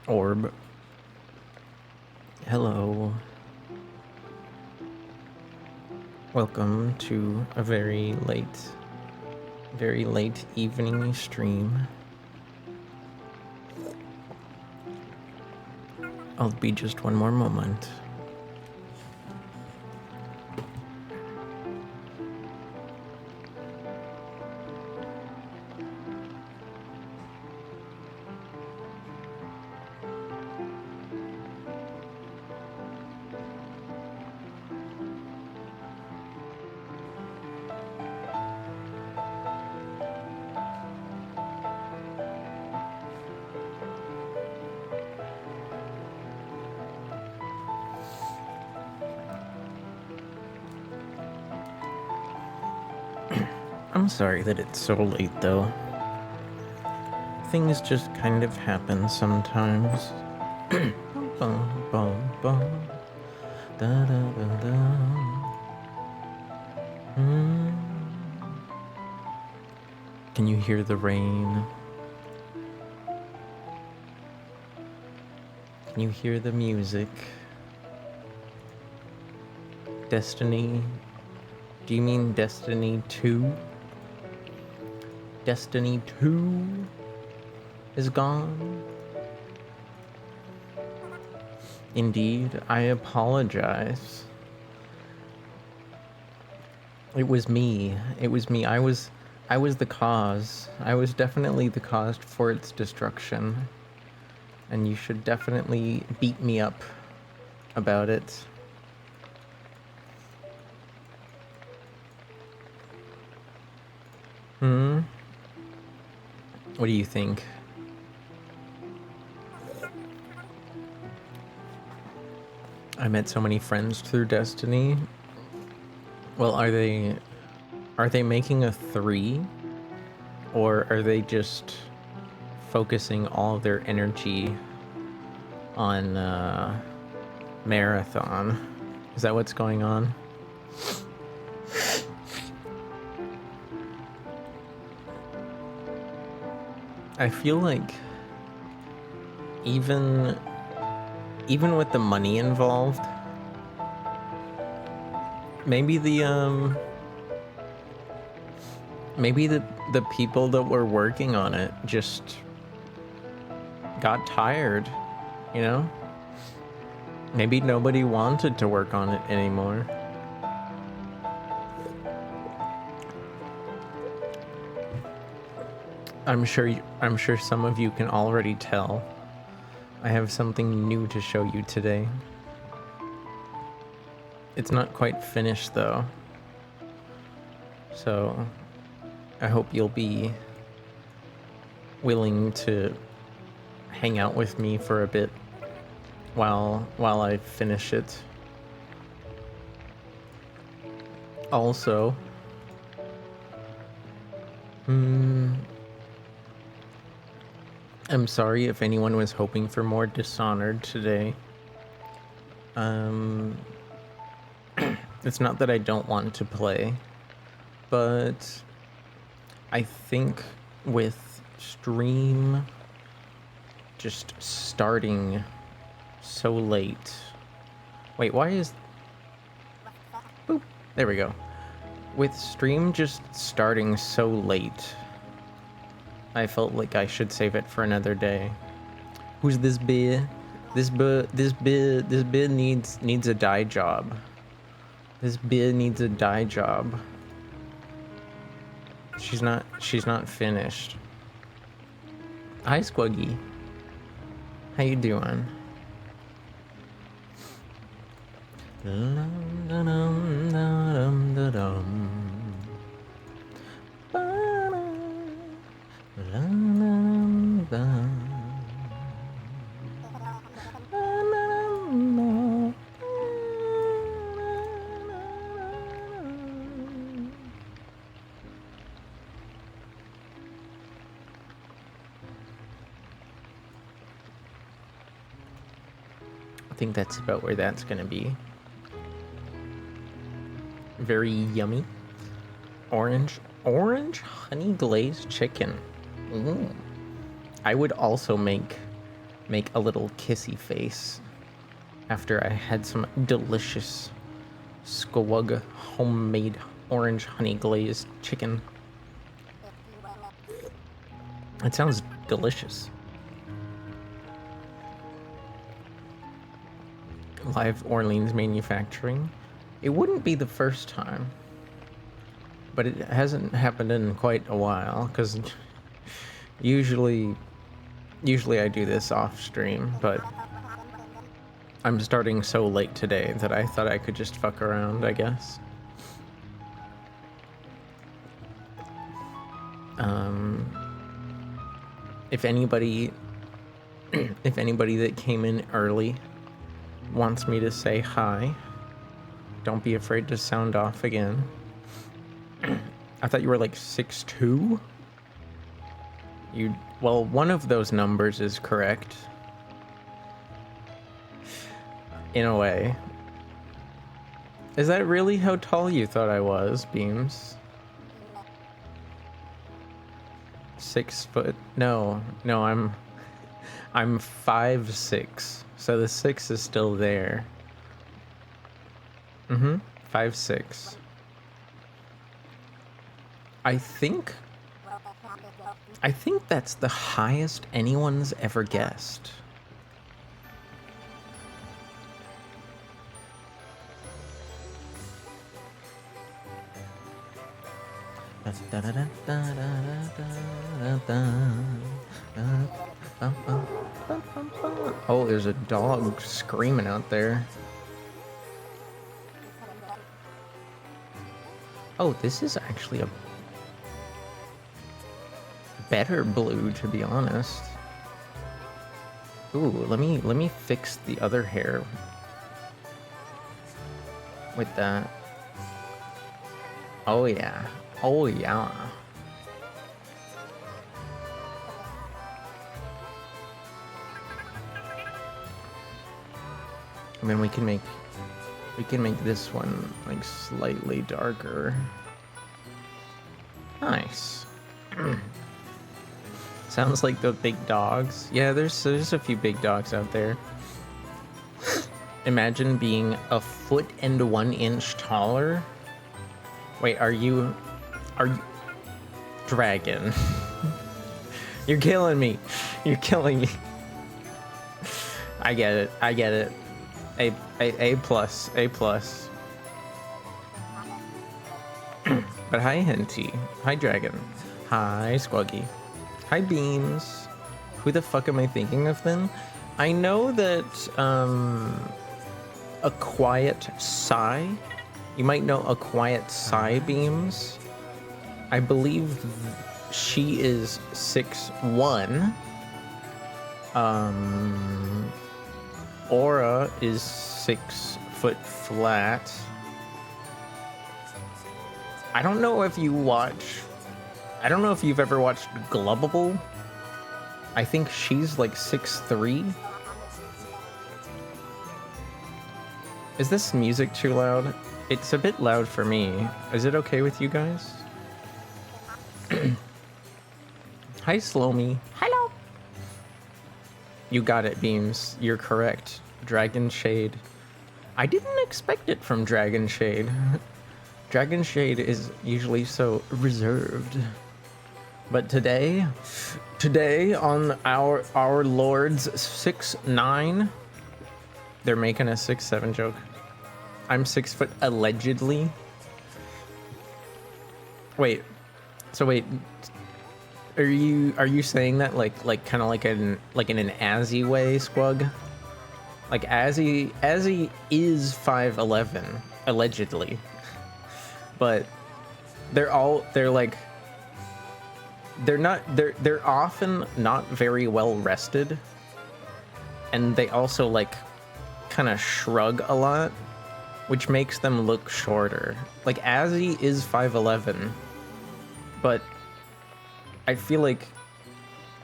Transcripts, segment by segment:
Orb. Hello. Welcome to a very late evening stream. I'll be just one more moment. I'm sorry that it's so late, though. Things just kind of happen sometimes. Bum, bum, bum. Da, da, da, da. Can you hear the rain? Can you hear the music? Destiny? Do you mean Destiny 2? Destiny 2 is gone? Indeed, I apologize. It was me. It was me. I was the cause. I was definitely the cause for its destruction. And you should definitely beat me up about it. What do you think? I met so many friends through Destiny. Well, are they making a 3? Or are they just focusing all of their energy on Marathon? Is that what's going on? I feel like even with the money involved, maybe the people that were working on it just got tired, you know? Maybe nobody wanted to work on it anymore. I'm sure some of you can already tell. I have something new to show you today. It's not quite finished though. So I hope you'll be willing to hang out with me for a bit while I finish it. Also, I'm sorry if anyone was hoping for more Dishonored today. It's not that I don't want to play, but I think with stream just starting so late. Wait, why is... Boop, there we go. With stream just starting so late, I felt like I should save it for another day. Who's this beer? This beer needs a dye job. This beer needs a dye job. She's not finished. Hi, Squuggy. How you doing? I think that's about where that's gonna be. Very yummy. Orange honey glazed chicken. I would also make make a little kissy face after I had some delicious Squug homemade orange honey glazed chicken. It sounds delicious. Live Orleans manufacturing. It wouldn't be the first time, but it hasn't happened in quite a while, because usually I do this off stream, but I'm starting so late today that I thought I could just fuck around, I guess. If anybody that came in early wants me to say hi, don't be afraid to sound off again. I thought you were like 6'2"? Well, one of those numbers is correct. In a way. Is that really how tall you thought I was, Beams? 6 foot? No, I'm 5'6", so the 6 is still there. 5'6". I think that's the highest anyone's ever guessed. Oh, there's a dog screaming out there. Oh, this is actually a better blue, to be honest. Ooh, let me fix the other hair with that. Oh yeah. Oh yeah. And then we can make this one like slightly darker. Nice. Sounds like the big dogs. Yeah, there's a few big dogs out there. Imagine being 1 and 1 inch taller. Wait, are you Dragon? You're killing me. You're killing me. I get it. A plus. But hi, Henty. Hi, Dragon. Hi, Squuggy. Hi, Beams. Who the fuck am I thinking of then? I know that a quiet sigh. You might know a quiet sigh, Beams. I believe she is 6'1". Aura is 6 foot flat. I don't know if you've ever watched Glubbable. I think she's like 6'3". Is this music too loud? It's a bit loud for me. Is it okay with you guys? Hi, Slomy. Hello. You got it, Beams. You're correct. Dragon Shade. I didn't expect it from Dragon Shade. Dragon Shade is usually so reserved. But today on our Lord's 6'9", they're making a 6'7" joke. I'm 6 foot allegedly. Wait. So wait. Are you saying that like kind of like in an Azzy way, Squug? Like Azzy is 5'11" allegedly. But they're often not very well rested, and they also like kind of shrug a lot, which makes them look shorter. Like Azzy is 5'11", but I feel like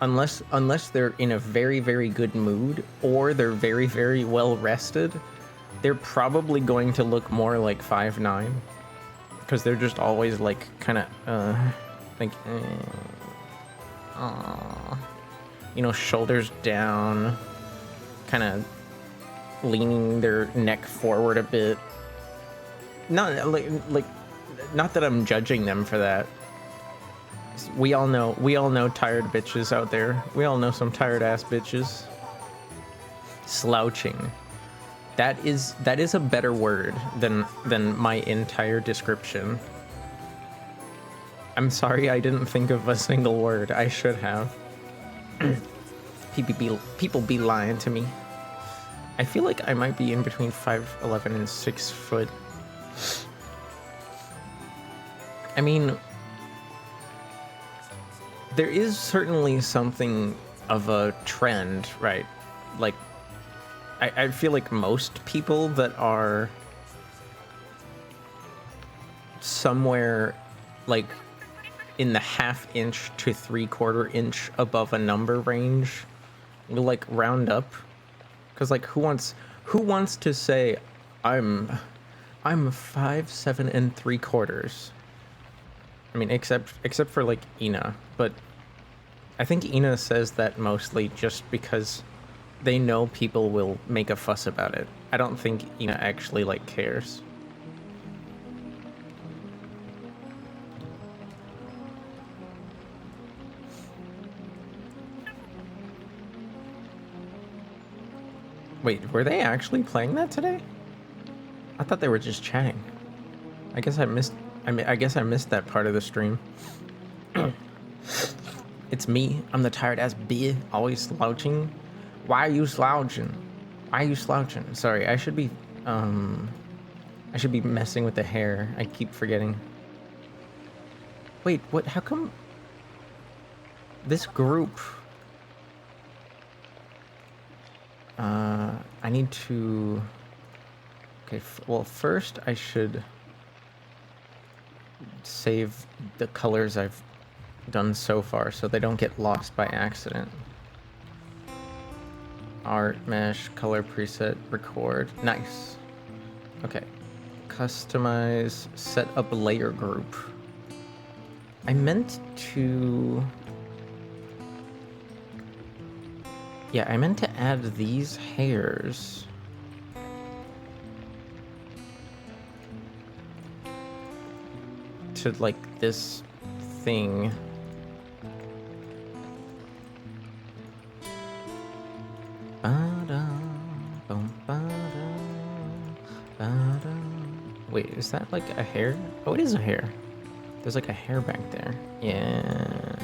unless they're in a very, very good mood or they're very, very well rested, they're probably going to look more like 5'9", because they're just always like kind of shoulders down. kind of leaning their neck forward a bit. Not like not that I'm judging them for that. We all know tired bitches out there. We all know some tired ass bitches. Slouching. That is a better word than my entire description. I'm sorry I didn't think of a single word. I should have. People be lying to me. I feel like I might be in between 5'11" and 6 foot. I mean, there is certainly something of a trend, right? Like, I feel like most people that are somewhere like in the 1/2 inch to 3/4 inch above a number range will like round up. Because like who wants to say I'm 5'7" and 3/4? I mean, except for like Ina, but I think Ina says that mostly just because they know people will make a fuss about it. I don't think Ina actually like cares. Wait, were they actually playing that today? I thought they were just chatting. I guess I missed that part of the stream. It's me. I'm the tired ass bitch, always slouching. Why are you slouching? Why are you slouching? Sorry, I should be messing with the hair. I keep forgetting. Wait, what? How come this group? I need to. Okay, well, first I should save the colors I've done so far so they don't get lost by accident. Art, mesh, color preset, record. Nice. Okay. Customize, set up layer group. I meant to... Yeah, I meant to add these hairs. To, like, this thing. Wait, is that like a hair? Oh, it is a hair. There's like a hair back there. Yeah.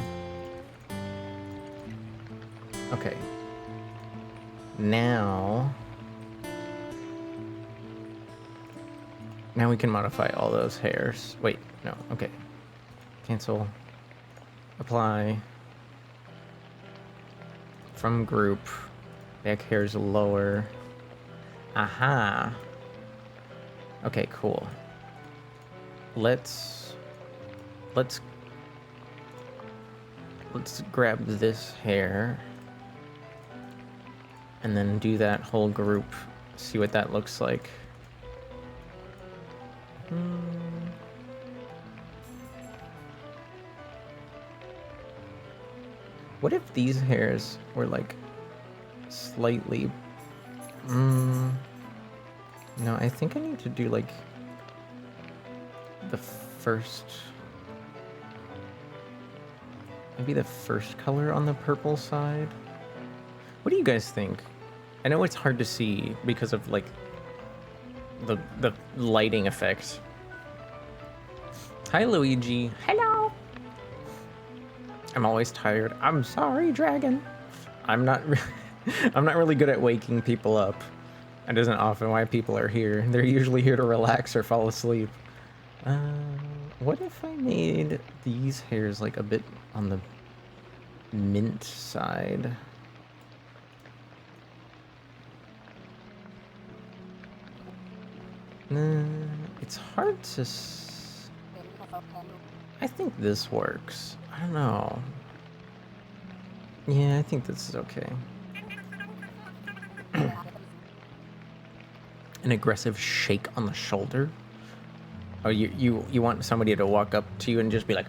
Okay. Now we can modify all those hairs. Wait, no, okay. Cancel. Apply. From group. Back hair's lower. Aha. Okay, cool. Let's grab this hair and then do that whole group. See what that looks like. What if these hairs were like slightly... No, I think I need to do like the first... Maybe the first color on the purple side? What do you guys think? I know it's hard to see because of like the lighting effects. Hi, Luigi. Hello. I'm always tired. I'm sorry, dragon. I'm not really good at waking people up. That isn't often why people are here. They're usually here to relax or fall asleep. What if I made these hairs like a bit on the mint side? It's hard to... I think this works. I don't know. Yeah, I think this is okay. An aggressive shake on the shoulder? Oh, you want somebody to walk up to you and just be like...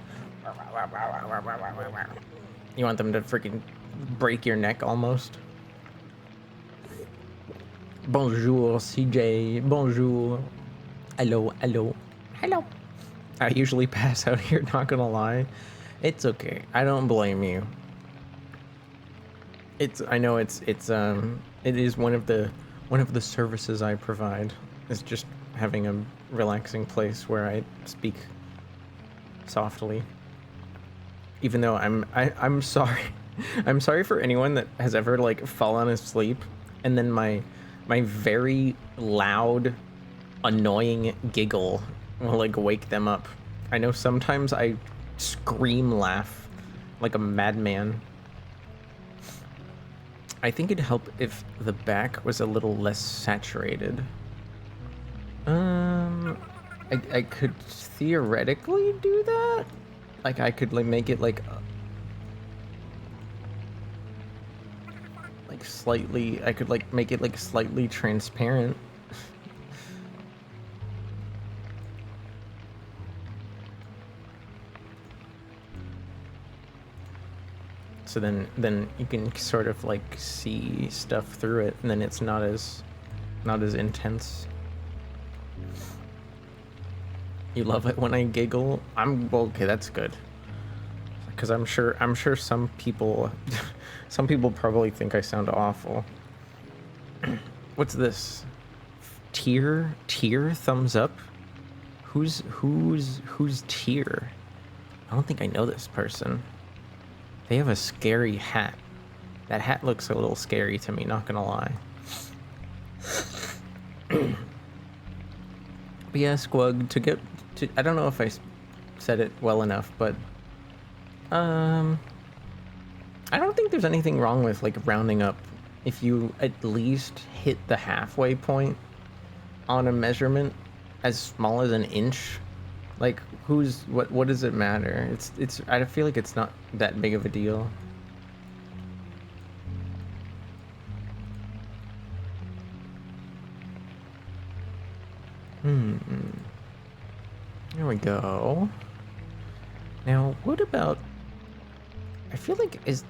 You want them to freaking break your neck almost? Bonjour, CJ. Bonjour. Hello, hello, hello. I usually pass out here, not gonna lie. It's okay. I don't blame you. I know it is one of the services I provide is just having a relaxing place where I speak softly. Even though I'm sorry. I'm sorry for anyone that has ever like fallen asleep and then my very loud annoying giggle will like wake them up. I know sometimes I scream laugh like a madman. I think it'd help if the back was a little less saturated. I could theoretically do that. Like I could like make it like slightly, I could like make it like slightly transparent. So then you can sort of like see stuff through it, and then it's not as intense. You love it when I giggle? Well, okay, that's good. Because I'm sure some people probably think I sound awful. What's this? Tier thumbs up? Who's Tier? I don't think I know this person. They have a scary hat. That hat looks a little scary to me, not gonna lie. But yeah, Squug, I don't know if I said it well enough, but I don't think there's anything wrong with like rounding up if you at least hit the halfway point on a measurement as small as an inch. Like what does it matter? It's I feel like it's not that big of a deal. There we go. Now, what about, I feel like is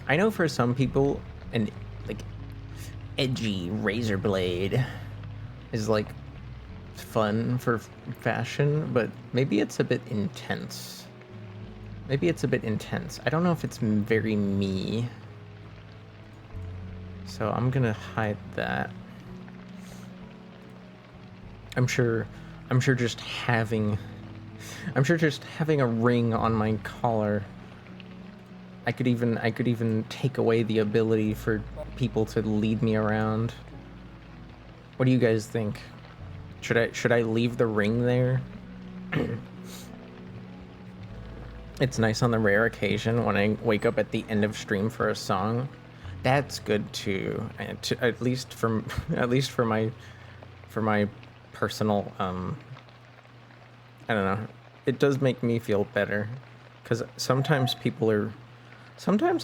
I know for some people an like edgy razor blade is like fun for fashion, but maybe it's a bit intense. I don't know if it's very me. So I'm gonna hide that. I'm sure just having a ring on my collar, I could even take away the ability for people to lead me around. What do you guys think? Should I leave the ring there? It's nice on the rare occasion when I wake up at the end of stream for a song. That's good too. At least for my personal I don't know. It does make me feel better because sometimes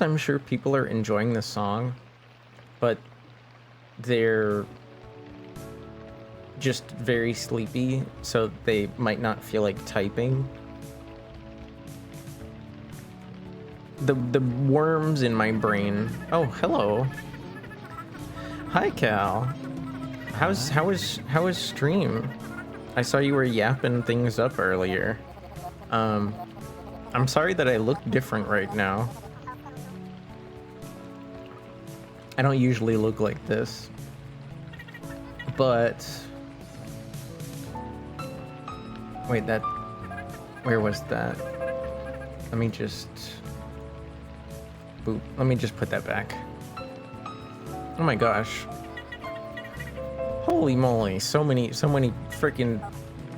I'm sure people are enjoying the song, but they're just very sleepy, so they might not feel like typing. The worms in my brain. Oh, hello. Hi, Cal. How was stream? I saw you were yapping things up earlier. I'm sorry that I look different right now. I don't usually look like this. But wait, where was that? Let me just put that back. Oh my gosh. Holy moly, so many freaking,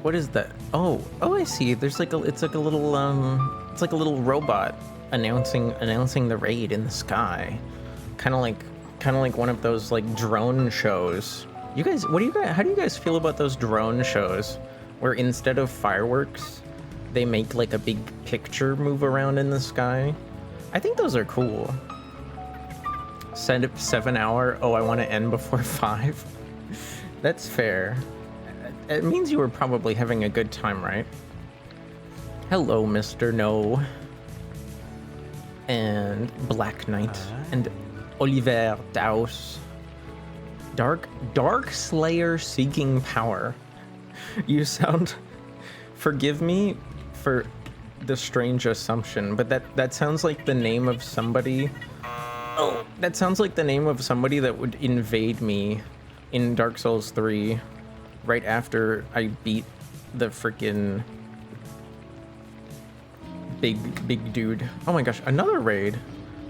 what is that? Oh, I see. There's like it's like a little robot announcing the raid in the sky. Kind of like one of those like drone shows. How do you guys feel about those drone shows where instead of fireworks, they make like a big picture move around in the sky? I think those are cool. Send it 7 hour. Oh, I want to end before 5. That's fair. It means you were probably having a good time, right? Hello, Mr. No. And Black Knight. And Oliver Daus. Dark Slayer seeking power. You sound, forgive me for the strange assumption, but that sounds like the name of somebody. Oh, that sounds like the name of somebody that would invade me in Dark Souls 3 right after I beat the freaking big dude. Oh my gosh, another raid.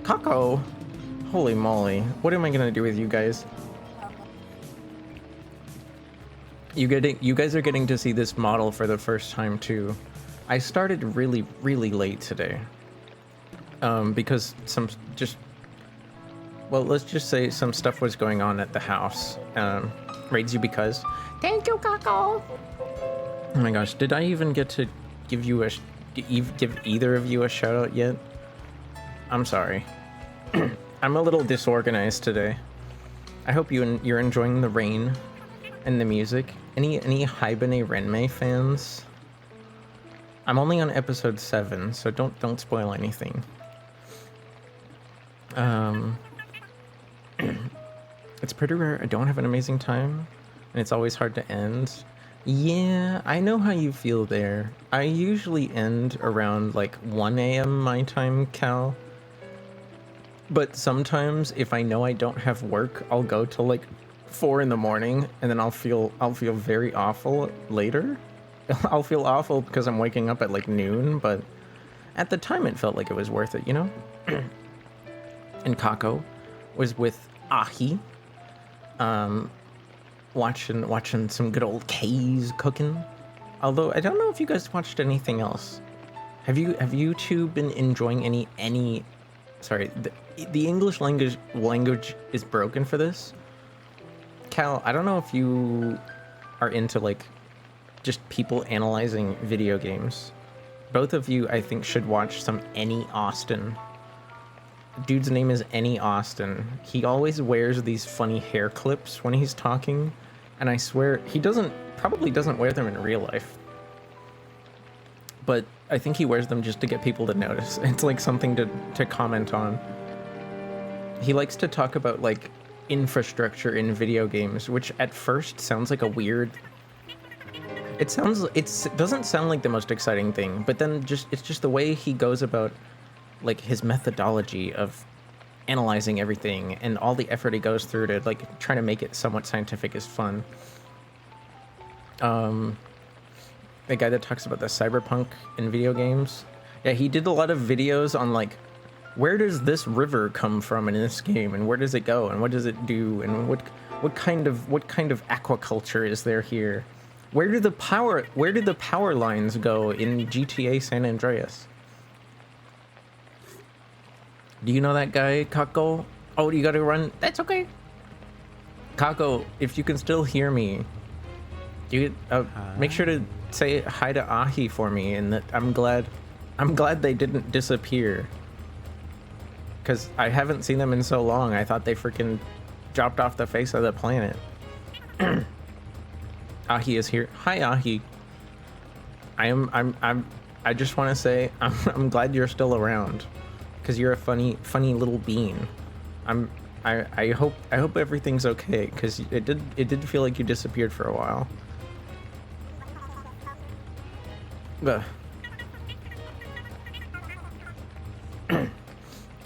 Kako. Holy moly. What am I gonna do with you guys? You guys are getting to see this model for the first time too. I started really late today. Because let's just say some stuff was going on at the house. Raids you because. Thank you, Kako. Oh my gosh, did I even get to give either of you a shout out yet? I'm sorry. I'm a little disorganized today. I hope you're enjoying the rain and the music. Any Hibane Renmei fans? I'm only on episode 7, so don't spoil anything. It's pretty rare I don't have an amazing time, and it's always hard to end. Yeah, I know how you feel there. I usually end around like 1 a.m. my time, Cal. But sometimes if I know I don't have work, I'll go till like 4 in the morning, and then I'll feel very awful later. I'll feel awful because I'm waking up at like noon, but at the time it felt like it was worth it, you know? And Kako was with Ahi, watching some good old K's cooking. Although I don't know if you guys watched anything else. Have you two been enjoying any? Sorry, the English language is broken for this. Cal, I don't know if you are into like just people analyzing video games. Both of you, I think, should watch some Any Austin. Dude's name is Any Austin. He always wears these funny hair clips when he's talking, and I swear he probably doesn't wear them in real life. But I think he wears them just to get people to notice. It's like something to comment on. He likes to talk about like infrastructure in video games, which at first sounds like a weird. It doesn't sound like the most exciting thing, but then it's just the way he goes about like his methodology of analyzing everything and all the effort he goes through to like trying to make it somewhat scientific is fun. The guy that talks about the cyberpunk in video games, yeah, he did a lot of videos on like, where does this river come from in this game, and where does it go, and what does it do, and what kind of aquaculture is there here? Where did the power lines go in GTA San Andreas? Do you know that guy, Kako? Oh, you gotta run? That's okay. Kako, if you can still hear me, make sure to say hi to Ahi for me, and that I'm glad they didn't disappear. Because I haven't seen them in so long. I thought they freaking dropped off the face of the planet. Ahi is here. Hi, Ahi. I just want to say I'm glad you're still around, because you're a funny little bean. I hope everything's okay, because it did feel like you disappeared for a while.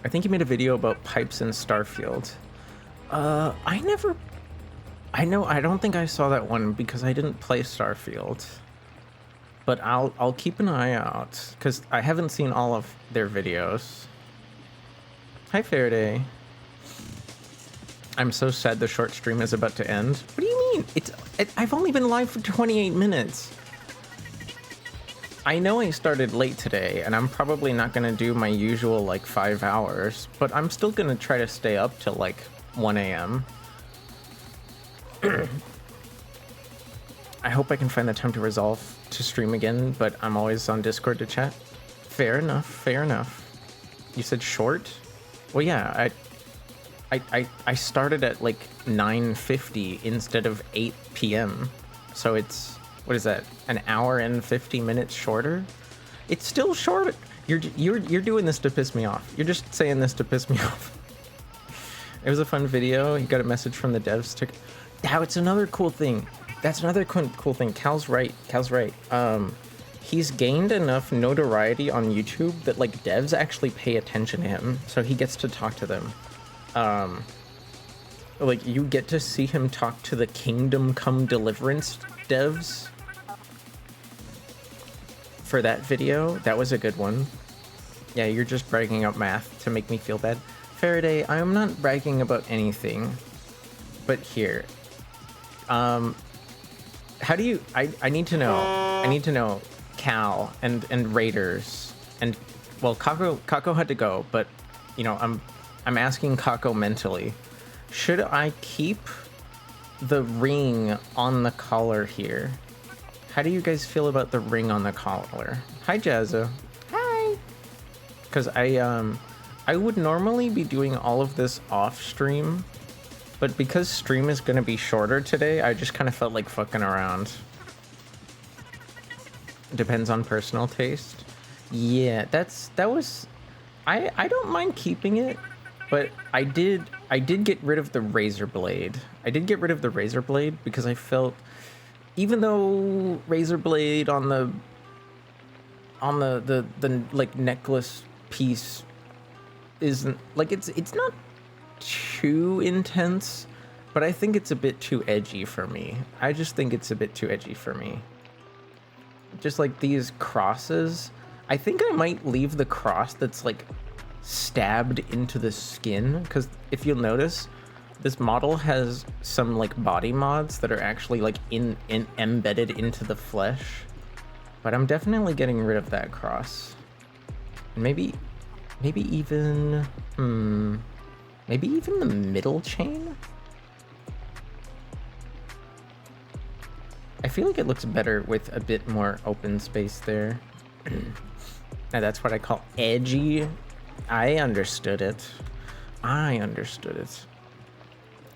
I think you made a video about pipes in Starfield. I don't think I saw that one because I didn't play Starfield. But I'll keep an eye out, because I haven't seen all of their videos. Hi, Faraday. I'm so sad the short stream is about to end. What do you mean? I've only been live for 28 minutes. I know I started late today, and I'm probably not going to do my usual, like, 5 hours, but I'm still going to try to stay up till, like, 1 a.m. I hope I can find the time to resolve to stream again, but I'm always on Discord to chat. Fair enough. You said short? Well, yeah, I started at, like, 9:50 instead of 8 p.m., so it's... What is that? An hour and 50 minutes shorter? It's still short. You're doing this to piss me off. You're just saying this to piss me off. It was a fun video. He got a message from the devs to... Now, it's another cool thing. That's another cool thing. Cal's right. He's gained enough notoriety on YouTube that, like, devs actually pay attention to him, so he gets to talk to them. Like, you get to see him talk to the Kingdom Come Deliverance devs for that video. That was a good one. Yeah, you're just bragging up math to make me feel bad. Faraday, I am not bragging about anything, but here. How do you... I need to know, Cal and Raiders, and, well, Kako had to go, but, you know, I'm asking Kako mentally. Should I keep the ring on the collar here? How do you guys feel about the ring on the collar? Hi, Jazza. Hi. Because I would normally be doing all of this off stream, but because stream is going to be shorter today, I just kind of felt like fucking around. Depends on personal taste. Yeah, that was... I don't mind keeping it, but I did get rid of the razor blade. I did get rid of the razor blade because I felt, even though razor blade on the like necklace piece isn't like, it's not too intense, but I think it's a bit too edgy for me. I just think it's a bit too edgy for me. Just like these crosses, I think I might leave the cross that's like stabbed into the skin, because if you'll notice, this model has some like body mods that are actually like embedded into the flesh. But I'm definitely getting rid of that cross. Maybe even maybe even the middle chain. I feel like it looks better with a bit more open space there. Now that's what I call edgy. I understood it.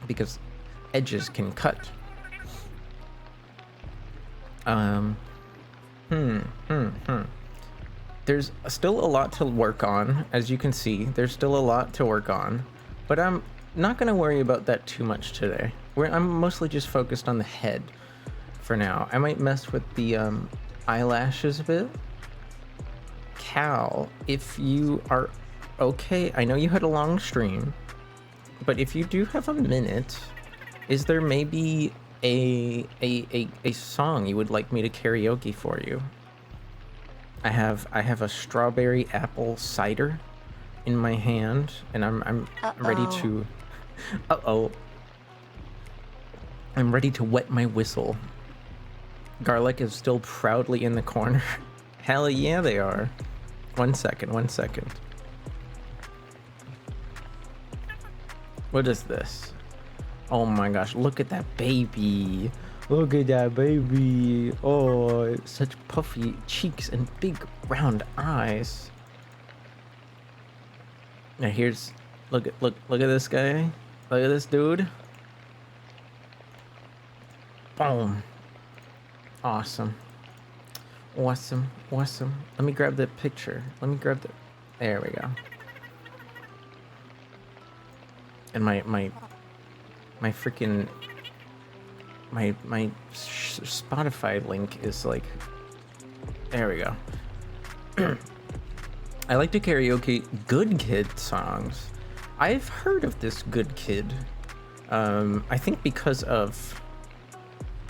Because edges can cut. There's still a lot to work on, as you can see. There's still a lot to work on, but I'm not gonna worry about that too much today. I'm mostly just focused on the head for now. I might mess with the eyelashes a bit. Cal, if you are okay, I know you had a long stream, but if you do have a minute, is there maybe a song you would like me to karaoke for you? I have a strawberry apple cider in my hand, and I'm ready to I'm ready to wet my whistle. Garlic is still proudly in the corner. Hell yeah, they are. One second. What is this? Oh my gosh, look at that baby. Look at that baby. Oh, such puffy cheeks and big round eyes. Now here's, look at this guy. Look at this dude. Boom. Awesome. Let me grab the picture. There we go. And my freaking my Spotify link is like, there we go. I like to karaoke Good Kid songs. I've heard of this Good Kid. I think because of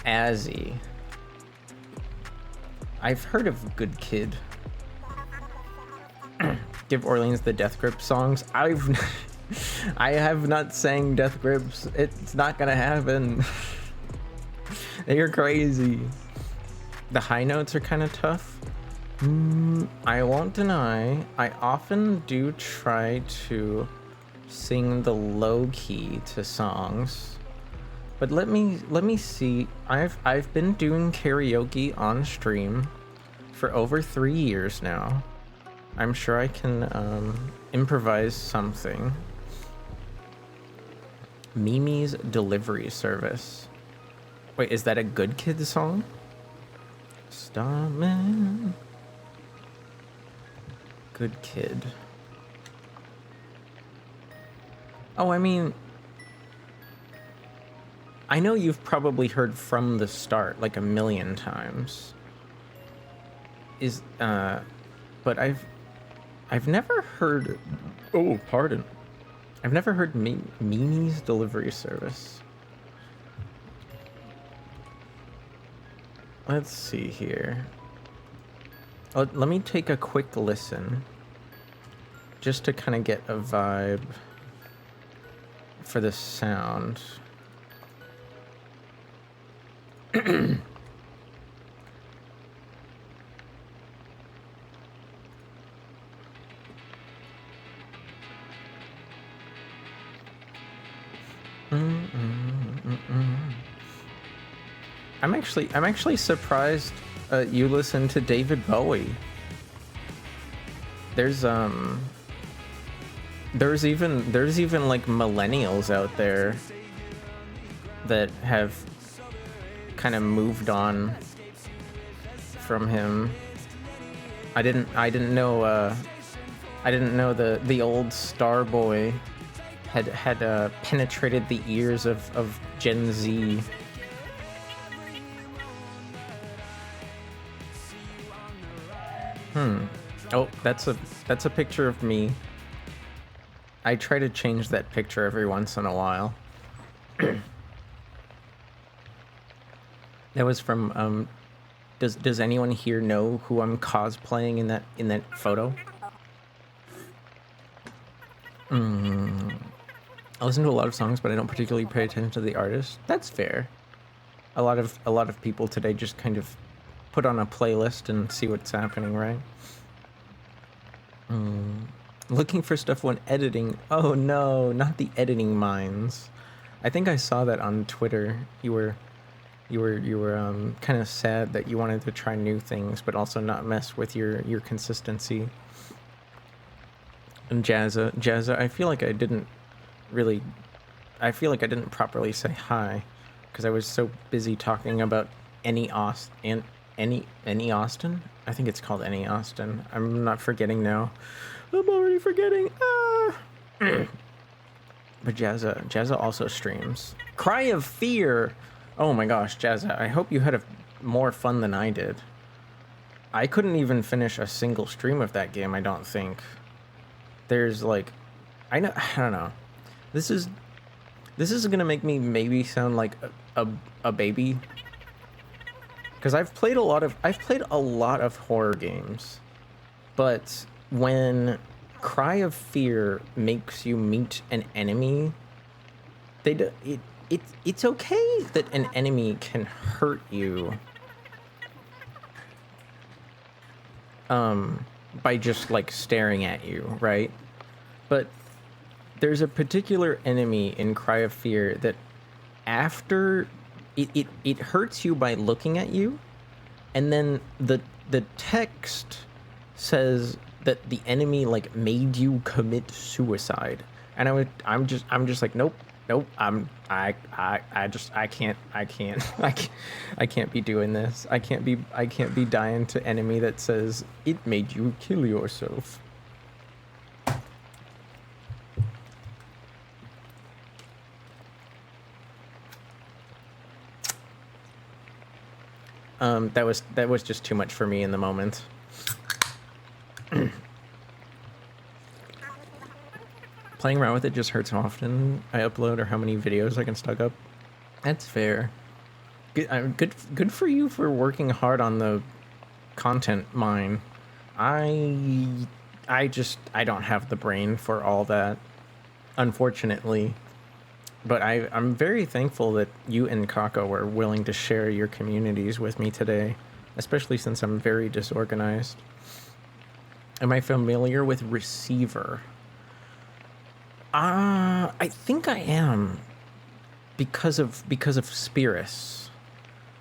Azzy. I've heard of Good Kid. Give Orleans the Death Grip songs. I have not sang Death Grips. It's not gonna happen. You're crazy. The high notes are kind of tough. I won't deny, I often do try to sing the low key to songs. But let me see. I've been doing karaoke on stream for over 3 years now. I'm sure I can improvise something. Mimi's Delivery Service. Wait, is that a Good Kid song? Starman. Good Kid. Oh, I mean, I know you've probably heard From the Start like a million times. But I've never heard. Oh, pardon. I've never heard Mimi's Delivery Service. Let's see here. Let me take a quick listen, just to kind of get a vibe for the sound. I'm actually surprised you listen to David Bowie. There's even like millennials out there that have kind of moved on from him. I didn't know the old Starboy had penetrated the ears of Gen Z. Oh, that's a picture of me. I try to change that picture every once in a while. That was from does anyone here know who I'm cosplaying in that photo? I listen to a lot of songs, but I don't particularly pay attention to the artist. That's fair. A lot of people today just kind of put on a playlist and see what's happening, right? Looking for stuff when editing. Oh no, not the editing mines. I think I saw that on Twitter. You were kind of sad that you wanted to try new things, but also not mess with your consistency. And Jazza, I feel like I didn't properly say hi because I was so busy talking about Any Austin. I think it's called Any Austin. I'm not forgetting now. I'm already forgetting. But Jazza also streams Cry of Fear. Oh my gosh, Jazza, I hope you had more fun than I did. I couldn't even finish a single stream of that game, I don't think. There's like, I don't know. This is gonna make me maybe sound like a baby. Because I've played a lot of horror games, but when Cry of Fear makes you meet an enemy, it's okay that an enemy can hurt you by just like staring at you, right? But there's a particular enemy in Cry of Fear that after it hurts you by looking at you, and then the text says that the enemy like made you commit suicide, and I'm just like nope, I can't be doing this. I can't be dying to enemy that says it made you kill yourself. That was just too much for me in the moment. Playing around with it just hurts how often I upload or how many videos I can stock up. That's fair. Good for you for working hard on the content mine. I don't have the brain for all that, unfortunately. But I'm very thankful that you and Kako were willing to share your communities with me today, especially since I'm very disorganized. Am I familiar with Receiver? I think I am, because of Spirus.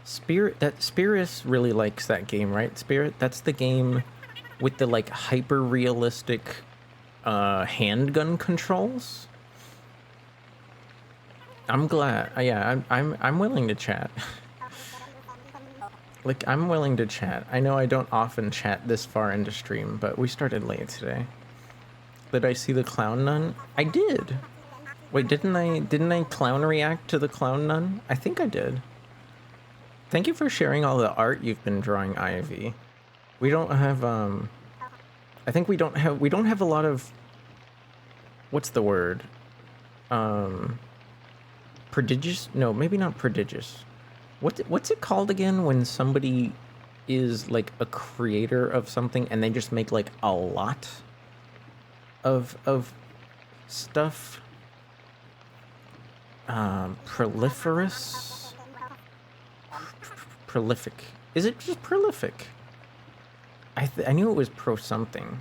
Spirus really likes that game, right? Spirit, that's the game with the like hyper realistic handgun controls. I'm glad. Yeah, I'm willing to chat. Like, I'm willing to chat. I know I don't often chat this far into stream, but we started late today. Did I see the clown nun? I did. Wait, didn't I clown react to the clown nun? I think I did. Thank you for sharing all the art you've been drawing, Ivy. We don't have I think we don't have a lot of, what's the word? Prodigious? No, maybe not prodigious. What's it called again when somebody is like a creator of something and they just make like a lot of stuff? Proliferous? Prolific. Is it just prolific? I knew it was pro something.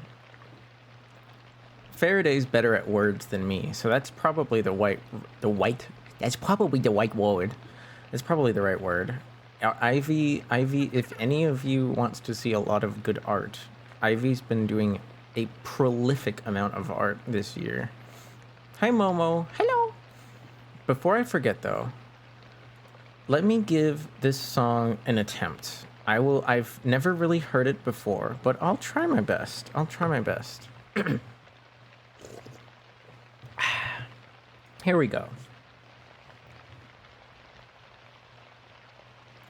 Faraday's better at words than me, so that's probably that's probably the white word. It's probably the right word. Ivy, if any of you wants to see a lot of good art, Ivy's been doing a prolific amount of art this year. Hi, Momo. Hello. Before I forget, though, let me give this song an attempt. I've never really heard it before, but I'll try my best. Here we go.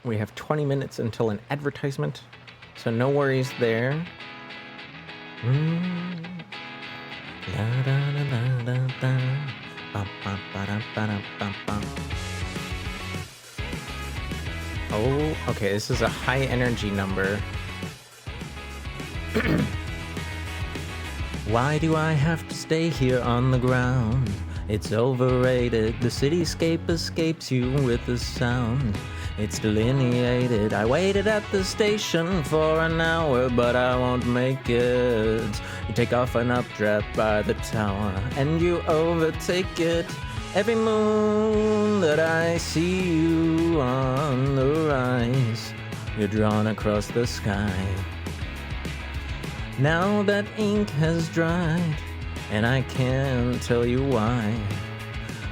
We have 20 minutes until an advertisement, so no worries there. Oh, okay, this is a high energy number. Why do I have to stay here on the ground? It's overrated. The cityscape escapes you with a sound. It's delineated. I waited at the station for an hour, but I won't make it. You take off an updraft by the tower, and you overtake it. Every moon that I see you on the rise, you're drawn across the sky. Now that ink has dried, and I can't tell you why.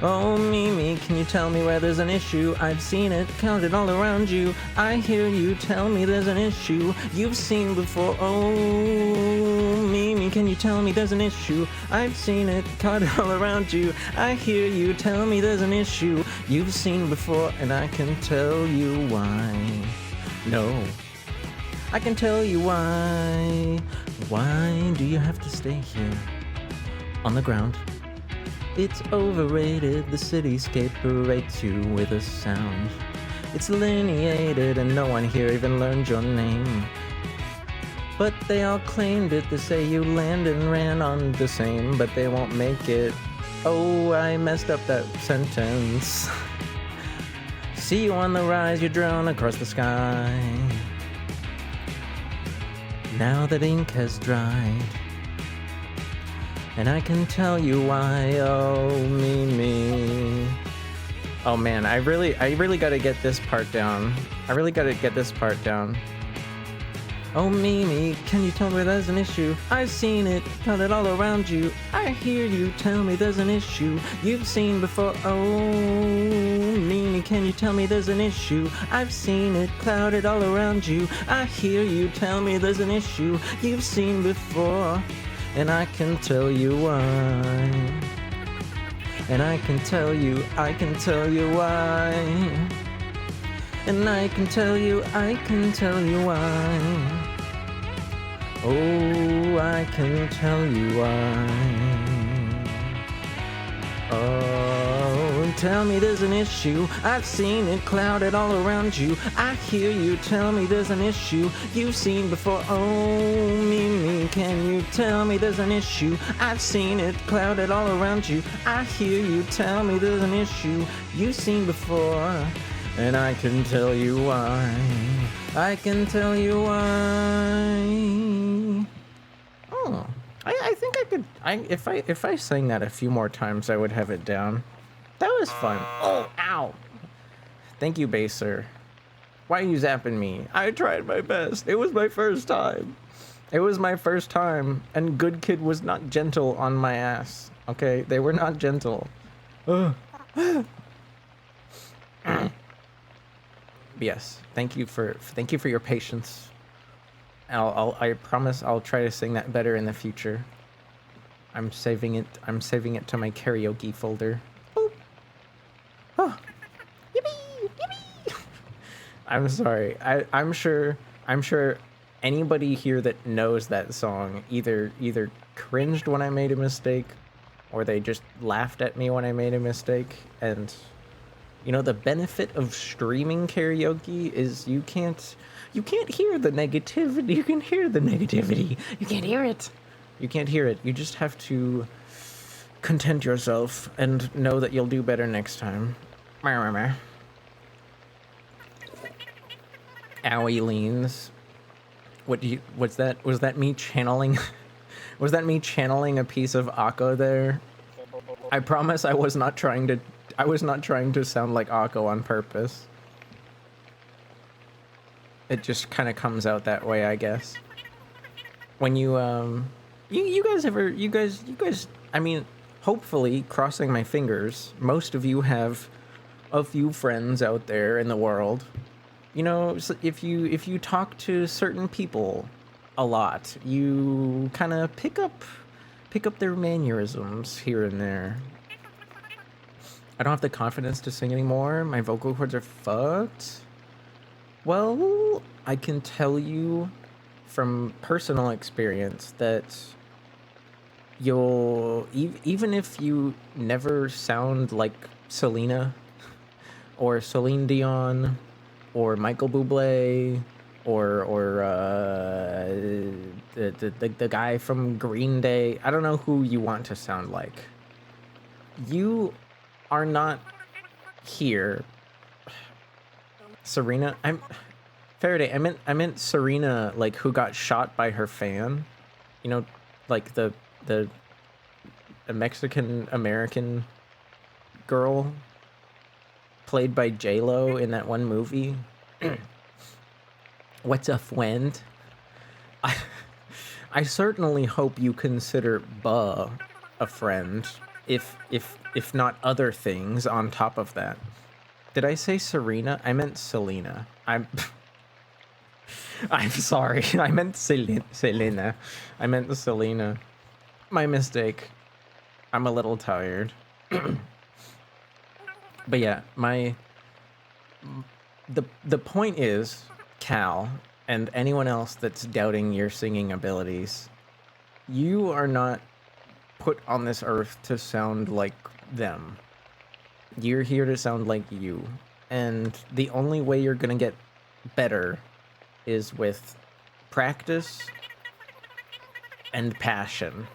Oh, Mimi, can you tell me where there's an issue? I've seen it, counted all around you. I hear you tell me there's an issue you've seen before. Oh, Mimi, can you tell me there's an issue? I've seen it, counted all around you. I hear you tell me there's an issue you've seen before, and I can tell you why. No, I can tell you why. Why do you have to stay here on the ground? It's overrated, the cityscape berates you with a sound. It's lineated and no one here even learned your name. But they all claimed it, they say you landed and ran on the same, but they won't make it. Oh, I messed up that sentence. See you on the rise, you're drawn across the sky. Now that ink has dried, and I can tell you why. Oh, Mimi. Oh man, I really gotta get this part down. Oh, Mimi, can you tell me there's an issue? I've seen it, counted all around you. I hear you tell me there's an issue you've seen before. Oh, Mimi, can you tell me there's an issue? I've seen it, clouded all around you. I hear you tell me there's an issue you've seen before. And I can tell you why. And I can tell you why. And I can tell you why. Oh, I can tell you why. Oh, tell me there's an issue. I've seen it clouded all around you. I hear you tell me there's an issue you've seen before. Oh, Mimi, can you tell me there's an issue? I've seen it clouded all around you. I hear you tell me there's an issue you've seen before. And I can tell you why. I can tell you why. Oh, I think I could. If I sang that a few more times, I would have it down. That was fun. Oh, ow! Thank you, Baser. Why are you zapping me? I tried my best. It was my first time. And Good Kid was not gentle on my ass. Okay, they were not gentle. Yes, thank you for your patience. I promise I'll try to sing that better in the future. I'm saving it to my karaoke folder. I'm sorry. I'm sure anybody here that knows that song either cringed when I made a mistake or they just laughed at me when I made a mistake. And you know, the benefit of streaming karaoke is you can't hear the negativity. You can hear the negativity. You can't hear it. You can't hear it. You just have to content yourself and know that you'll do better next time. Owie leans. Was that me channeling was that me channeling a piece of Akko there? I promise I was not trying to sound like Akko on purpose. It just kind of comes out that way, I guess. When you guys, I mean, hopefully, crossing my fingers, most of you have a few friends out there in the world. You know, if you talk to certain people a lot, you kind of pick up their mannerisms here and there. I don't have the confidence to sing anymore. My vocal cords are fucked. Well, I can tell you from personal experience that you'll even if you never sound like Selena or Celine Dion or Michael Bublé or the guy from Green Day. I don't know who you want to sound like. You are not here. Serena, Faraday. I meant Serena, like who got shot by her fan. You know, like the Mexican American girl played by J-Lo in that one movie. What's a friend? I certainly hope you consider Buh a friend, if not other things on top of that. Did I say Serena? I meant Selena. I'm sorry. I meant Selena. I meant Selena. My mistake. I'm a little tired. But yeah, the point is, Cal, and anyone else that's doubting your singing abilities, you are not put on this earth to sound like them. You're here to sound like you. And the only way you're gonna get better is with practice and passion.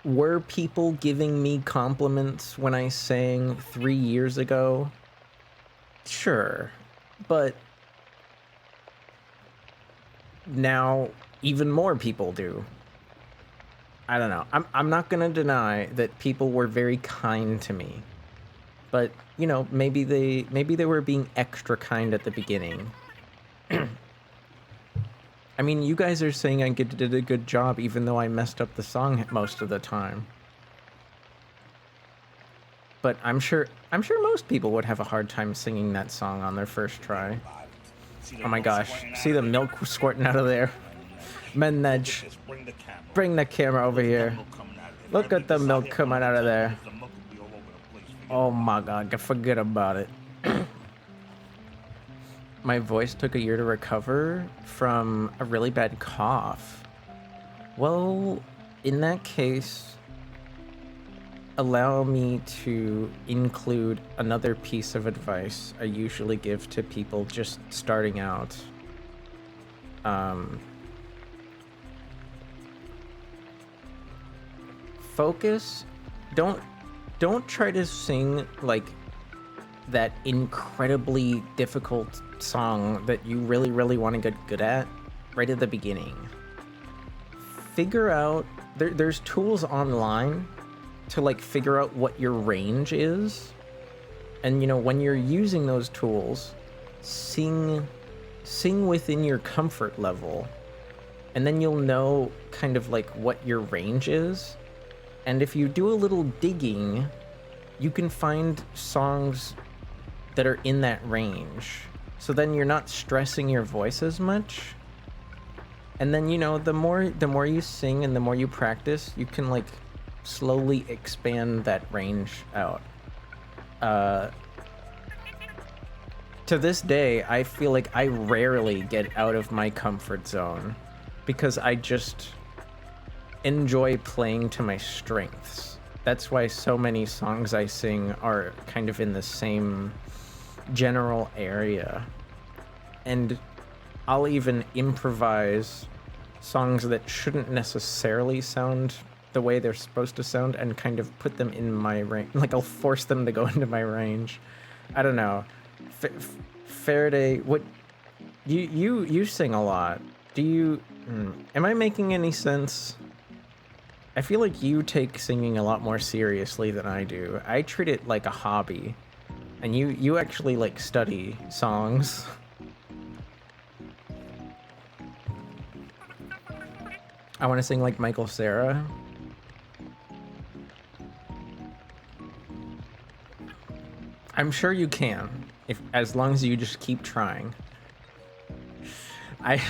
Were people giving me compliments when I sang 3 years ago? Sure, but now even more people do. I don't know. I'm not gonna deny that people were very kind to me, but you know, maybe they were being extra kind at the beginning. I mean, you guys are saying I did a good job, even though I messed up the song most of the time. But I'm sure most people would have a hard time singing that song on their first try. Oh my gosh, see the milk squirting out of there. Menage, bring the camera over here. Look at the milk coming out of there. Oh my god, forget about it. My voice took a year to recover from a really bad cough. Well, in that case, allow me to include another piece of advice I usually give to people just starting out. Focus. Don't try to sing like that incredibly difficult song that you really want to get good at right at the beginning. Figure out there's tools online to like figure out what your range is, and you know, when you're using those tools, sing within your comfort level, and then you'll know kind of like what your range is. And if you do a little digging, you can find songs that are in that range. So then you're not stressing your voice as much. And then, you know, the more you sing and the more you practice, you can like slowly expand that range out. To this day, I feel like I rarely get out of my comfort zone because I just enjoy playing to my strengths. That's why so many songs I sing are kind of in the same general area. And I'll even improvise songs that shouldn't necessarily sound the way they're supposed to sound and kind of put them in my range. Like, I'll force them to go into my range. I don't know. Faraday, what you sing a lot. Do you am I making any sense? I feel like you take singing a lot more seriously than I do. I treat it like a hobby. And you actually like study songs. I want to sing like Michael Cera. I'm sure you can, as long as you just keep trying. I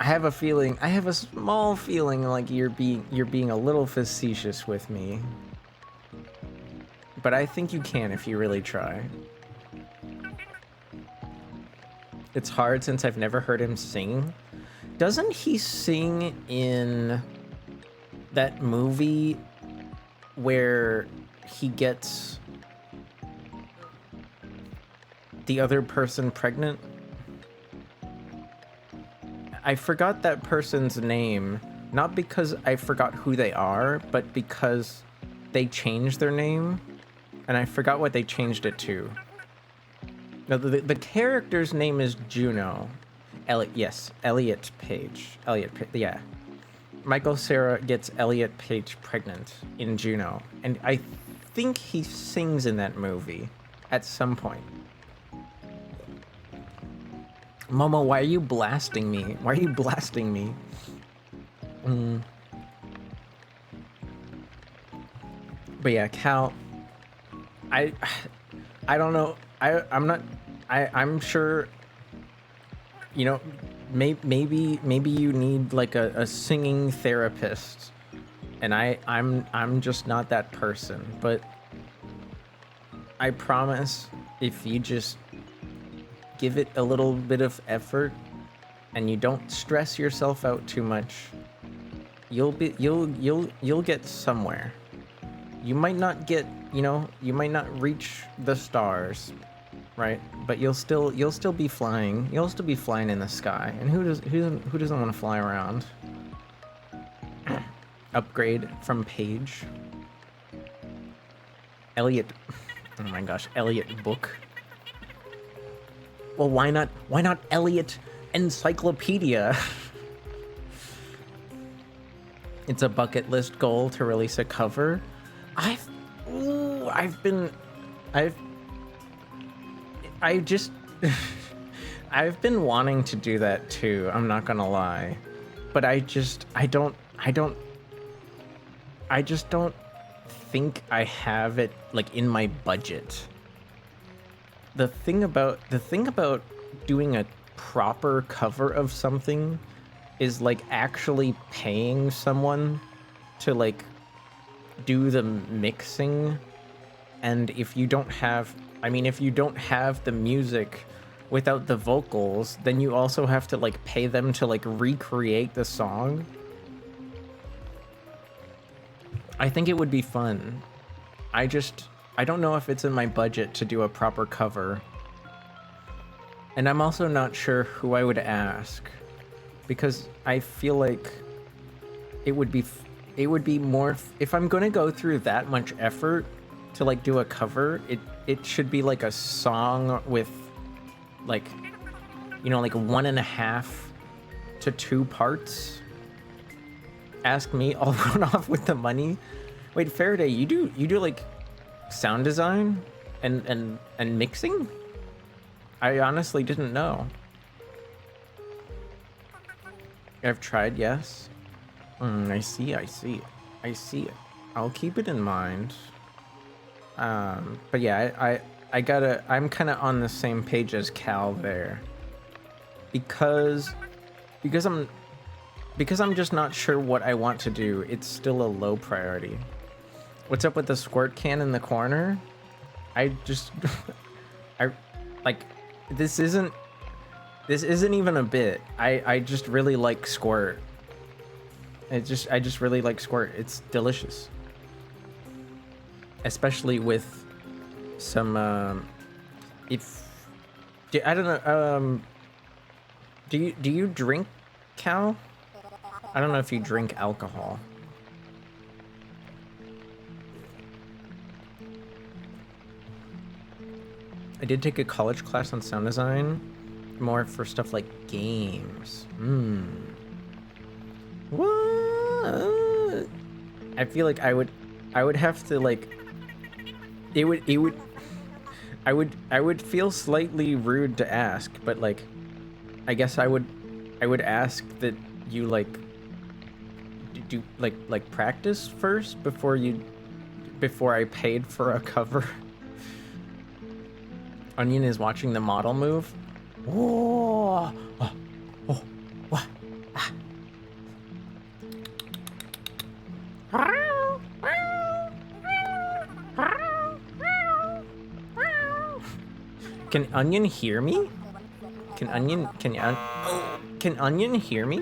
have a feeling, I have a small feeling like you're being a little facetious with me. But I think you can if you really try. It's hard since I've never heard him sing. Doesn't he sing in that movie where he gets the other person pregnant? I forgot that person's name, not because I forgot who they are, but because they changed their name, and I forgot what they changed it to. No, the character's name is Juno. Elliot Page. Yeah. Michael Cera gets Elliot Page pregnant in Juno, and I think he sings in that movie at some point. Momo, why are you blasting me? Why are you blasting me? But yeah, Cal, I don't know. I'm sure, you know, maybe you need like a singing therapist, and I'm just not that person. But I promise, if you just give it a little bit of effort and you don't stress yourself out too much, you'll get somewhere. You might not get, you might not reach the stars, right? But you'll still be flying. You'll still be flying in the sky. And who doesn't want to fly around? Upgrade from Page. Elliot. Oh my gosh, Elliot Book. Well, why not Elliot Encyclopedia? It's a bucket list goal to release a cover. I've been wanting to do that too, I'm not gonna lie. But I just don't think I have it like in my budget. The thing about doing a proper cover of something is like actually paying someone to like do the mixing. And if you don't have the music without the vocals, then you also have to like pay them to like recreate the song. I think it would be fun. I don't know if it's in my budget to do a proper cover. And I'm also not sure who I would ask, because I feel like it would be more, if I'm going to go through that much effort to like do a cover, it should be like a song with like, like 1.5 to 2 parts. Ask me, I'll run off with the money. Wait, Faraday, you do like sound design and mixing? I honestly didn't know. I've tried, yes. I see it. I'll keep it in mind. But yeah, I'm kind of on the same page as Cal there. Because I'm just not sure what I want to do. It's still a low priority. What's up with the squirt can in the corner? I Like, this isn't even a bit. I just really like Squirt. I just really like Squirt. It's delicious. Especially with some I don't know, do you drink, Cal? I don't know if you drink alcohol. I did take a college class on sound design, more for stuff like games. What? I feel like I would have to, like, I would feel slightly rude to ask, but like, I guess I would ask that you like do like practice first before I paid for a cover. Onion is watching the model move. Oh, oh, oh, oh, ah. Can Onion hear me? Can Onion hear me?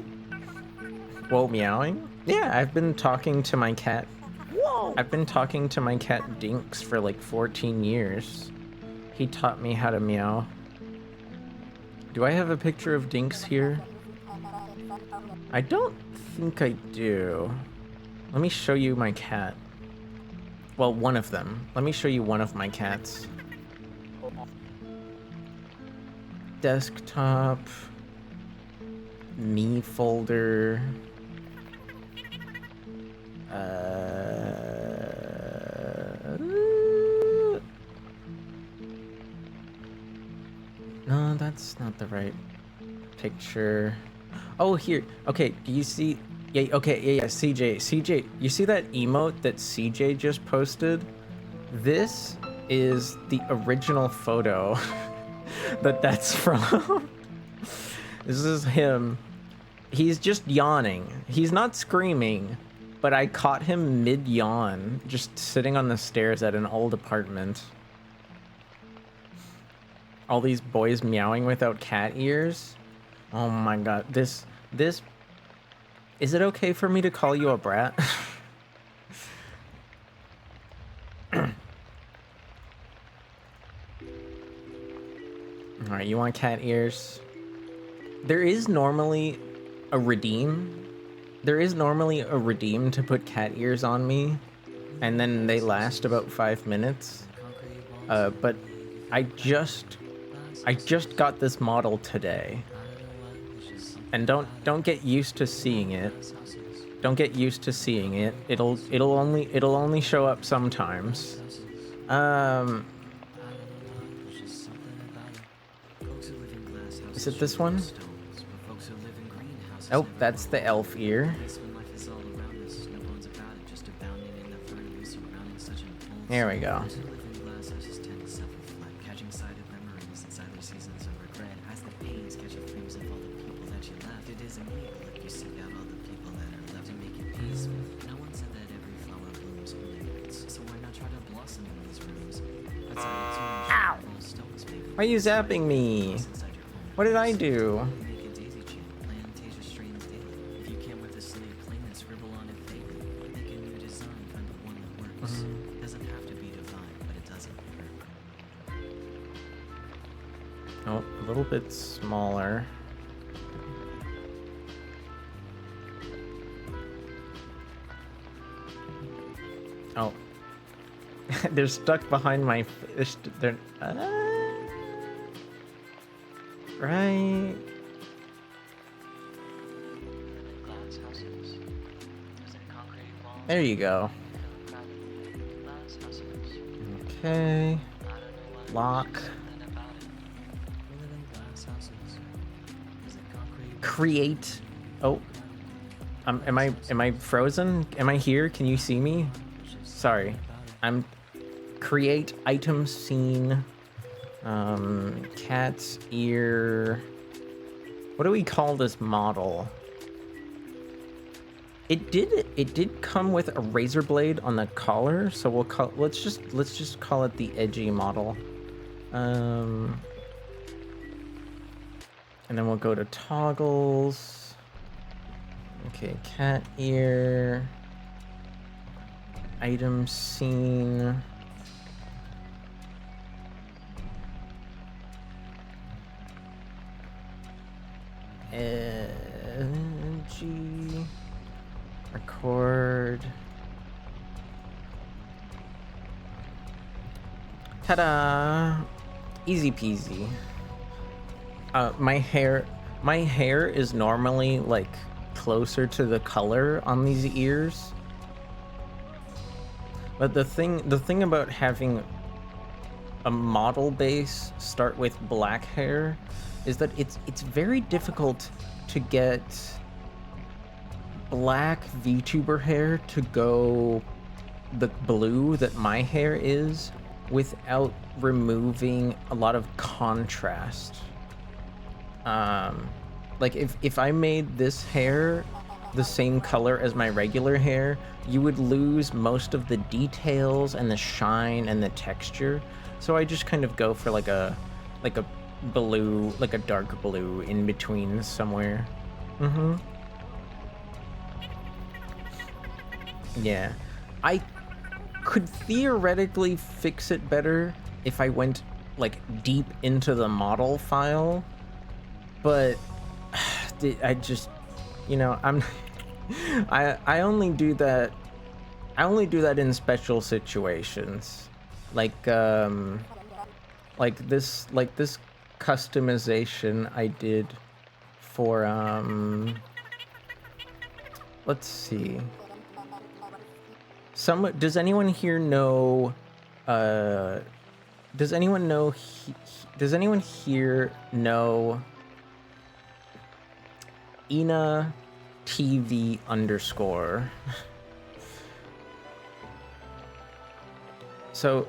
Whoa, meowing? Yeah, I've been talking to my cat. Whoa! I've been talking to my cat Dinks for like 14 years. He taught me how to meow. Do I have a picture of Dinks here? I don't think I do. Let me show you my cat. Well, one of them. Let me show you one of my cats. Desktop. Me folder. No, that's not the right picture. Oh, here. Okay, do you see? Yeah, okay, yeah, CJ, you see that emote that CJ just posted? This is the original photo that's from. This is him. He's just yawning. He's not screaming, but I caught him mid-yawn, just sitting on the stairs at an old apartment. All these boys meowing without cat ears. Oh my god, this... Is it okay for me to call you a brat? Alright, you want cat ears? There is normally a redeem. There is normally a redeem to put cat ears on me, and then they last about 5 minutes. But I just got this model today. And don't get used to seeing it. Don't get used to seeing it. It'll only show up sometimes. Is it this one? Oh, that's the elf ear. There we go. Ow! Why are you zapping me? What did I do? Oh, a little bit smaller. Oh. They're stuck behind my fish. They're... right. There you go. Okay. Lock. Create. Oh. Am I frozen? Am I here? Can you see me? Sorry. I'm create item scene. Cat's ear. What do we call this model? It did come with a razor blade on the collar, so we'll call let's just call it the edgy model. And then we'll go to toggles. Okay, cat ear. Item scene. G. Record. Ta-da! Easy peasy. My hair is normally like closer to the color on these ears. But the thing about having a model base start with black hair is that it's very difficult to get black VTuber hair to go the blue that my hair is without removing a lot of contrast. Like if I made this hair the same color as my regular hair, you would lose most of the details and the shine and the texture. So I just kind of go for like a blue, like a dark blue in between somewhere. Yeah. I could theoretically fix it better if I went like deep into the model file, but I just, you know, I only do that in special situations. Like this customization I did for let's see. Does anyone here know does anyone here know Ina TV _? So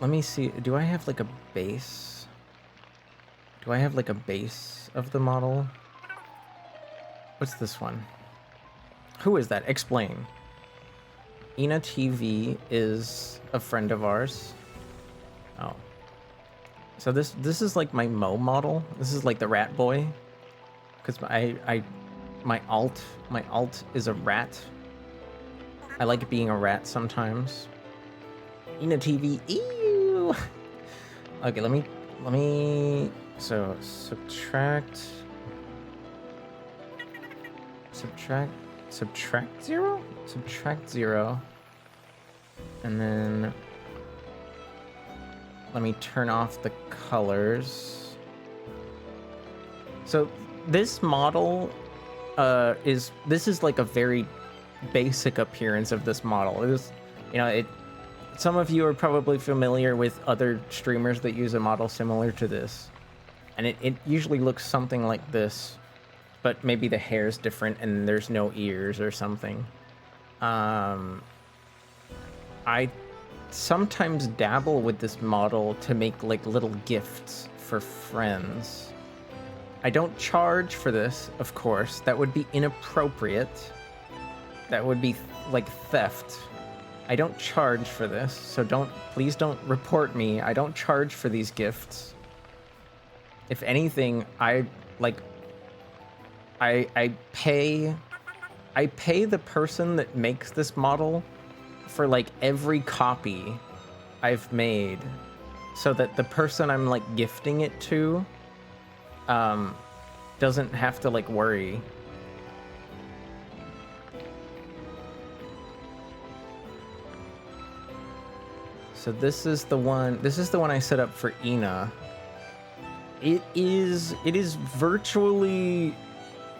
let me see, do I have like a base? Do I have like a base of the model? What's this one? Who is that? Explain. Ina TV is a friend of ours. Oh. So this is like my Mo model. This is like the rat boy. Because my alt is a rat. I like being a rat sometimes. Ina TV, ew. Okay, let me so subtract 0? Subtract 0. And then let me turn off the colors. So this model this is like a very basic appearance of this model. It is, you know, some of you are probably familiar with other streamers that use a model similar to this. And it usually looks something like this, but maybe the hair is different and there's no ears or something. I sometimes dabble with this model to make like little gifts for friends. I don't charge for this, of course. That would be inappropriate. That would be like theft. I don't charge for this, so please don't report me. I don't charge for these gifts. If anything, I pay the person that makes this model for like every copy I've made, so that the person I'm like gifting it to doesn't have to like worry. So this is the one I set up for Ina. It is virtually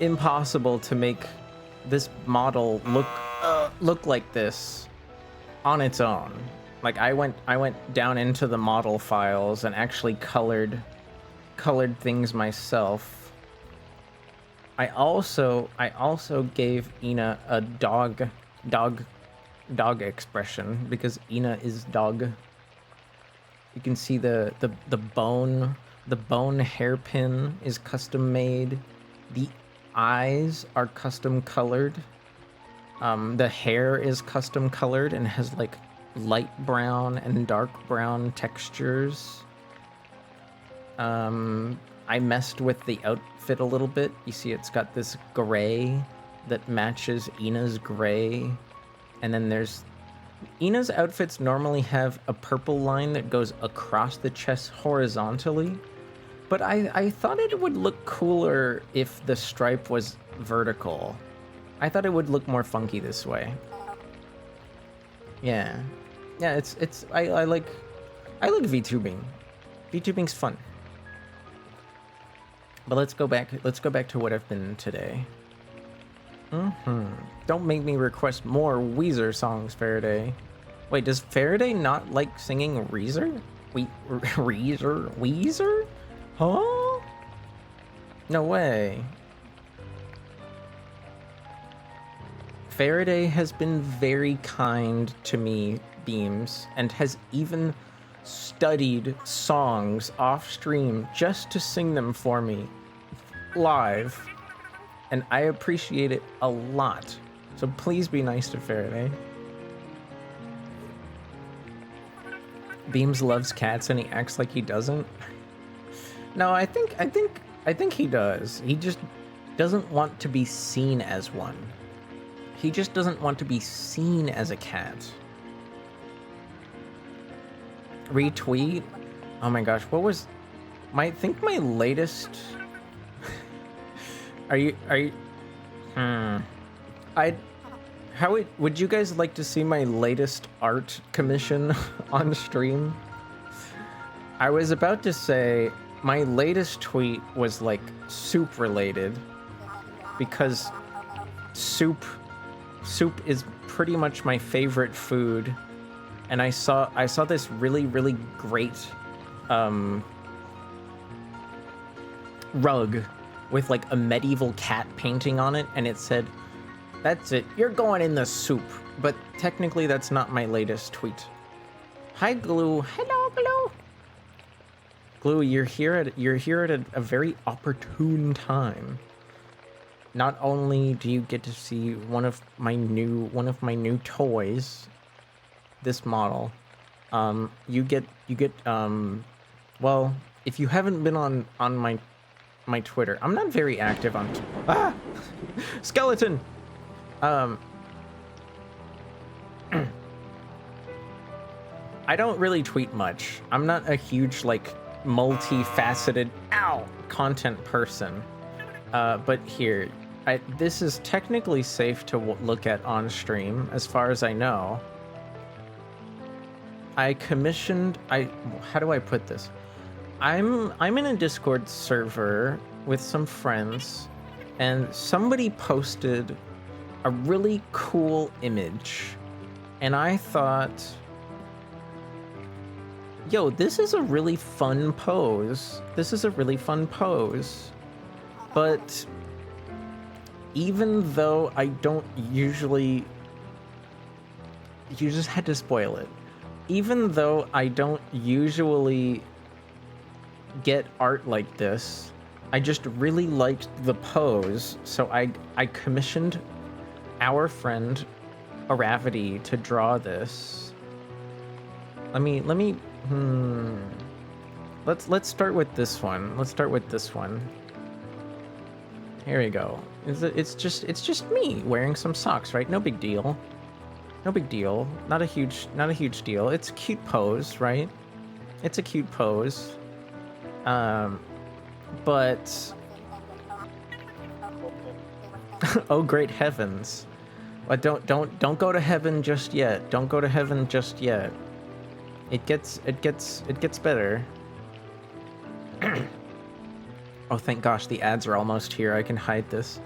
impossible to make this model look like this on its own. Like I went down into the model files and actually colored things myself. I also gave Ina a dog expression because Ina is dog. You can see the bone hairpin is custom made. The eyes are custom colored. The hair is custom colored and has like light brown and dark brown textures. I messed with the outfit a little bit. You see it's got this gray that matches Ina's gray. And then there's... Ina's outfits normally have a purple line that goes across the chest horizontally. But I thought it would look cooler if the stripe was vertical. I thought it would look more funky this way. Yeah. Yeah, I like VTubing. VTubing's fun. But let's go back to what I've been today. Don't make me request more Weezer songs, Faraday. Wait, does Faraday not like singing Weezer? Weezer? Huh? No way. Faraday has been very kind to me, Beams, and has even studied songs off stream just to sing them for me live. And I appreciate it a lot. So please be nice to Faraday. Beams loves cats and he acts like he doesn't. No, I think he does. He just doesn't want to be seen as one. He just doesn't want to be seen as a cat. Retweet? Oh my gosh, what was I think my latest would you guys like to see my latest art commission on stream? I was about to say my latest tweet was like soup related because soup is pretty much my favorite food, and I saw this really great rug with like a medieval cat painting on it, and it said, "That's it, you're going in the soup." But technically that's not my latest tweet. Hi Glue. Hello Glue. Glue, you're here at a very opportune time. Not only do you get to see one of my new toys, this model, you get well, if you haven't been on my Twitter, I'm not very active on skeleton. I don't really tweet much. I'm not a huge like multifaceted content person. But here, this is technically safe to look at on stream, as far as I know. I commissioned. How do I put this? I'm in a Discord server with some friends, and somebody posted a really cool image, and I thought, yo, this is a really fun pose. But even though I don't usually... You just had to spoil it. Even though I don't usually get art like this, I just really liked the pose, so I commissioned our friend Aravity to draw this. Let's start with this one. Here we go. It's just me wearing some socks, right? No big deal. Not a huge deal. It's a cute pose, right? It's a cute pose. But oh great heavens. But don't go to heaven just yet. It gets better. Oh, thank gosh, the ads are almost here. I can hide this.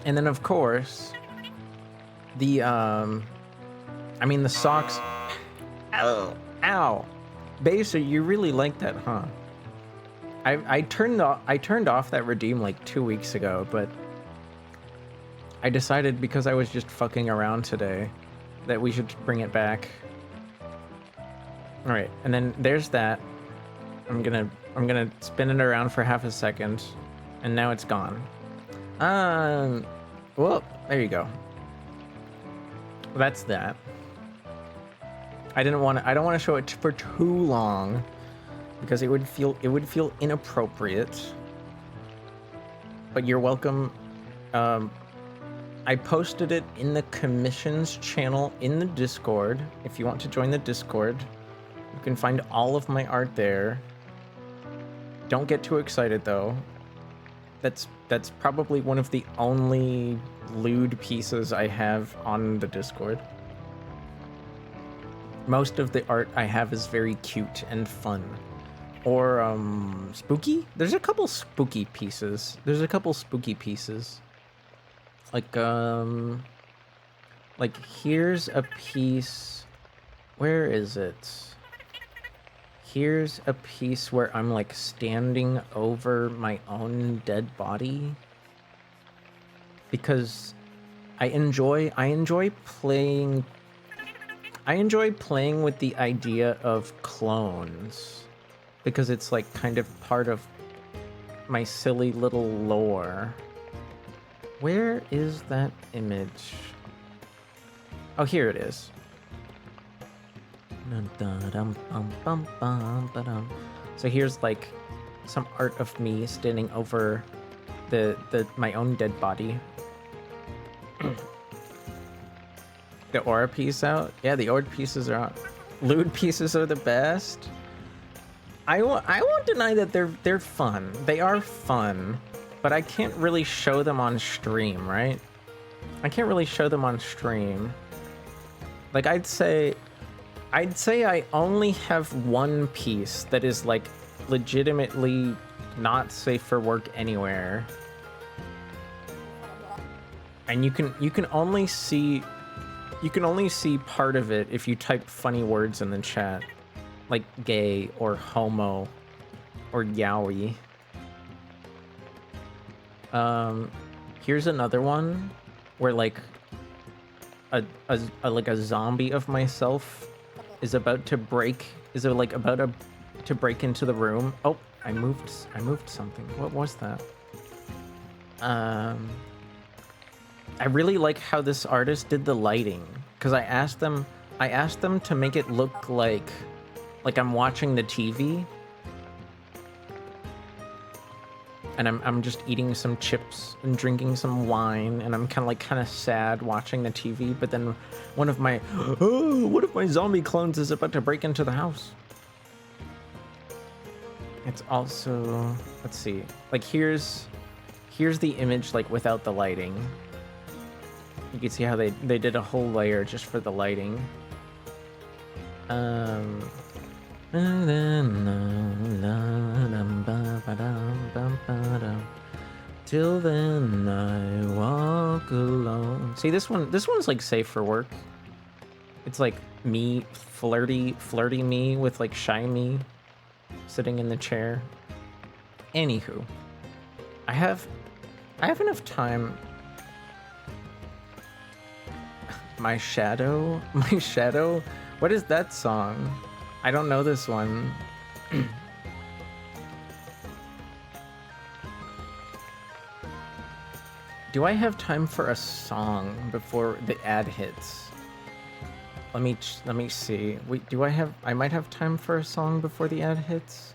And then of course, the socks. Ow. Basa, you really like that, huh? I turned off that redeem like 2 weeks ago, but I decided because I was just fucking around today that we should bring it back. All right, and then there's that. I'm gonna spin it around for half a second, and now it's gone. Well, there you go. That's that. I don't want to show it for too long, because it would feel inappropriate. But you're welcome. I posted it in the commissions channel in the Discord. If you want to join the Discord, you can find all of my art there. Don't get too excited though. That's probably one of the only lewd pieces I have on the Discord. Most of the art I have is very cute and fun. Or spooky? There's a couple spooky pieces. Like here's a piece. Where is it? Here's a piece where I'm like standing over my own dead body. Because I enjoy playing with the idea of clones. Because it's like kind of part of my silly little lore. Where is that image? Oh, here it is. So here's like some art of me standing over my own dead body. The aura piece out? Yeah, the aura pieces are out. Lewd pieces are the best. I won't deny that they're fun. They are fun, but I can't really show them on stream, right? I can't really show them on stream. Like I'd say I only have one piece that is like legitimately not safe for work anywhere. And you can only see part of it if you type funny words in the chat. Like gay or homo or yaoi. Here's another one where like a zombie of myself is about to break into the room. Oh, I moved something. What was that? I really like how this artist did the lighting, because I asked them to make it look like I'm watching the TV, and I'm just eating some chips and drinking some wine, and I'm kind of sad watching the TV. But then one of my zombie clones is about to break into the house. It's also, let's see, like here's the image like without the lighting. You can see how they did a whole layer just for the lighting. Till then I walk alone. See, this one's like safe for work. It's like me, flirty me with like shy me sitting in the chair. Anywho, I have enough time. My shadow. What is that song? I don't know this one. Do I have time for a song before the ad hits? Let me see. Wait, I might have time for a song before the ad hits.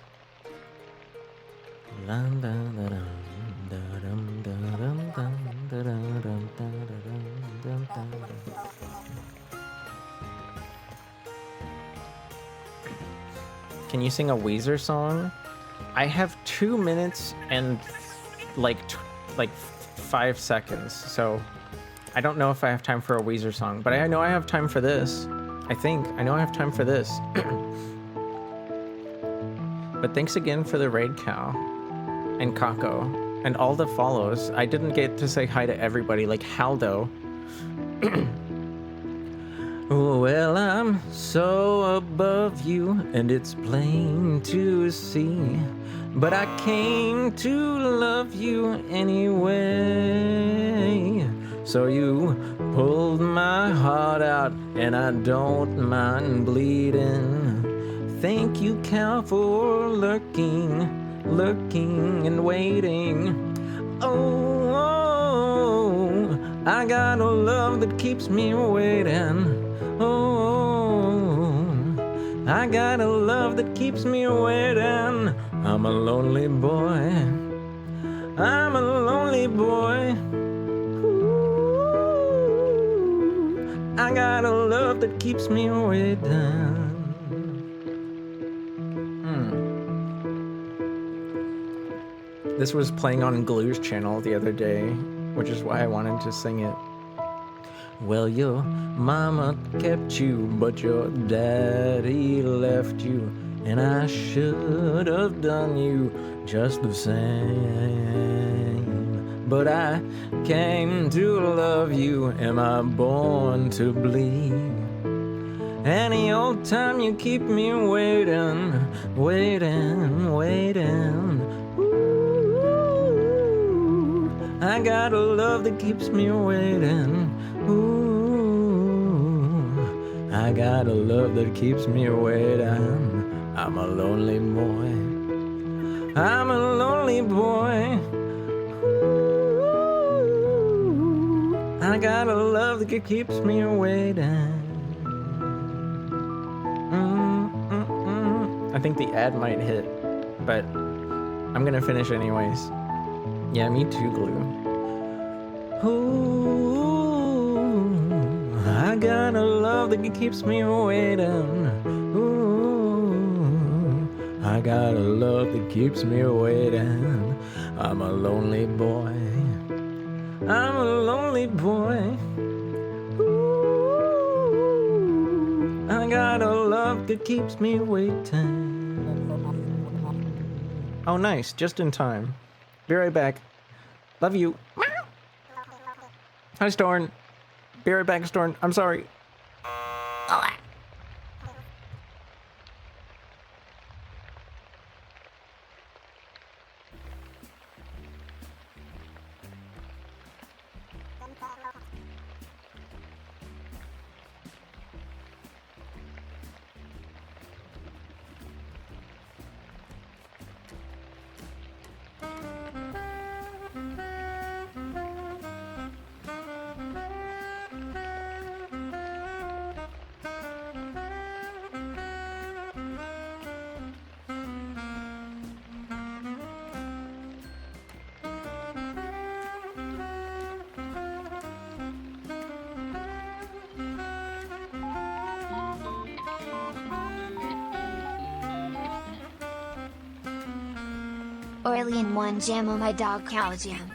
Can you sing a Weezer song? I have 2 minutes and like 5 seconds, so I don't know if I have time for a Weezer song, but I know I have time for this. I know I have time for this. But thanks again for the raid, Cal and Kako and all the follows. I didn't get to say hi to everybody, like Haldo. Well, I'm so above you, and it's plain to see. But I came to love you anyway. So you pulled my heart out, and I don't mind bleeding. Thank you, Cal, for lurking and waiting. Oh, I got a love that keeps me waiting. Oh, I got a love that keeps me waiting. I'm a lonely boy. I'm a lonely boy. Ooh, I got a love that keeps me waiting. This was playing on Glue's channel the other day, which is why I wanted to sing it. Well, your mama kept you, but your daddy left you, and I should have done you just the same. But I came to love you, am I born to bleed? Any old time you keep me waiting, waiting, waiting. Ooh, I got a love that keeps me waiting. Ooh, I got a love that keeps me waiting. I'm a lonely boy. I'm a lonely boy. Ooh, I got a love that keeps me waiting. I think the ad might hit, but I'm gonna finish anyways. Yeah, me too, Glue. Ooh, I got a love that keeps me waiting. Ooh, I got a love that keeps me waiting. I'm a lonely boy. I'm a lonely boy. Ooh, I got a love that keeps me waiting. Oh, nice. Just in time. Be right back. Love you. Hi, Storn. Be right back, Storn. I'm sorry. Orlean 1 jam on my dog cow jam.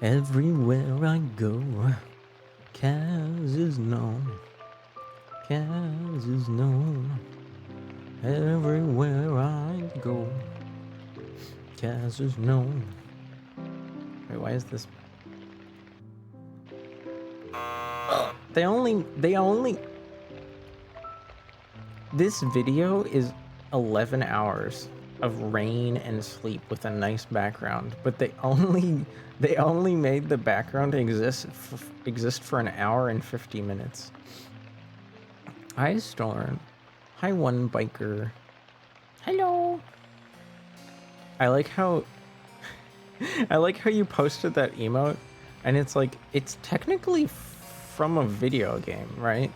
Everywhere I go, Kaz is known. Kaz is known. Everywhere I go, Kaz is known. Wait, why is this? They only. This video is 11 hours of rain and sleep with a nice background, but they only made the background exist for an hour and 50 minutes. Hi Storm. Hi One Biker. Hello. I like how you posted that emote, and it's like it's technically from a video game, right?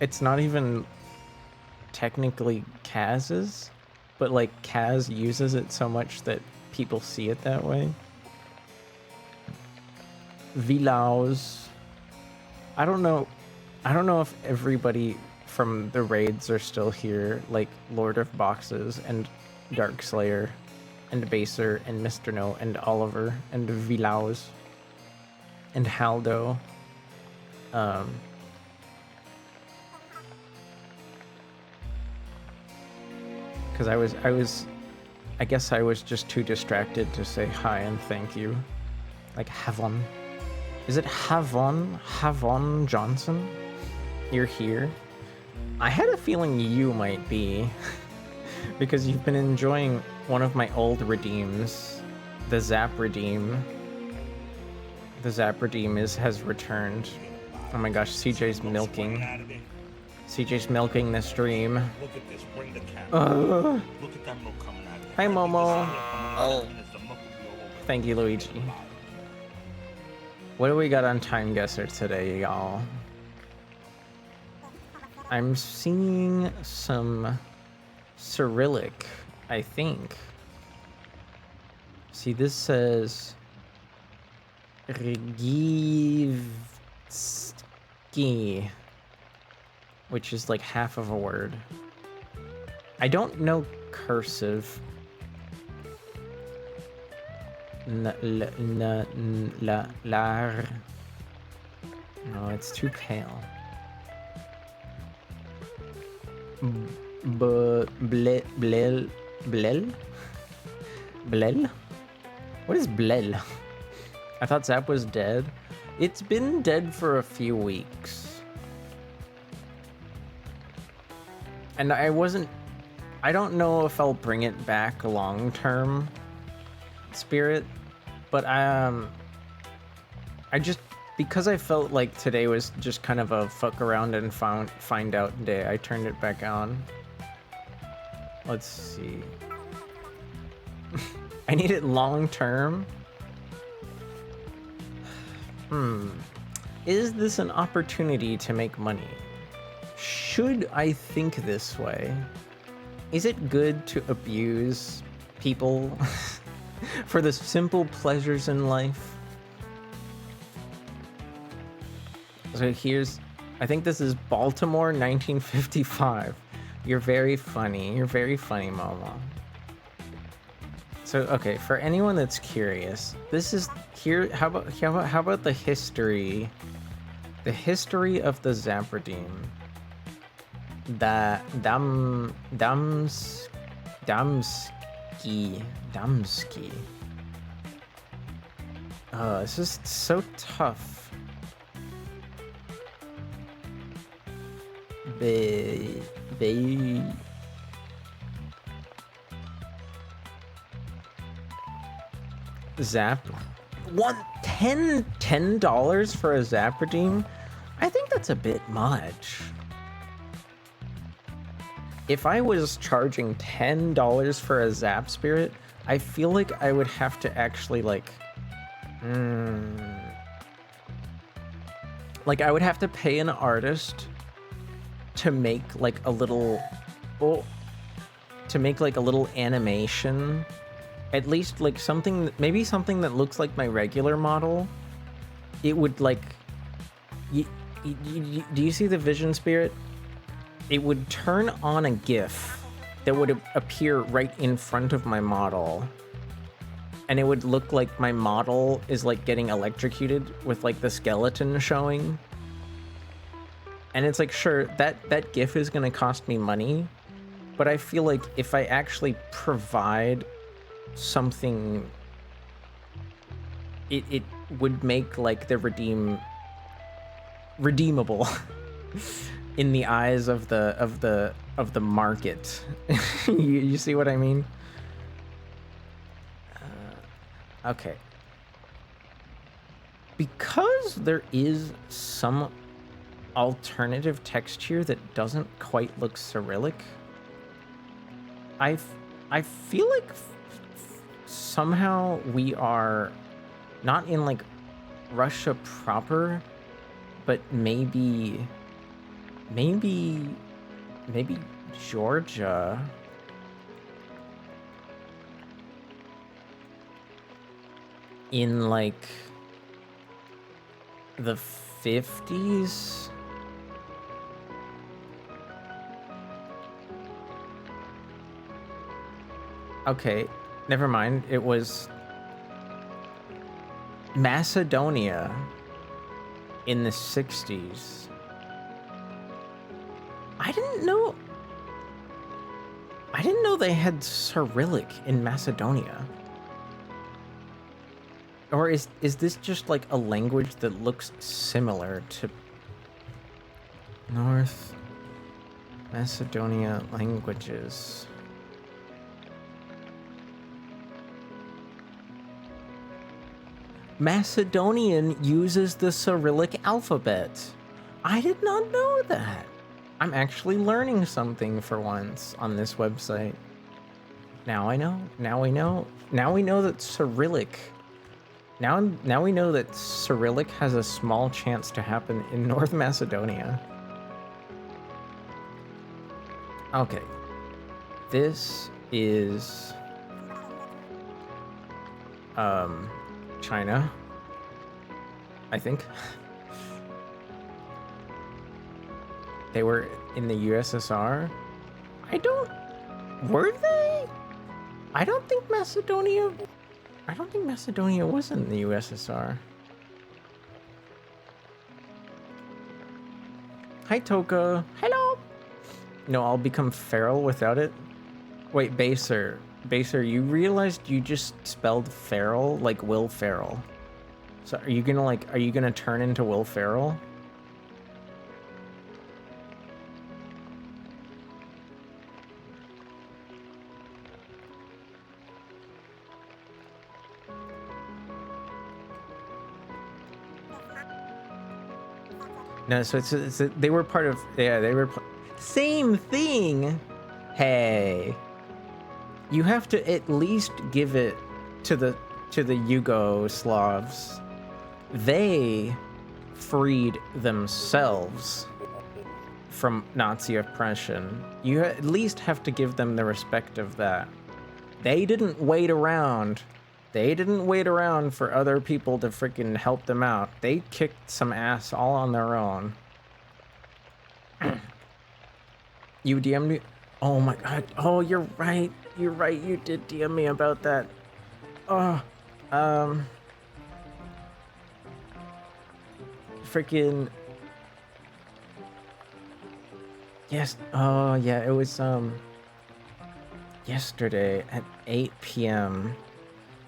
It's not even technically Kaz's, but like Kaz uses it so much that people see it that way. Vilaus. I don't know if everybody from the raids are still here, like Lord of Boxes and Darkslayer and Baser and Mr. No and Oliver and Vilaus and Haldo. Because I guess I was just too distracted to say hi and thank you. Like Havon. Is it Havon? Havon Johnson? You're here? I had a feeling you might be. Because you've been enjoying one of my old redeems. The Zap Redeem. The Zap Redeem has returned. Oh my gosh, CJ's milking. CJ's milking the stream. Look at this, bring the camera. Look at that milk coming out. Hi Momo. Oh. Thank you, Luigi. What do we got on Time Guesser today, y'all? I'm seeing some Cyrillic, I think. See, this says Regivski, which is like half of a word. I don't know cursive. No, it's too pale. Blel? What is blel? I thought Zap was dead. It's been dead for a few weeks. And I don't know if I'll bring it back long term, Spirit, but because I felt like today was just kind of a fuck around and find out day, I turned it back on. Let's see. I need it long term. Is this an opportunity to make money? Should I think this way? Is it good to abuse people for the simple pleasures in life? So I think this is Baltimore 1955. You're very funny. You're very funny, Momo. So, okay, for anyone that's curious, this is here. How about the history? The history of the Zap Redeem. Damski. This is so tough. Zap $10 for a Zap Redeem? I think that's a bit much. If I was charging $10 for a Zap Spirit, I feel like I would have to actually like I would have to pay an artist to make like a little animation, at least like maybe something that looks like my regular model. It would like do you see the Vision Spirit? It would turn on a GIF that would appear right in front of my model, and it would look like my model is like getting electrocuted with like the skeleton showing. And it's like, sure, that GIF is gonna cost me money, but I feel like if I actually provide something, it would make like the redeemable in the eyes of the market. You see what I mean? Okay. Because there is some alternative text here that doesn't quite look Cyrillic, I feel like somehow we are not in like Russia proper, but maybe Georgia. In like the 50s. Okay, never mind. It was Macedonia in the 60s. I didn't know they had Cyrillic in Macedonia. Or is this just like a language that looks similar to North Macedonia languages? Macedonian uses the Cyrillic alphabet. I did not know that. I'm actually learning something for once on this website. Now I know. Now we know. Now we know that Cyrillic. Now we know that Cyrillic has a small chance to happen in North Macedonia. Okay. This is China, I think. They were in the USSR. Were they? I don't think Macedonia was in the USSR. Hi, Toka. Hello. No, I'll become feral without it. Wait, Baser, you realized you just spelled feral like Will Ferrell. So are you gonna turn into Will Ferrell? No, so they were part of, yeah, they were same thing. Hey, you have to at least give it to the Yugoslavs. They freed themselves from Nazi oppression. You at least have to give them the respect of that. They didn't wait around. They didn't wait around for other people to freaking help them out. They kicked some ass all on their own. You DM'd me? Oh my god. Oh, you're right. You're right. You did DM me about that. Oh, freaking. Yes. Oh, yeah. It was, yesterday at 8 p.m.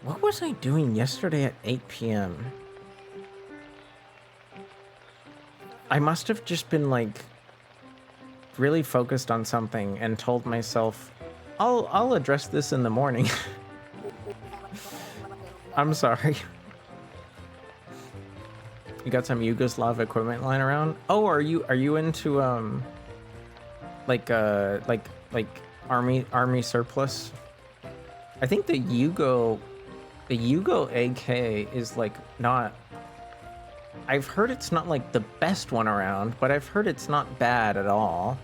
What was I doing yesterday at 8 p.m.? I must have just been like really focused on something and told myself, I'll address this in the morning. I'm sorry. You got some Yugoslav equipment lying around? Oh, are you into like army surplus? I think the Yugo AK is like not, I've heard it's not like the best one around, but I've heard it's not bad at all.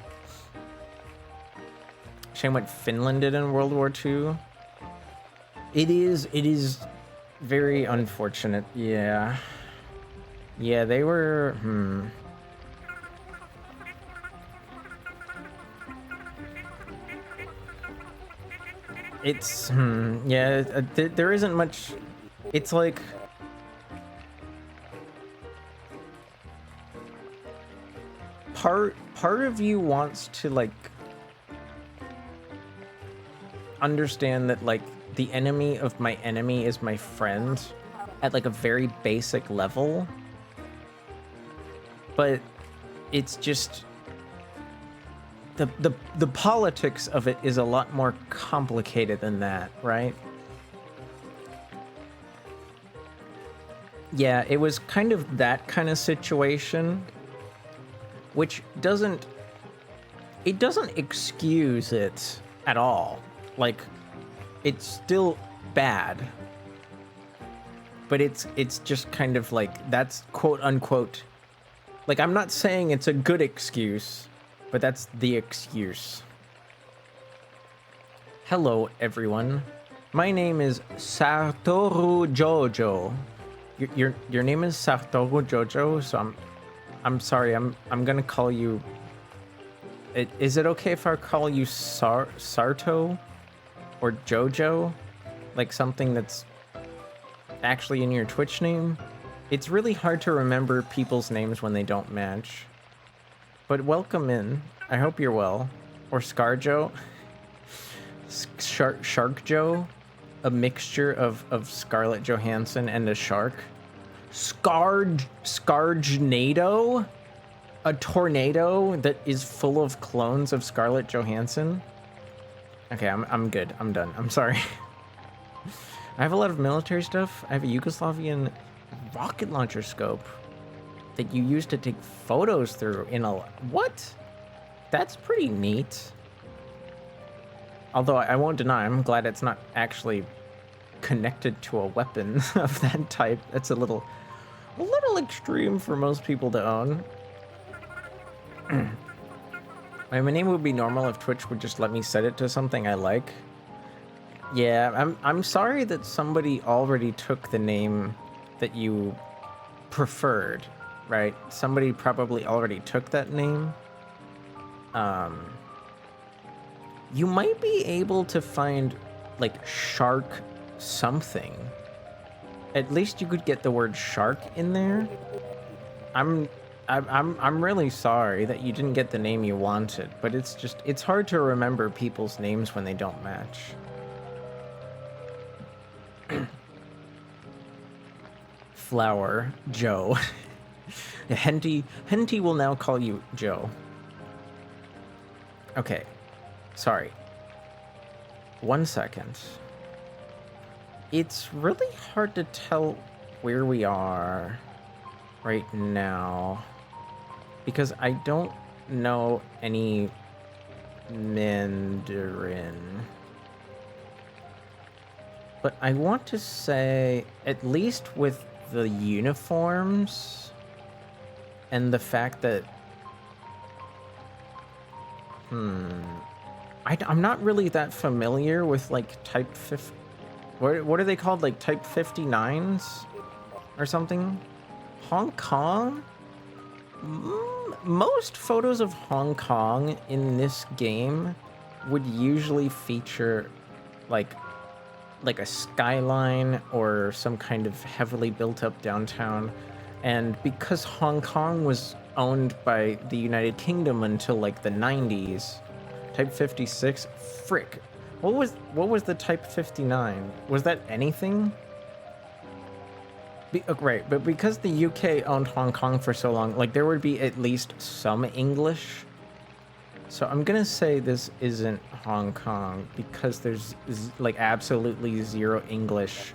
Shame what Finland did in World War II. It is very unfortunate. Yeah, they were It's yeah. There isn't much. It's like part of you wants to like understand that like the enemy of my enemy is my friend at like a very basic level, but it's just the politics of it is a lot more complicated than that, right? Yeah, it was kind of that kind of situation, which doesn't excuse it at all. Like, it's still bad, but it's just kind of like, that's quote unquote, like, I'm not saying it's a good excuse, but that's the excuse. Hello everyone, my name is Satoru Jojo. Your name is Satoru Jojo, so I'm sorry, I'm gonna call you, is it okay if I call you Sarto or Jojo, like something that's actually in your Twitch name? It's really hard to remember people's names when they don't match. But welcome in. I hope you're well. Or Scarjo. Shark Joe. A mixture of Scarlett Johansson and a shark. Scargnado? A tornado that is full of clones of Scarlett Johansson? Okay, I'm good. I'm done. I'm sorry. I have a lot of military stuff. I have a Yugoslavian rocket launcher scope that you use to take photos through in a... What? That's pretty neat. Although I won't deny, I'm glad it's not actually connected to a weapon of that type. That's a little extreme for most people to own. My name would be normal if Twitch would just let me set it to something I like. Yeah, I'm sorry that somebody already took the name that you preferred, right? Somebody probably already took that name. You might be able to find like shark something. At least you could get the word shark in there. I'm really sorry that you didn't get the name you wanted, but it's hard to remember people's names when they don't match. Flower Joe. Henty will now call you Joe. Okay. Sorry. 1 second. It's really hard to tell where we are right now because I don't know any Mandarin. But I want to say, at least with the uniforms and the fact that I'm not really that familiar with like type 50. What are they called? Like type 59s or something? Hong Kong? Most photos of Hong Kong in this game would usually feature like a skyline or some kind of heavily built up downtown. And because Hong Kong was owned by the United Kingdom until like the 90s, type 56, frick. What was the type 59? Was that anything? Right, but because the UK owned Hong Kong for so long, like there would be at least some English. So I'm gonna say this isn't Hong Kong because there's like absolutely zero English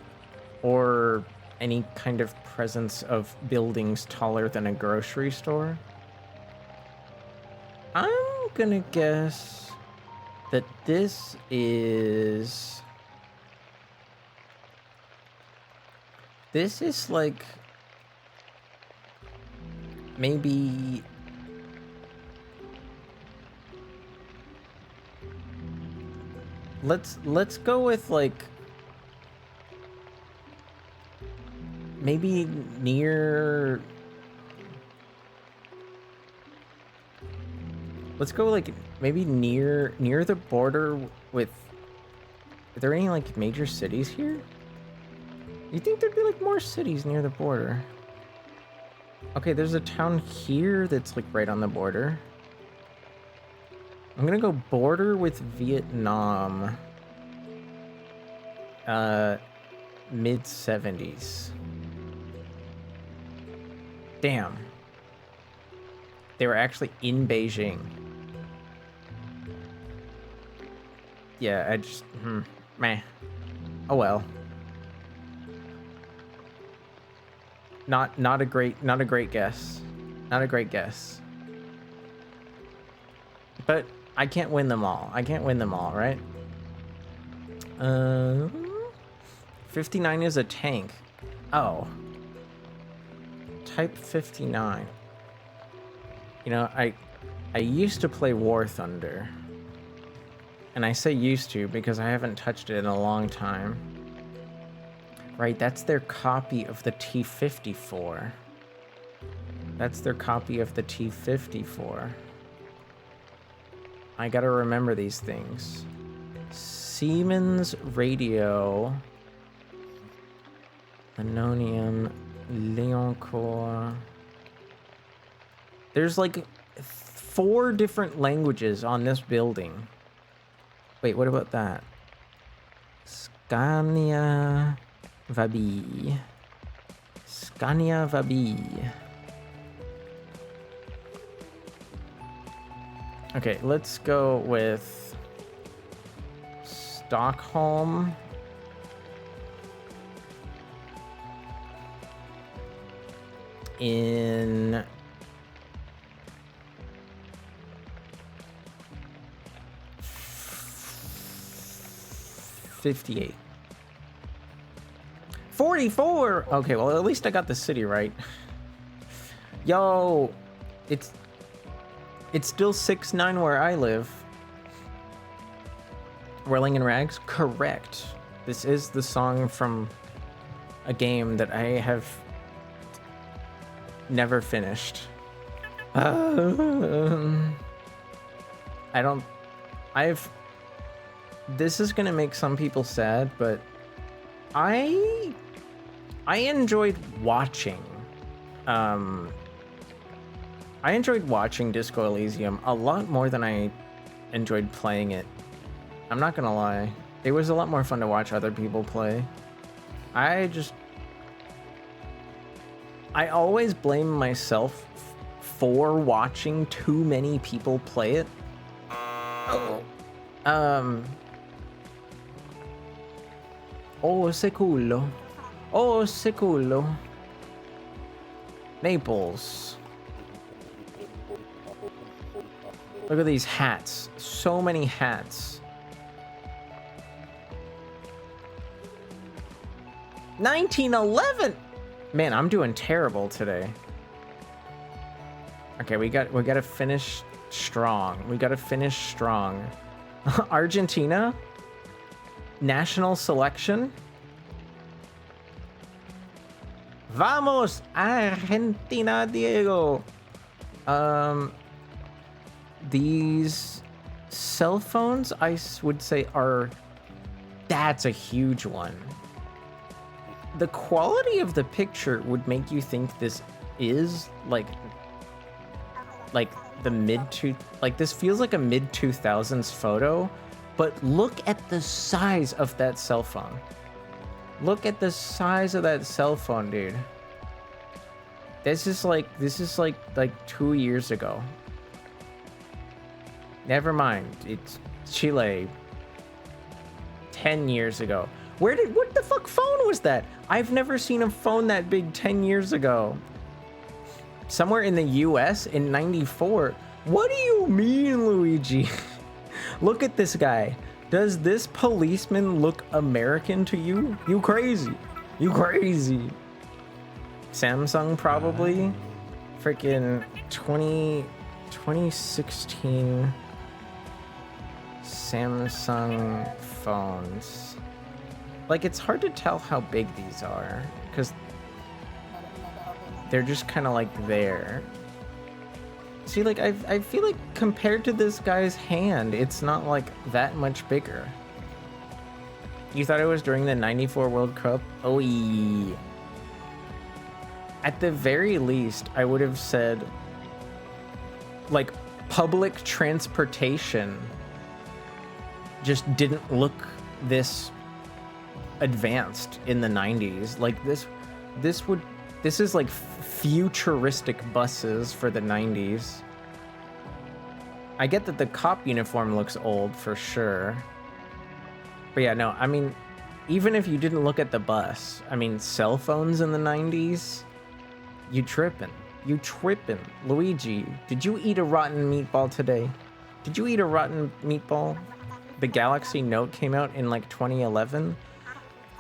or any kind of presence of buildings taller than a grocery store. I'm gonna guess that this is like maybe let's go with like maybe near, let's go like maybe near the border with Are there any like major cities here? You think there'd be like more cities near the border? Okay, there's a town here that's like right on the border. I'm gonna go border with Vietnam. Mid 70s. Damn. They were actually in Beijing. Yeah, I just, meh. Oh well. Not a great guess. Not a great guess. But I can't win them all. I can't win them all, right? 59 is a tank. Oh. Type 59. You know, I used to play War Thunder. And I say used to because I haven't touched it in a long time. Right, that's their copy of the T-54. That's their copy of the T-54. I gotta remember these things. Siemens Radio. Anonium. Leoncourt. There's like 4 different languages on this building. Wait, what about that? Scania Vabi. Scania Vabi. Okay, let's go with Stockholm. In 58. 44! Okay, well, at least I got the city right. Yo, it's still 6-9 where I live. Whirling in Rags? Correct. This is the song from a game that I have never finished. This is gonna make some people sad, but I enjoyed watching. I enjoyed watching Disco Elysium a lot more than I enjoyed playing it. I'm not gonna lie. It was a lot more fun to watch other people play. I always blame myself for watching too many people play it. Oh, se culo. Oh, se culo. Naples. Look at these hats. So many hats. 1911! Man, I'm doing terrible today. Okay, we gotta finish strong. We gotta finish strong. Argentina? National selection? Vamos, Argentina, Diego! These cell phones, I would say, that's a huge one. The quality of the picture would make you think this is like this feels like a mid 2000s photo, but look at the size of that cell phone. Look at the size of that cell phone, dude. This is like 2 years ago. Never mind, it's Chile 10 years ago. What the fuck phone was that? I've never seen a phone that big 10 years ago. Somewhere in the US in 94. What do you mean, Luigi? Look at this guy. Does this policeman look American to you? You crazy. You crazy. Samsung probably. Freaking 2016 Samsung phones. Like, it's hard to tell how big these are because they're just kind of like there. See, like, I feel like compared to this guy's hand, it's not like that much bigger. You thought it was during the 94 World Cup? Oh, at the very least, I would have said, like, public transportation just didn't look this advanced in the 90s. Like, this is like futuristic buses for the 90s. I get that the cop uniform looks old for sure. But yeah, no, I mean, even if you didn't look at the bus, I mean, cell phones in the 90s, you tripping. You tripping. Luigi, did you eat a rotten meatball today? Did you eat a rotten meatball? The Galaxy Note came out in like 2011.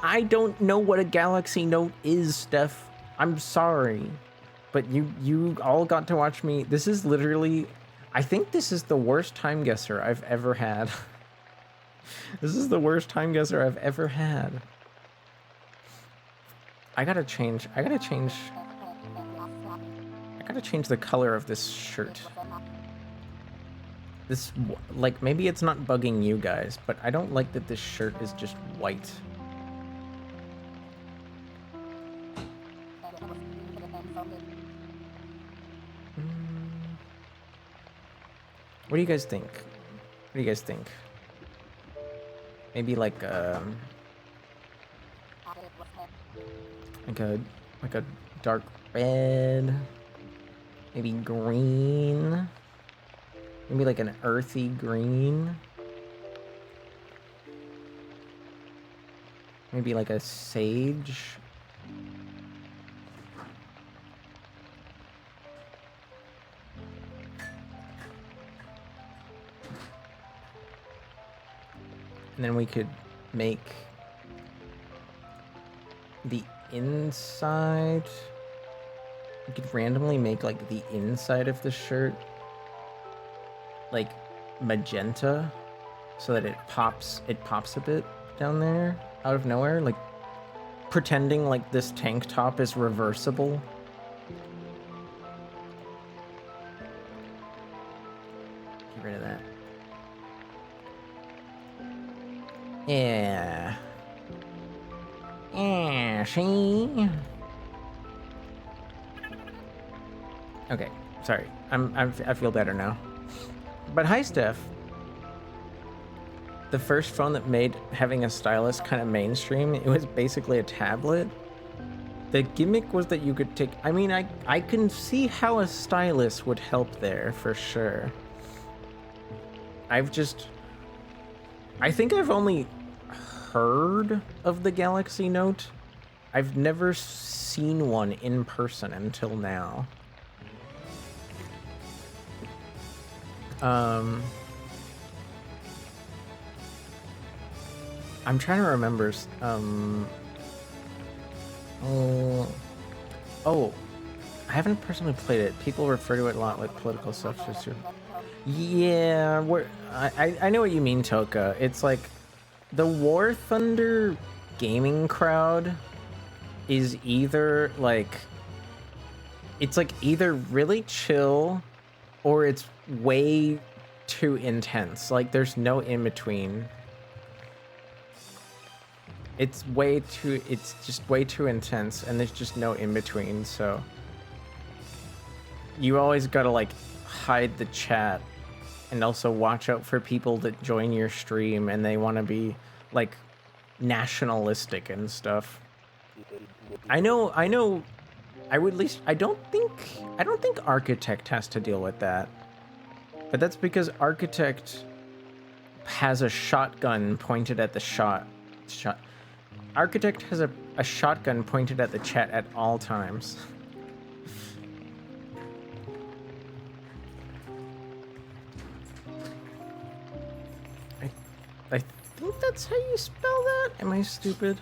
I don't know what a Galaxy Note is, Steph. I'm sorry. But you all got to watch me. This is literally, I think this is the worst time guesser I've ever had. This is the worst time guesser I've ever had. I gotta change the color of this shirt. This, like, maybe it's not bugging you guys, but I don't like that this shirt is just white. What do you guys think? What do you guys think? Maybe like a dark red, maybe green, maybe like an earthy green, maybe like a sage. And then we could make the inside, we could randomly make like the inside of the shirt like magenta so that it pops a bit down there out of nowhere, like pretending like this tank top is reversible. Get rid of that. Yeah. Yeah, see? Okay, sorry. I feel better now. But hi, Steph. The first phone that made having a stylus kind of mainstream, it was basically a tablet. The gimmick was that you could take, I mean, I can see how a stylus would help there for sure. I think I've only heard of the Galaxy Note. I've never seen one in person until now. I'm trying to remember. Oh, I haven't personally played it. People refer to it a lot like political stuff. Yeah, I know what you mean, Toka. It's like the War Thunder gaming crowd is either like, it's like either really chill or it's way too intense. Like there's no in between. It's just way too intense and there's just no in between. So you always gotta like hide the chat and also watch out for people that join your stream and they want to be like nationalistic and stuff. I know I don't think Architect has to deal with that. But that's because Architect has a shotgun pointed at the Architect has a shotgun pointed at the chat at all times. I think that's how you spell that? Am I stupid?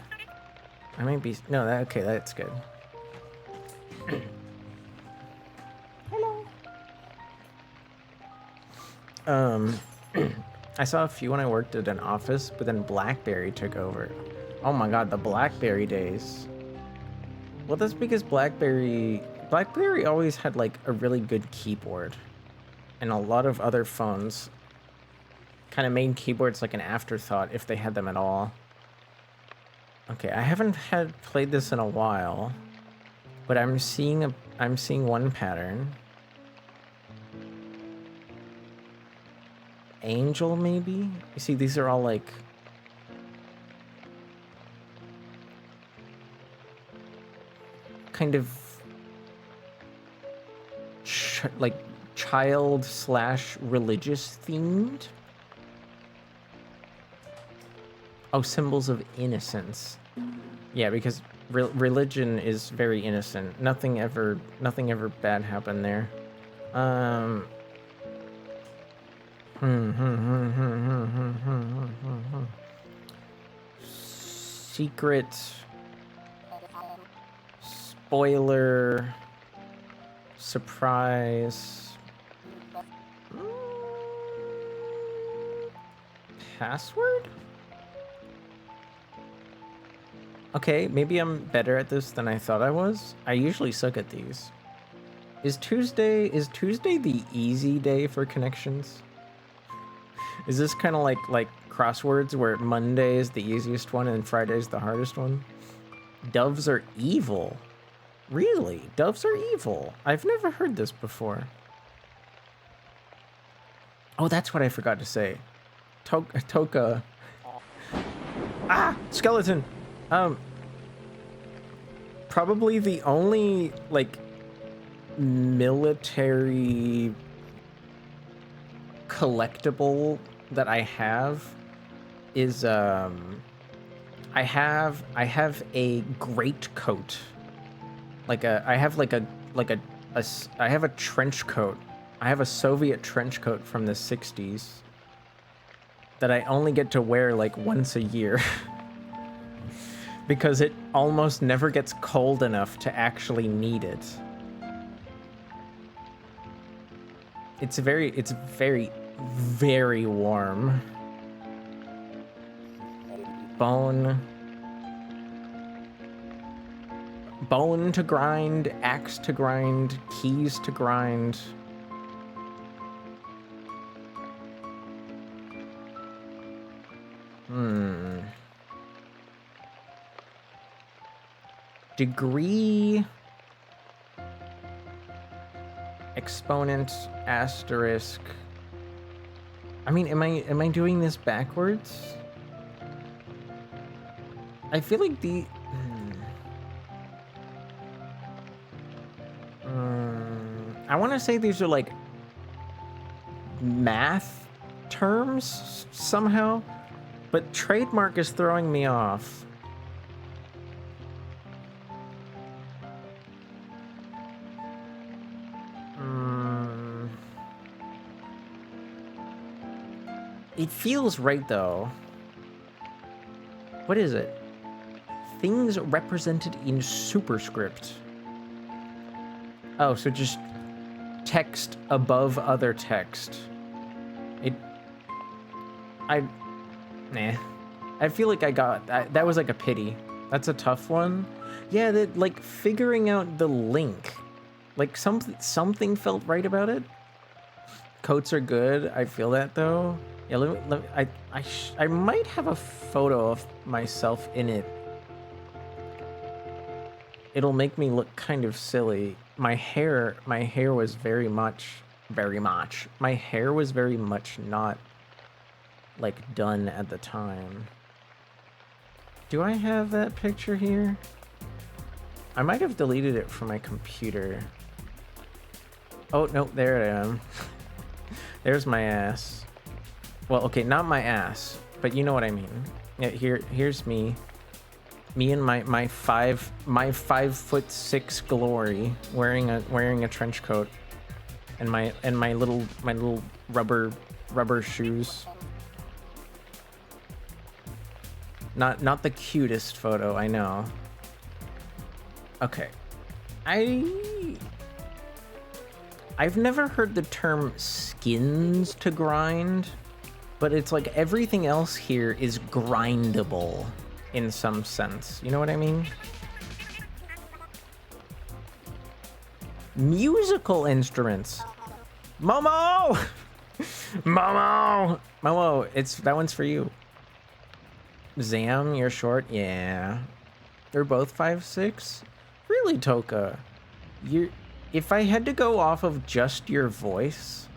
I might be... No, okay, that's good. Hello. I saw a few when I worked at an office, but then BlackBerry took over. Oh my god, the BlackBerry days. Well, that's because BlackBerry always had like a really good keyboard. And a lot of other phones kind of made keyboards like an afterthought if they had them at all. Okay, I haven't played this in a while, but I'm seeing one pattern. Angel, maybe? You see, these are all like kind of like child / religious themed. Oh, symbols of innocence. Yeah, because religion is very innocent. Nothing ever bad happened there. Secret. Spoiler. Surprise. Password? Okay, maybe I'm better at this than I thought I was. I usually suck at these. Is Tuesday the easy day for connections? Is this kind of like crosswords where Monday is the easiest one and Friday is the hardest one? Doves are evil. Really? Doves are evil. I've never heard this before. Oh, that's what I forgot to say. Toka. Ah, skeleton. Probably the only like military collectible that I have is I have a great coat. I have a trench coat. I have a Soviet trench coat from the 60s that I only get to wear like once a year. Because it almost never gets cold enough to actually need it. It's very, very warm. Bone to grind, axe to grind, keys to grind. Degree, exponent, asterisk. I mean, am I doing this backwards? I feel like the I want to say these are like math terms somehow, but trademark is throwing me off. It feels right though. What is it? Things represented in superscript. Oh, so just text above other text. I feel like I got that was like a pity. That's a tough one. Yeah, that like figuring out the link. Like something felt right about it. Coats are good. I feel that though. Yeah, I might have a photo of myself in it. It'll make me look kind of silly. My hair was very much. My hair was very much not like done at the time. Do I have that picture here? I might have deleted it from my computer. Oh, no, there I am. There's my ass. Well, okay, not my ass, but you know what I mean. Yeah, here's me. Me and my 5'6" glory wearing a trench coat and my little rubber shoes. Not the cutest photo, I know. Okay. I've never heard the term skins to grind, but it's like everything else here is grindable in some sense. You know what I mean? Musical instruments. Momo! Momo! Momo, that one's for you. Zam, you're short? Yeah. They're both 5'6"? Really, Toka? If I had to go off of just your voice,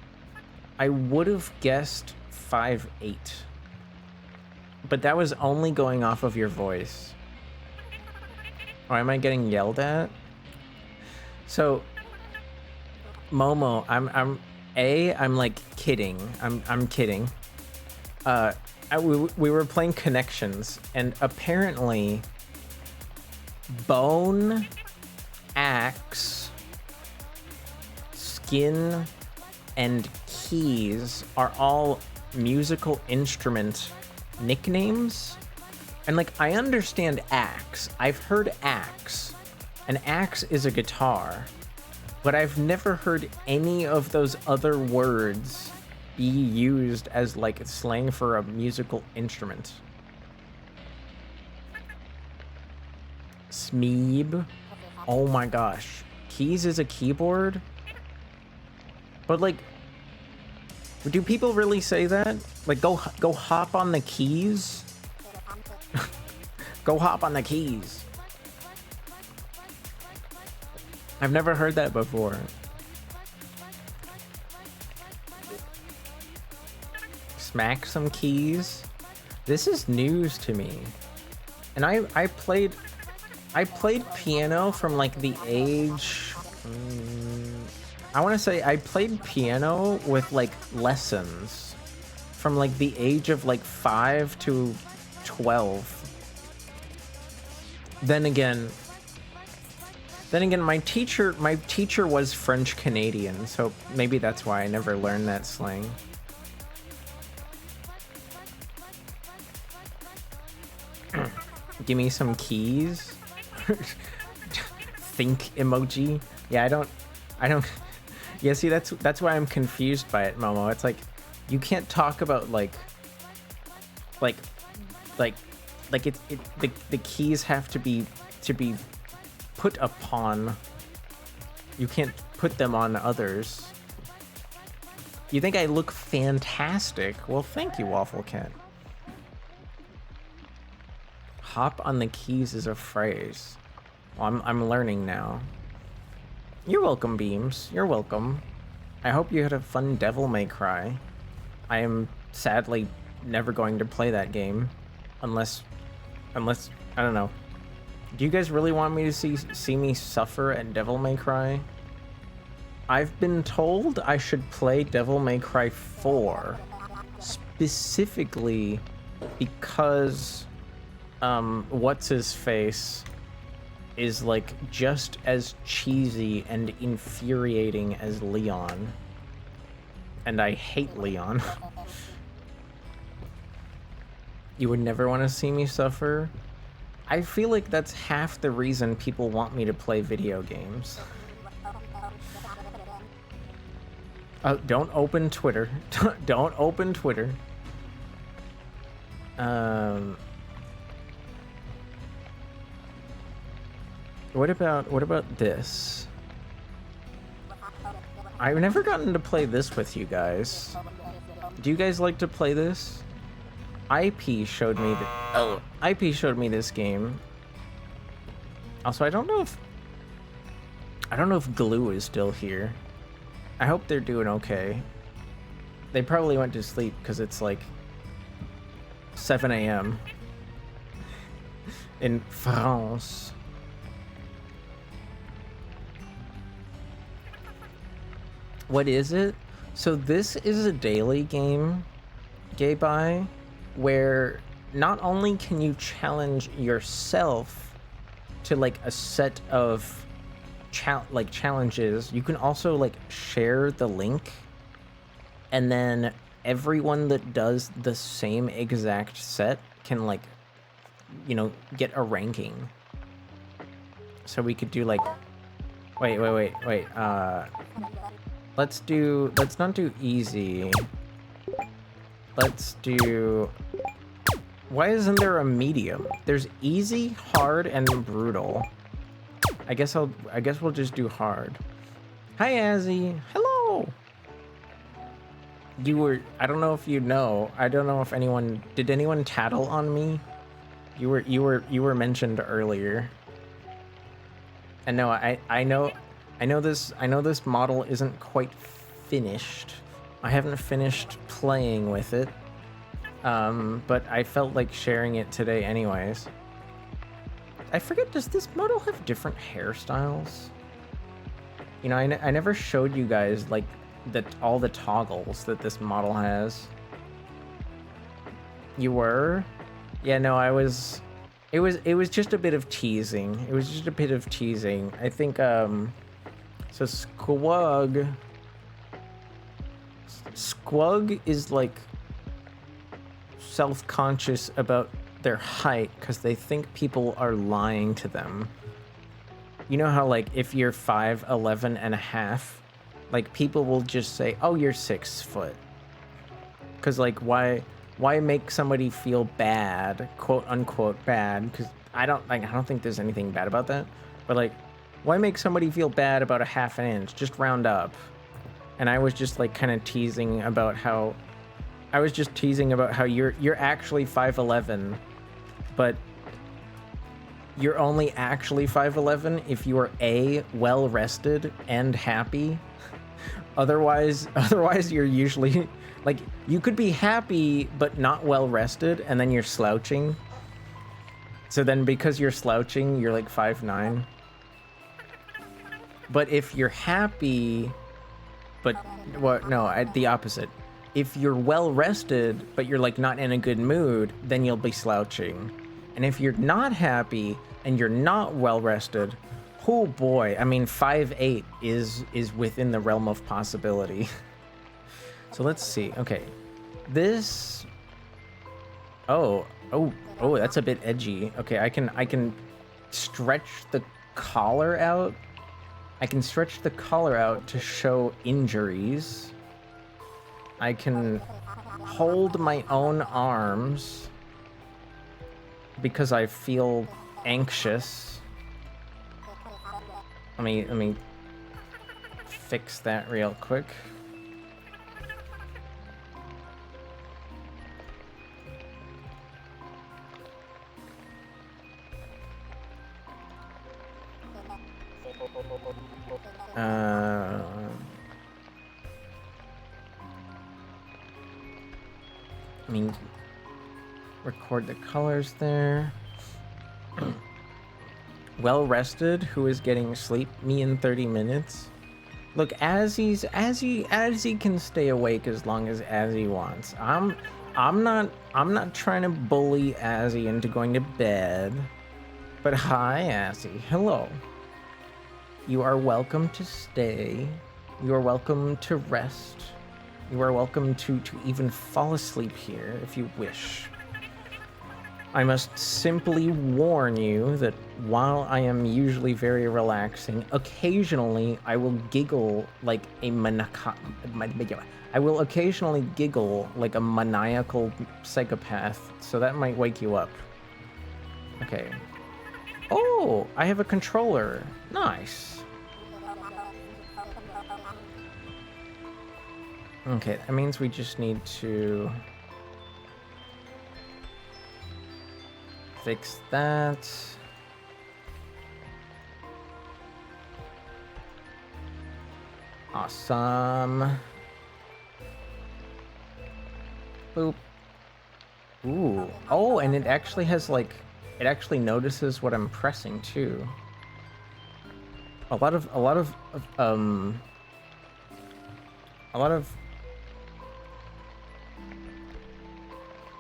I would have guessed 5'8". But that was only going off of your voice. Or am I getting yelled at? So, Momo, I'm like kidding. I'm kidding. We were playing Connections, and apparently bone, axe, skin, and keys are all musical instrument nicknames. And like, I understand axe. I've heard axe. An axe is a guitar. But I've never heard any of those other words be used as like slang for a musical instrument. Smeeb. Oh my gosh. Keys is a keyboard? But like, do people really say that? Like, go hop on the keys? Go hop on the keys. I've never heard that before. Smack some keys. This is news to me. And I played piano from like the age, I want to say I played piano with like lessons from like the age of like 5 to 12. Then again, my teacher was French Canadian, so maybe that's why I never learned that slang. Give me some keys. Think emoji. Yeah, I don't. Yeah, see, that's why I'm confused by it, Momo. It's like, you can't talk about like the keys have to be put upon. You can't put them on others. You think I look fantastic? Well, thank you, Waffle Cat. Hop on the keys is a phrase. Well, I'm learning now. You're welcome, Beams. You're welcome. I hope you had a fun Devil May Cry. I am sadly never going to play that game, unless I don't know. Do you guys really want me to see me suffer at Devil May Cry? I've been told I should play Devil May Cry 4 specifically because what's his face is like just as cheesy and infuriating as Leon, and I hate Leon. You would never want to see me suffer? I feel like that's half the reason people want me to play video games. Oh, don't open Twitter. Don't open Twitter. What about this? I've never gotten to play this with you guys. Do you guys like to play this? IP showed me IP showed me this game. Also, I don't know if Glue is still here. I hope they're doing okay. They probably went to sleep because it's like 7 a.m. in France. What is it? So this is a daily game, Gay Bye, where not only can you challenge yourself to like a set of challenges, you can also like share the link, and then everyone that does the same exact set can like, you know, get a ranking. So we could do like, wait. Let's not do easy. Let's do, why isn't there a medium? There's easy, hard, and brutal. I guess we'll just do hard. Hi, Azzy. Hello. I don't know if you know. I don't know if did anyone tattle on me You were mentioned earlier. And no, I know this model isn't quite finished. I haven't finished playing with it. But I felt like sharing it today anyways. I forget, does this model have different hairstyles? You know, I never showed you guys like all the toggles that this model has. You were? Yeah, no, I was. It was just a bit of teasing. It was just a bit of teasing. I think so Squug is like self-conscious about their height because they think people are lying to them. You know how like if you're 5'11" and a half, like people will just say, "Oh, you're 6 foot." Cuz like why make somebody feel bad, quote unquote bad, cuz I don't think there's anything bad about that. But like why make somebody feel bad about a half an inch? Just round up. And I was just like kind of teasing about how you're actually 5'11", but you're only actually 5'11" if you are A, well rested and happy. Otherwise you're usually like, you could be happy but not well rested, and then you're slouching. So then because you're slouching, you're like 5'9". But if you're happy, but what? No, the opposite. If you're well rested, but you're like not in a good mood, then you'll be slouching. And if you're not happy and you're not well rested, oh boy, I mean 5'8" is within the realm of possibility. So let's see. Okay, this. Oh, that's a bit edgy. Okay, I can stretch the collar out. I can stretch the collar out to show injuries. I can hold my own arms because I feel anxious. Let me fix that real quick. Record the colors there. Well rested, who is getting sleep? Me in 30 minutes. Look, Azzy can stay awake as long as Azzy wants. I'm not trying to bully Azzy into going to bed. But hi, Azzy. Hello. You are welcome to stay. You are welcome to rest. You are welcome to even fall asleep here if you wish. I must simply warn you that while I am usually very relaxing, occasionally I will giggle like a maniacal psychopath, so that might wake you up. Okay. Oh, I have a controller. Nice. Okay, that means we just need to fix that. Awesome. Boop. Ooh. Oh, and it actually has like, it actually notices what I'm pressing too. A lot of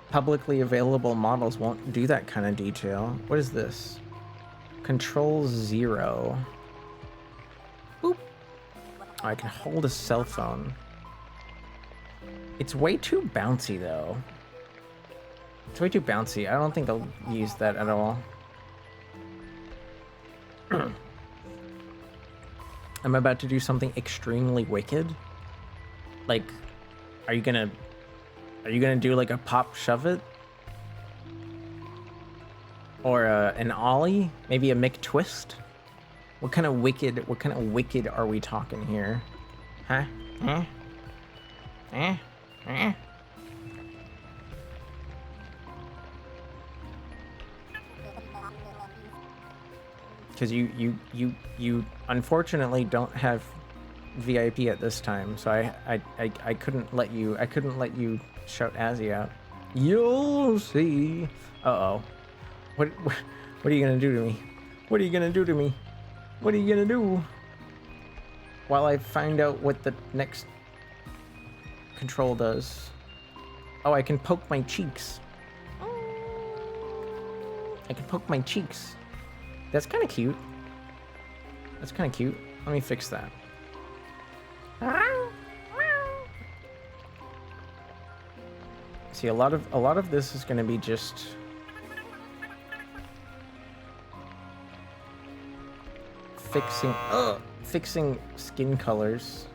publicly available models won't do that kind of detail. What is this? Control 0. Boop. Oh, I can hold a cell phone. It's way too bouncy though. It's way too bouncy. I don't think I'll use that at all. I'm about to do something extremely wicked. Like, are you gonna do like a pop shove it? Or an ollie? Maybe a McTwist? What kind of wicked are we talking here? Huh? Eh? Eh? Eh? because you unfortunately don't have VIP at this time, so I couldn't let you shout Azzy out. You'll see. Uh-oh. What are you gonna do to me? What are you gonna do to me? What are you gonna do? While I find out what the next control does. Oh, I can poke my cheeks. I can poke my cheeks. That's kind of cute. That's kind of cute. Let me fix that. See, a lot of this is going to be just fixing skin colors.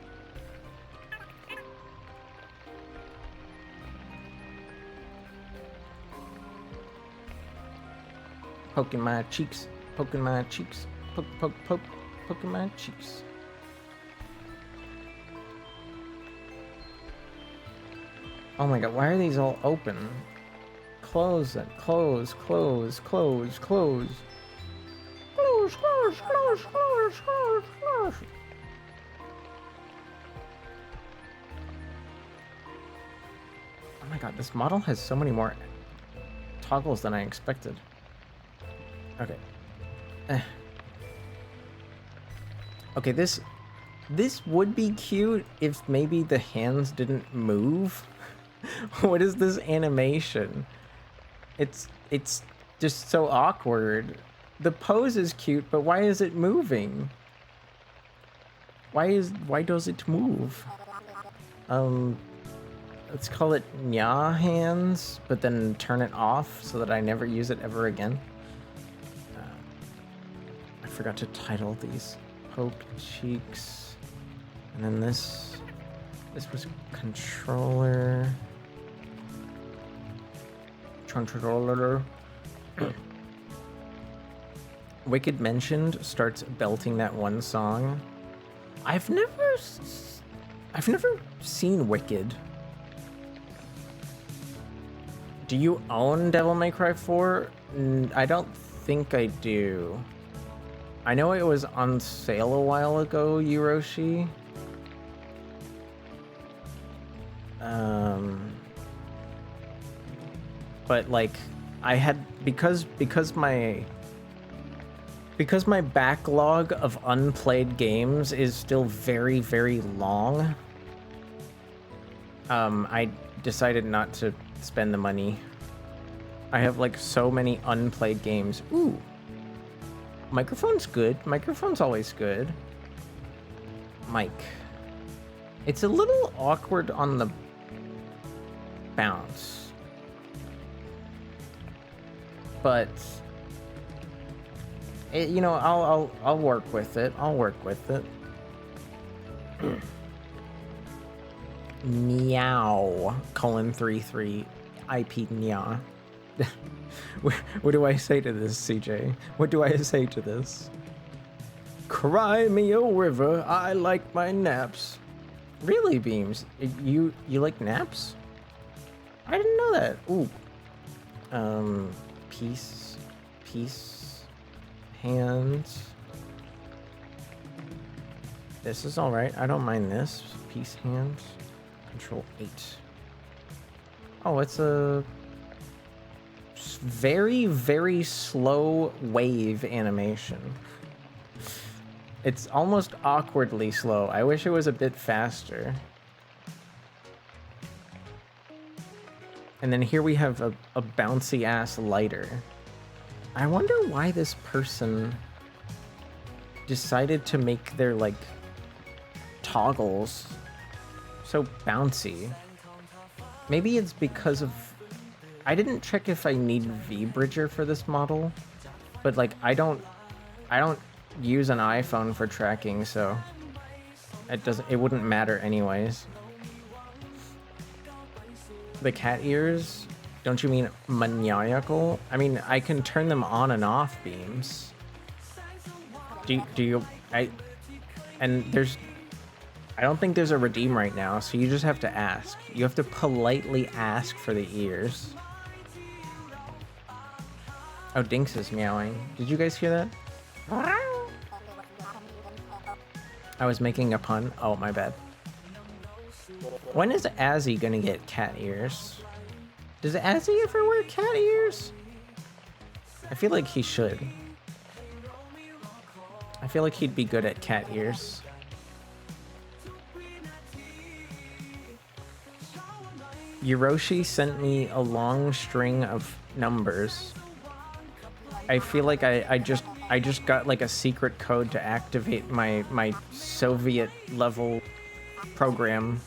Poking my cheeks, poking my cheeks, poking my cheeks. Oh my god, why are these all open? Close it, close. Close. Oh my god, this model has so many more toggles than I expected. Okay. Okay, this would be cute if maybe the hands didn't move. What is this animation? It's just so awkward. The pose is cute, but why is it moving? Why does it move? Let's call it Nya hands, but then turn it off so that I never use it ever again. I forgot to title these. Poke cheeks. And then this was controller. Controller. Wicked Mentioned starts belting that one song. I've never seen Wicked. Do you own Devil May Cry 4? I don't think I do. I know it was on sale a while ago, Yuroshi. But like, I had because my backlog of unplayed games is still very, very long. I decided not to spend the money. I have like so many unplayed games. Ooh. Microphone's good. Microphone's always good. Mic. It's a little awkward on the bounce. But it, you know, I'll work with it. I'll work with it. Meow. :33 IP Nya. What do I say to this, CJ? What do I say to this? Cry me a river, I like my naps. Really, Beams? You like naps? I didn't know that. Ooh. Peace, hands. This is all right. I don't mind this. Peace, hands. Control 8. Oh, it's a very, very slow wave animation. It's almost awkwardly slow. I wish it was a bit faster. And then here we have a bouncy ass lighter. I wonder why this person decided to make their like toggles so bouncy. Maybe it's because of, I didn't check if I need V-Bridger for this model, but like I don't use an iPhone for tracking, so it wouldn't matter anyways. The cat ears? Don't you mean maniacal? I mean, I can turn them on and off, Beams. I don't think there's a redeem right now, so you just have to ask. You have to politely ask for the ears. Oh, Dinks is meowing. Did you guys hear that? I was making a pun. Oh, my bad. When is Azzy gonna get cat ears? Does Azzy ever wear cat ears? I feel like he should. I feel like he'd be good at cat ears. Hiroshi sent me a long string of numbers. I feel like I just got like a secret code to activate my Soviet level program.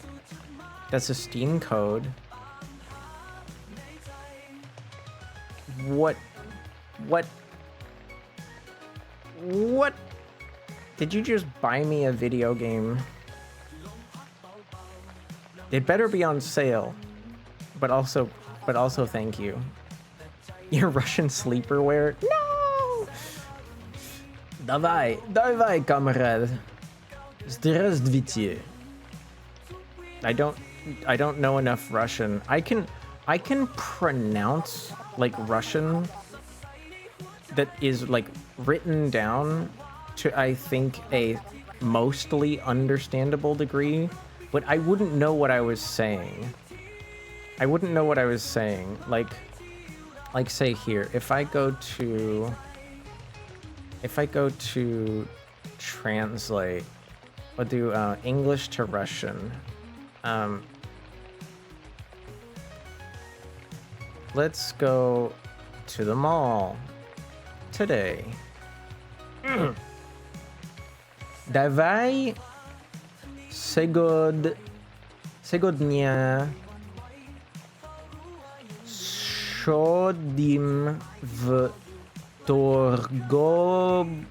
That's a Steam code. What? Did you just buy me a video game? It better be on sale. But also thank you. Your Russian sleeperwear? No! Давай, камарад. Здравствуйте. I don't know enough Russian. I can pronounce like Russian that is like written down to I think a mostly understandable degree, but I wouldn't know what I was saying. I wouldn't know what I was saying. Like say here, if I go to translate, I'll do English to Russian. Let's go to the mall today. Давай сегодня сходим в торговый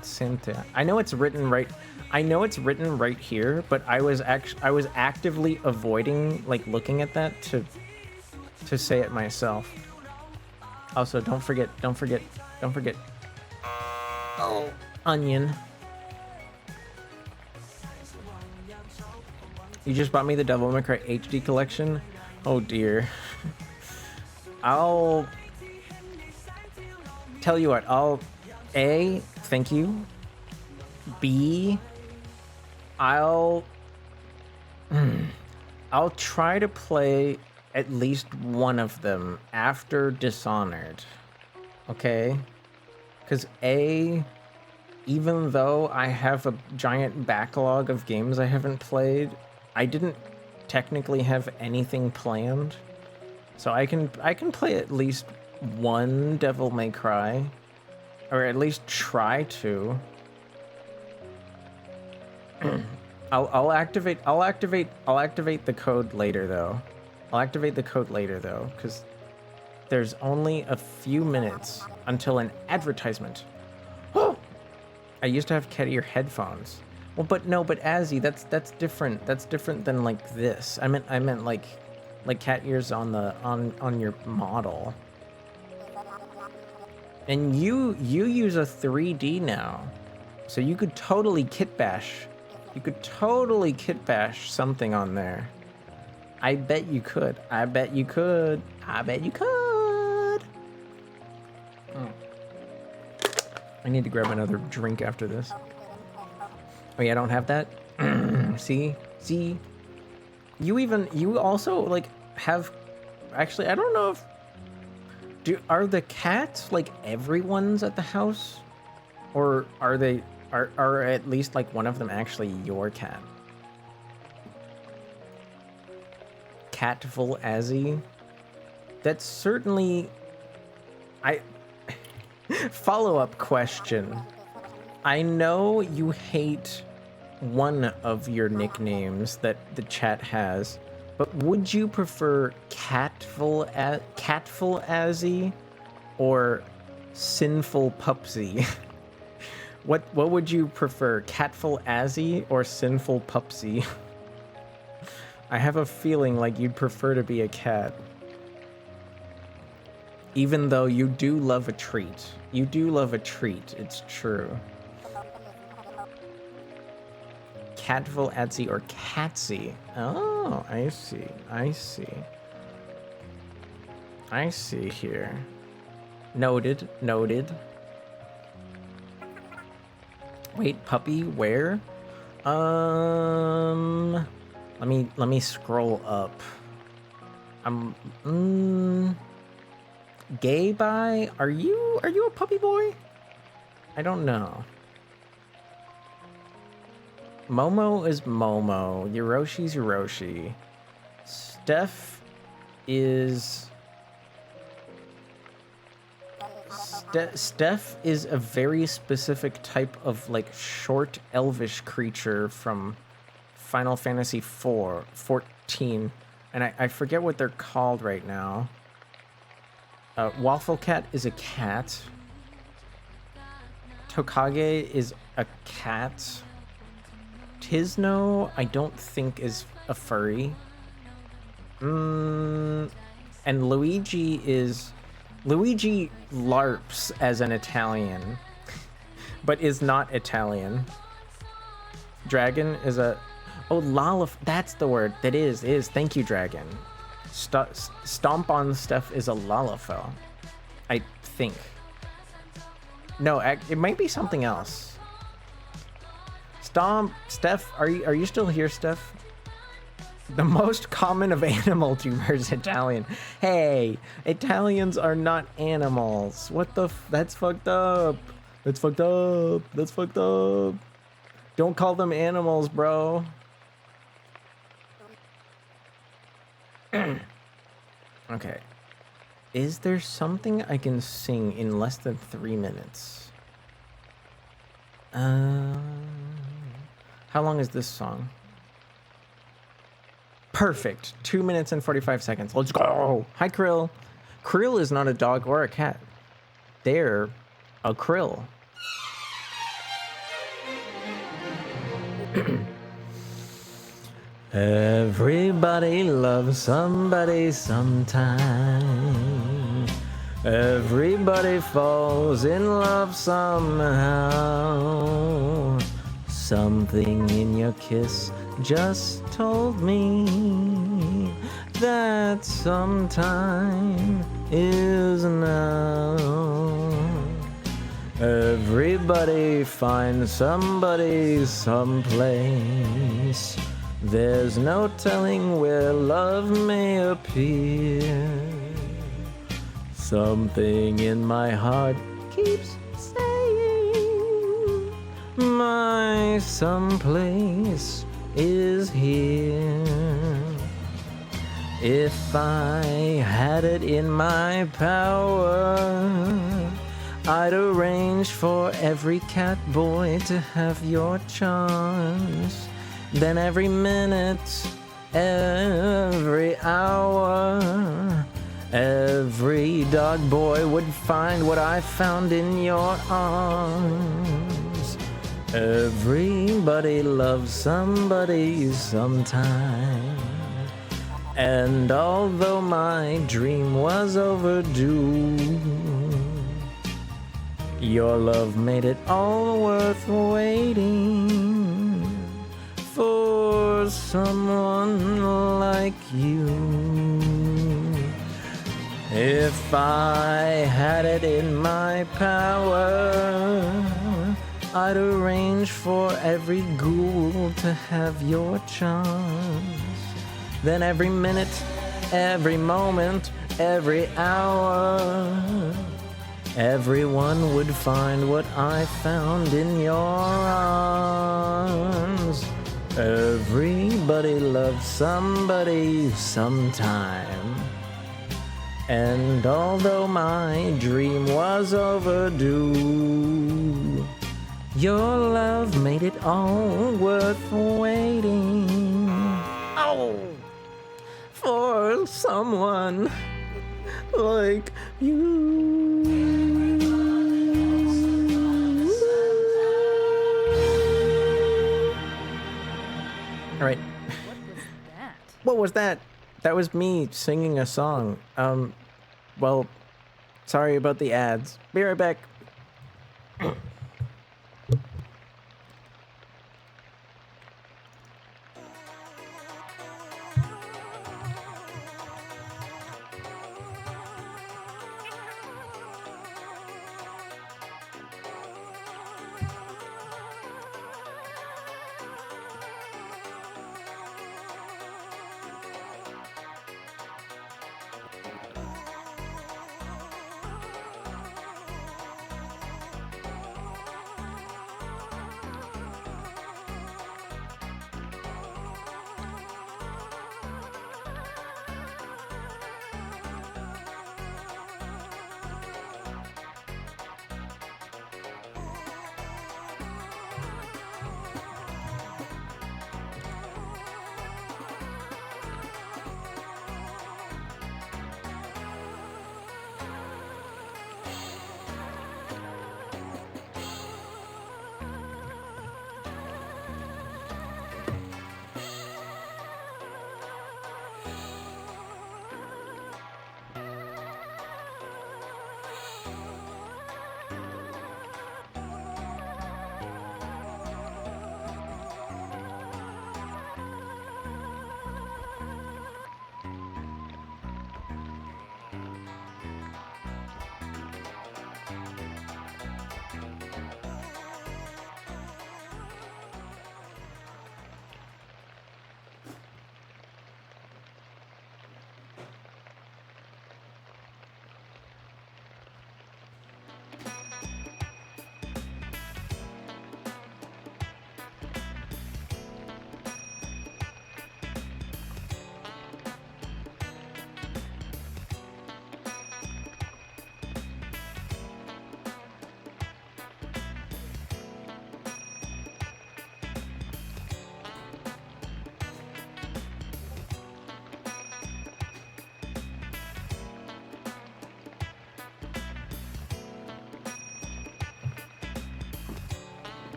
center. I know it's written right. I know it's written right here, but I was actively avoiding like looking at that to say it myself. Also, don't forget. Oh, onion. You just bought me the Devil May Cry HD collection? Oh dear. I'll tell you what, A, thank you. B, I'll try to play at least one of them after Dishonored. Okay? Because A, even though I have a giant backlog of games I haven't played, I didn't technically have anything planned. So I can play at least one Devil May Cry, or at least try to. I'll activate the code later though. I'll activate the code later though, because there's only a few minutes until an advertisement. I used to have cat ear headphones. Well, but Azzy, that's different. That's different than like this. I meant like cat ears on your model. And you use a 3D now, so you could totally kit bash. You could totally kit bash something on there. I bet you could. I bet you could. Oh. I need to grab another drink after this. Oh yeah, I don't have that. See, you also like have. Actually, I don't know if. Are the cats like everyone's at the house, or are they are at least like one of them actually your cat? Catful Azzy. That's certainly. Follow-up question. I know you hate one of your nicknames that the chat has, but would you prefer Catful Azzy or Sinful Pupsy? What would you prefer, Catful Azzy or Sinful Pupsy? I have a feeling like you'd prefer to be a cat. Even though you do love a treat. It's true. Catville, Adsy, or Catsy. Oh, I see. I see. I see here. Noted. Noted. Wait, puppy, where? Let me scroll up. Gay by? Are you a puppy boy? I don't know. Momo is Momo. Yoroshi's Yoroshi. Steph is... Steph is a very specific type of, like, short elvish creature from Final Fantasy 14. And I forget what they're called right now. Waffle Cat is a cat. Tokage is a cat. Tisno, I don't think is a furry. And Luigi is... Luigi LARPs as an Italian, but is not Italian. Dragon is a... Oh, Lalaf... That's the word. That is. Thank you, Dragon. Stomp on stuff is a Lalafell. I think. No, it might be something else. Stomp... Steph, are you still here, Steph? The most common of animal tumors, Italian. Hey, Italians are not animals. What the that's fucked up. That's fucked up. That's fucked up. Don't call them animals, bro. Okay. Is there something I can sing in less than 3 minutes? How long is this song? Perfect. 2 minutes and 45 seconds. Let's go. Hi, Krill. Krill is not a dog or a cat. They're a krill. Everybody loves somebody sometime. Everybody falls in love somehow. Something in your kiss just told me that sometime is now. Everybody finds somebody someplace. There's no telling where love may appear. Something in my heart keeps saying my someplace is here. If I had it in my power, I'd arrange for every cat boy to have your charms. Then every minute, every hour, every dog boy would find what I found in your arms. Everybody loves somebody sometime. And although my dream was overdue, your love made it all worth waiting for someone like you. If I had it in my power, I'd arrange for every ghoul to have your charms. Then every minute, every moment, every hour, everyone would find what I found in your arms. Everybody loves somebody sometime. And although my dream was overdue, your love made it all worth waiting. Oh, for someone like you. All right. What was that? What was that? That was me singing a song. Well, sorry about the ads. Be right back.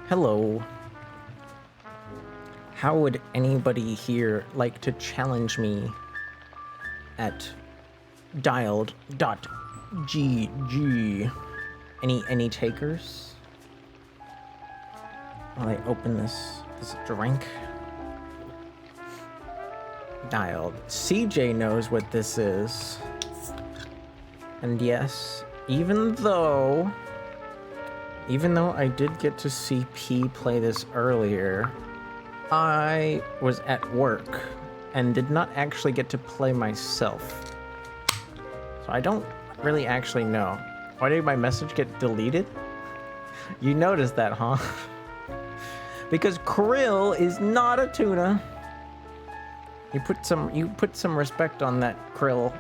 Hello. How would anybody here like to challenge me at dialed.gg? Any takers? While I open this drink. Dialed. CJ knows what this is. And yes, even though I did get to see P play this earlier, I was at work and did not actually get to play myself. So I don't really actually know. Why did my message get deleted? You noticed that, huh? Because Krill is not a tuna. You put some respect on that, Krill.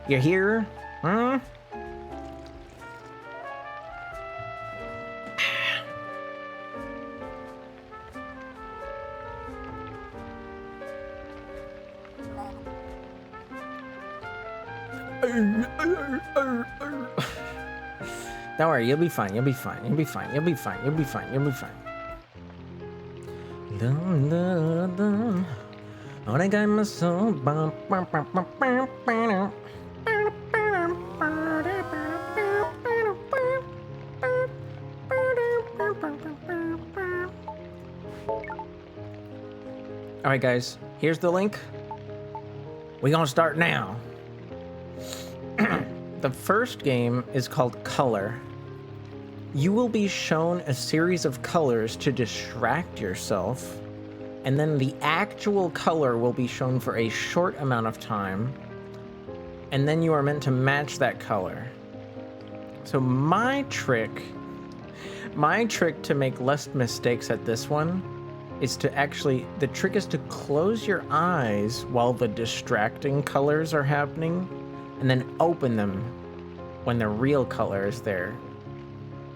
You hear? Hmm? Don't worry, you'll be fine. You'll be fine. You'll be fine. You'll be fine. You'll be fine. You'll be fine. Dun, dun, dun. Oh, I got my soul. All right, guys. Here's the link. We're gonna start now. The first game is called Color. You will be shown a series of colors to distract yourself, and then the actual color will be shown for a short amount of time, and then you are meant to match that color. So my trick to make less mistakes at this one is to the trick is to close your eyes while the distracting colors are happening, and then open them when the real color is there.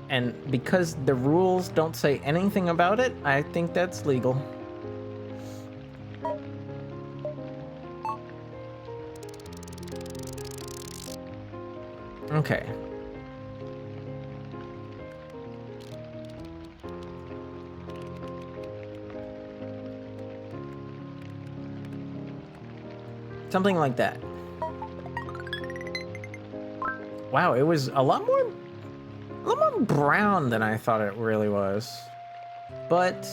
And because the rules don't say anything about it, I think that's legal. Okay. Something like that. Wow, it was a lot more brown than I thought it really was. But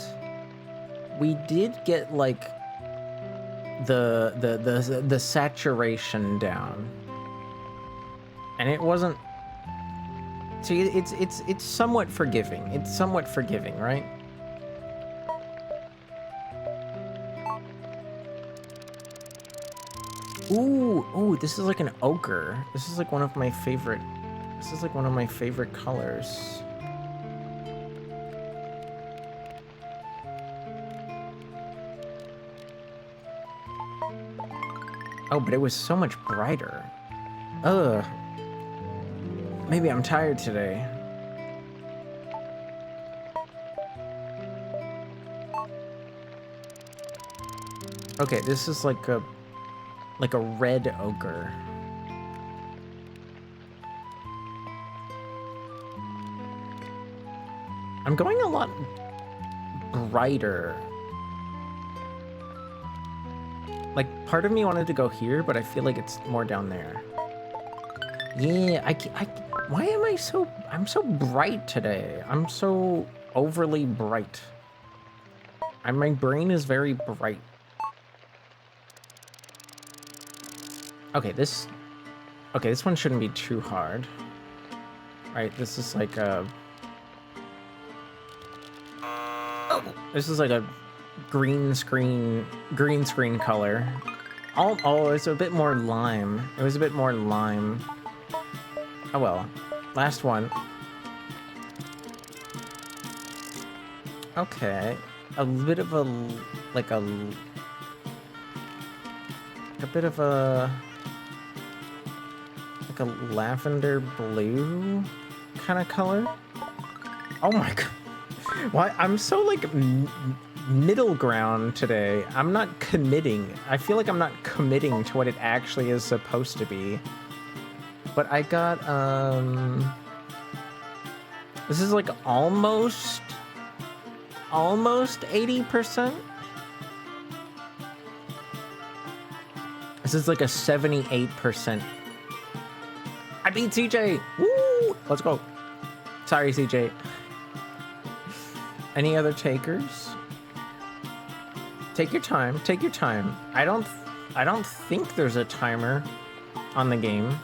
we did get like the saturation down. And it wasn't. See, it's somewhat forgiving. It's somewhat forgiving, right? Ooh, this is like an ochre. This is like one of my favorite. This is like one of my favorite colors. Oh, but it was so much brighter. Ugh. Maybe I'm tired today. Okay, this is like a red ochre. I'm going a lot brighter. Like, part of me wanted to go here, but I feel like it's more down there. Yeah, why am I'm so bright today? I'm so overly bright. My brain is very bright. Okay, this one shouldn't be too hard. Right, this is like a... This is like a green screen color. Oh, it's a bit more lime. It was a bit more lime. Oh well. Last one. Okay. A bit of a lavender blue kind of color. Oh my god. Why? I'm so like middle ground today. I'm not committing. I feel like I'm not committing to what it actually is supposed to be. But I got, this is like almost 80%. This is like a 78%. I beat CJ! Woo! Let's go. Sorry, CJ. Any other takers? Take your time. Take your time. I don't think there's a timer on the game.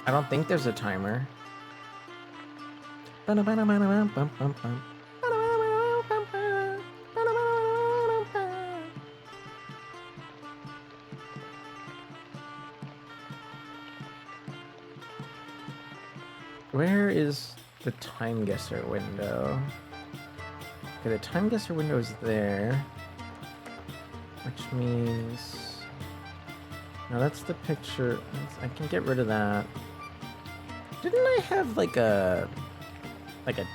I don't think there's a timer. Where is the time guesser window? Okay, the time guesser window is there, which means no, that's the picture. I can get rid of that. Didn't I have like a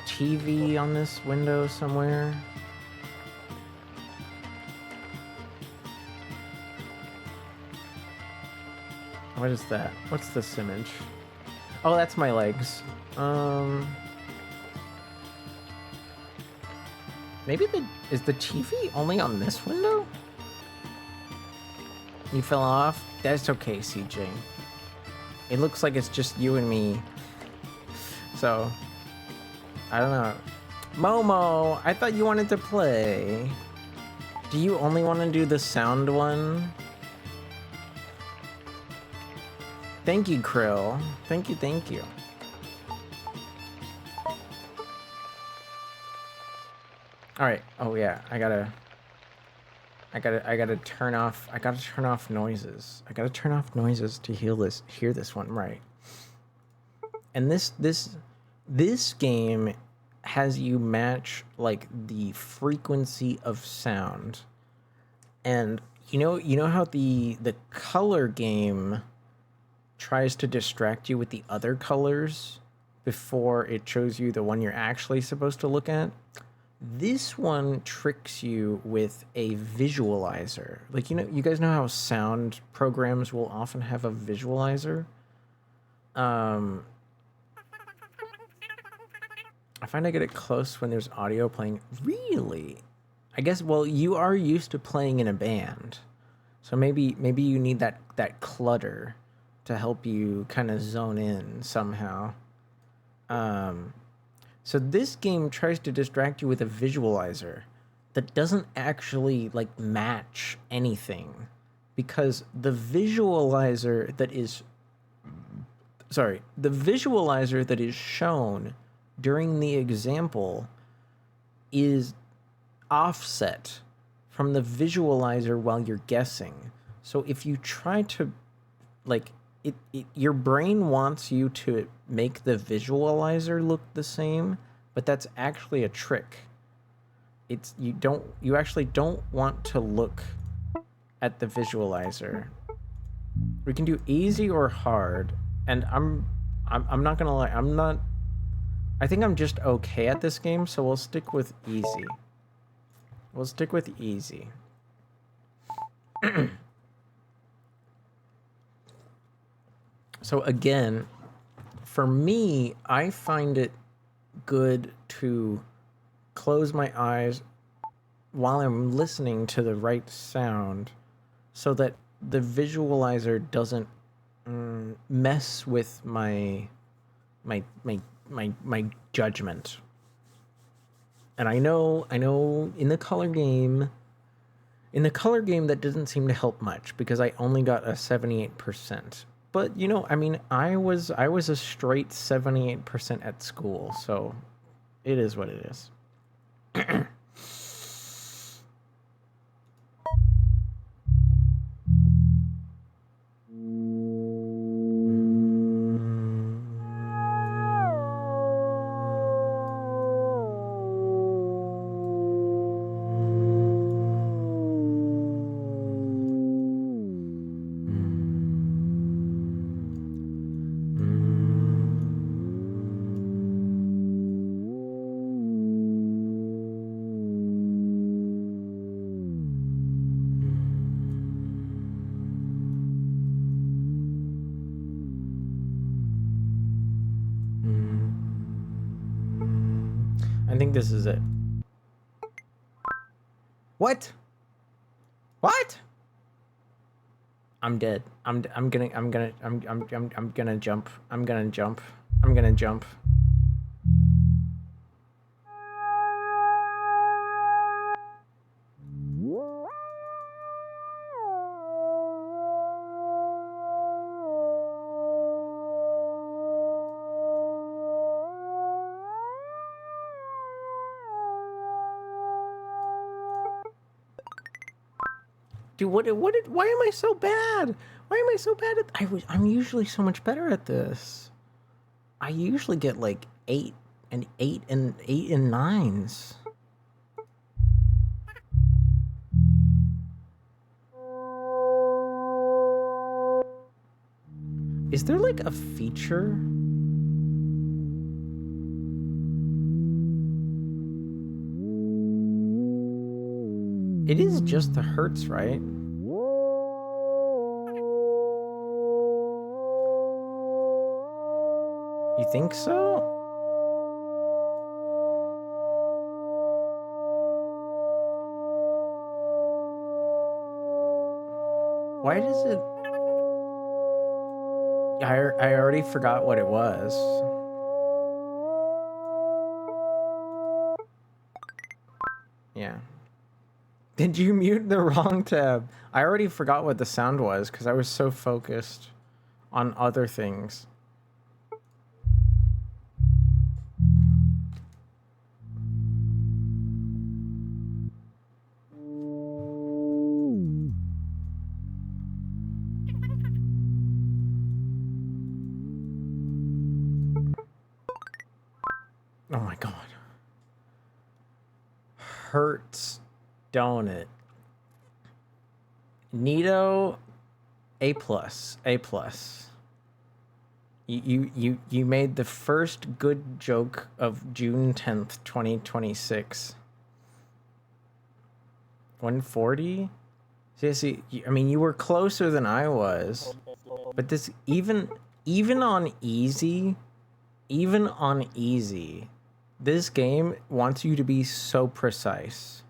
TV on this window somewhere? What is that? What's this image? Oh, that's my legs. Maybe is the TV only on this window? You fell off? That's okay, CJ. It looks like it's just you and me. So, I don't know. Momo, I thought you wanted to play. Do you only want to do the sound one? Thank you, Krill. Thank you, thank you. Alright, oh yeah, I gotta turn off noises. I gotta turn off noises to hear this one right. And this game has you match like the frequency of sound. And you know how the color game tries to distract you with the other colors before it shows you the one you're actually supposed to look at? This one tricks you with a visualizer. Like, you guys know how sound programs will often have a visualizer? I find I get it close when there's audio playing. Really? I guess, well, you are used to playing in a band. So maybe you need that clutter to help you kind of zone in somehow. So this game tries to distract you with a visualizer that doesn't actually like match anything, because the visualizer that is shown during the example is offset from the visualizer while you're guessing. So if you try to like your brain wants you to make the visualizer look the same, but that's actually a trick. You actually don't want to look at the visualizer. We can do easy or hard, and I'm not gonna lie, I think I'm just okay at this game, so we'll stick with easy. We'll stick with easy. So again, for me, I find it good to close my eyes while I'm listening to the right sound so that the visualizer doesn't mess with my judgment. And I know in the color game that doesn't seem to help much because I only got a 78%. But I mean, I was a straight 78% at school, so it is what it is. I think this is it. What? What? I'm dead. I'm gonna jump. I'm gonna jump. I'm gonna jump. Dude, why am I so bad? Why am I so bad at, I'm usually so much better at this. I usually get like 8 and 9s. Is there like a feature? It is just the hertz, right? You think so? Why does it... I already forgot what it was. Yeah. Did you mute the wrong tab? I already forgot what the sound was because I was so focused on other things. Oh my god. Hurts, don't it? Nito, A+, A+. You made the first good joke of June 10th, 2026. 140? See, I mean, you were closer than I was. But this, even on easy, this game wants you to be so precise.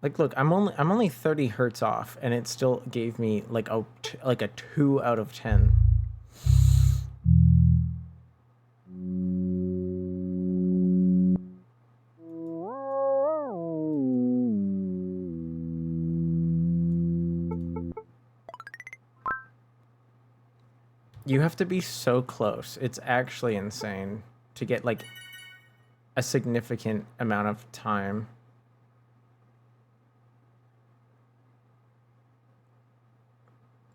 Like, look, I'm only 30 hertz off, and it still gave me like a 2 out of 10. You have to be so close. It's actually insane to get like a significant amount of time.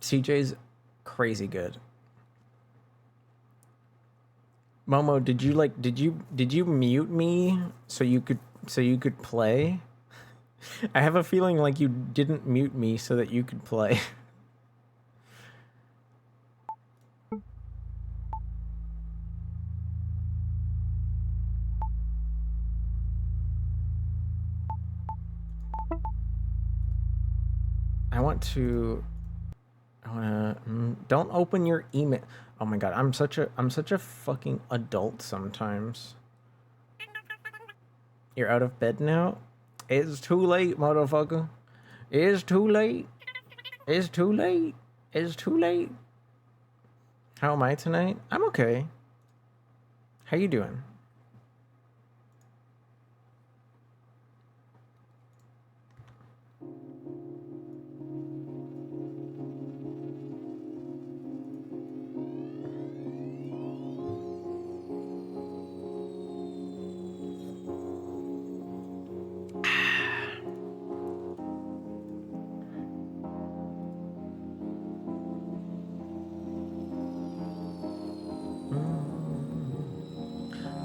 CJ's crazy good. Momo, did you mute me so you could play? I have a feeling like you didn't mute me so that you could play. I want to don't open your email. Oh my god, I'm such a fucking adult sometimes. You're out of bed now? It's too late, motherfucker. It's too late. It's too late. It's too late. How am I tonight? I'm okay. How you doing?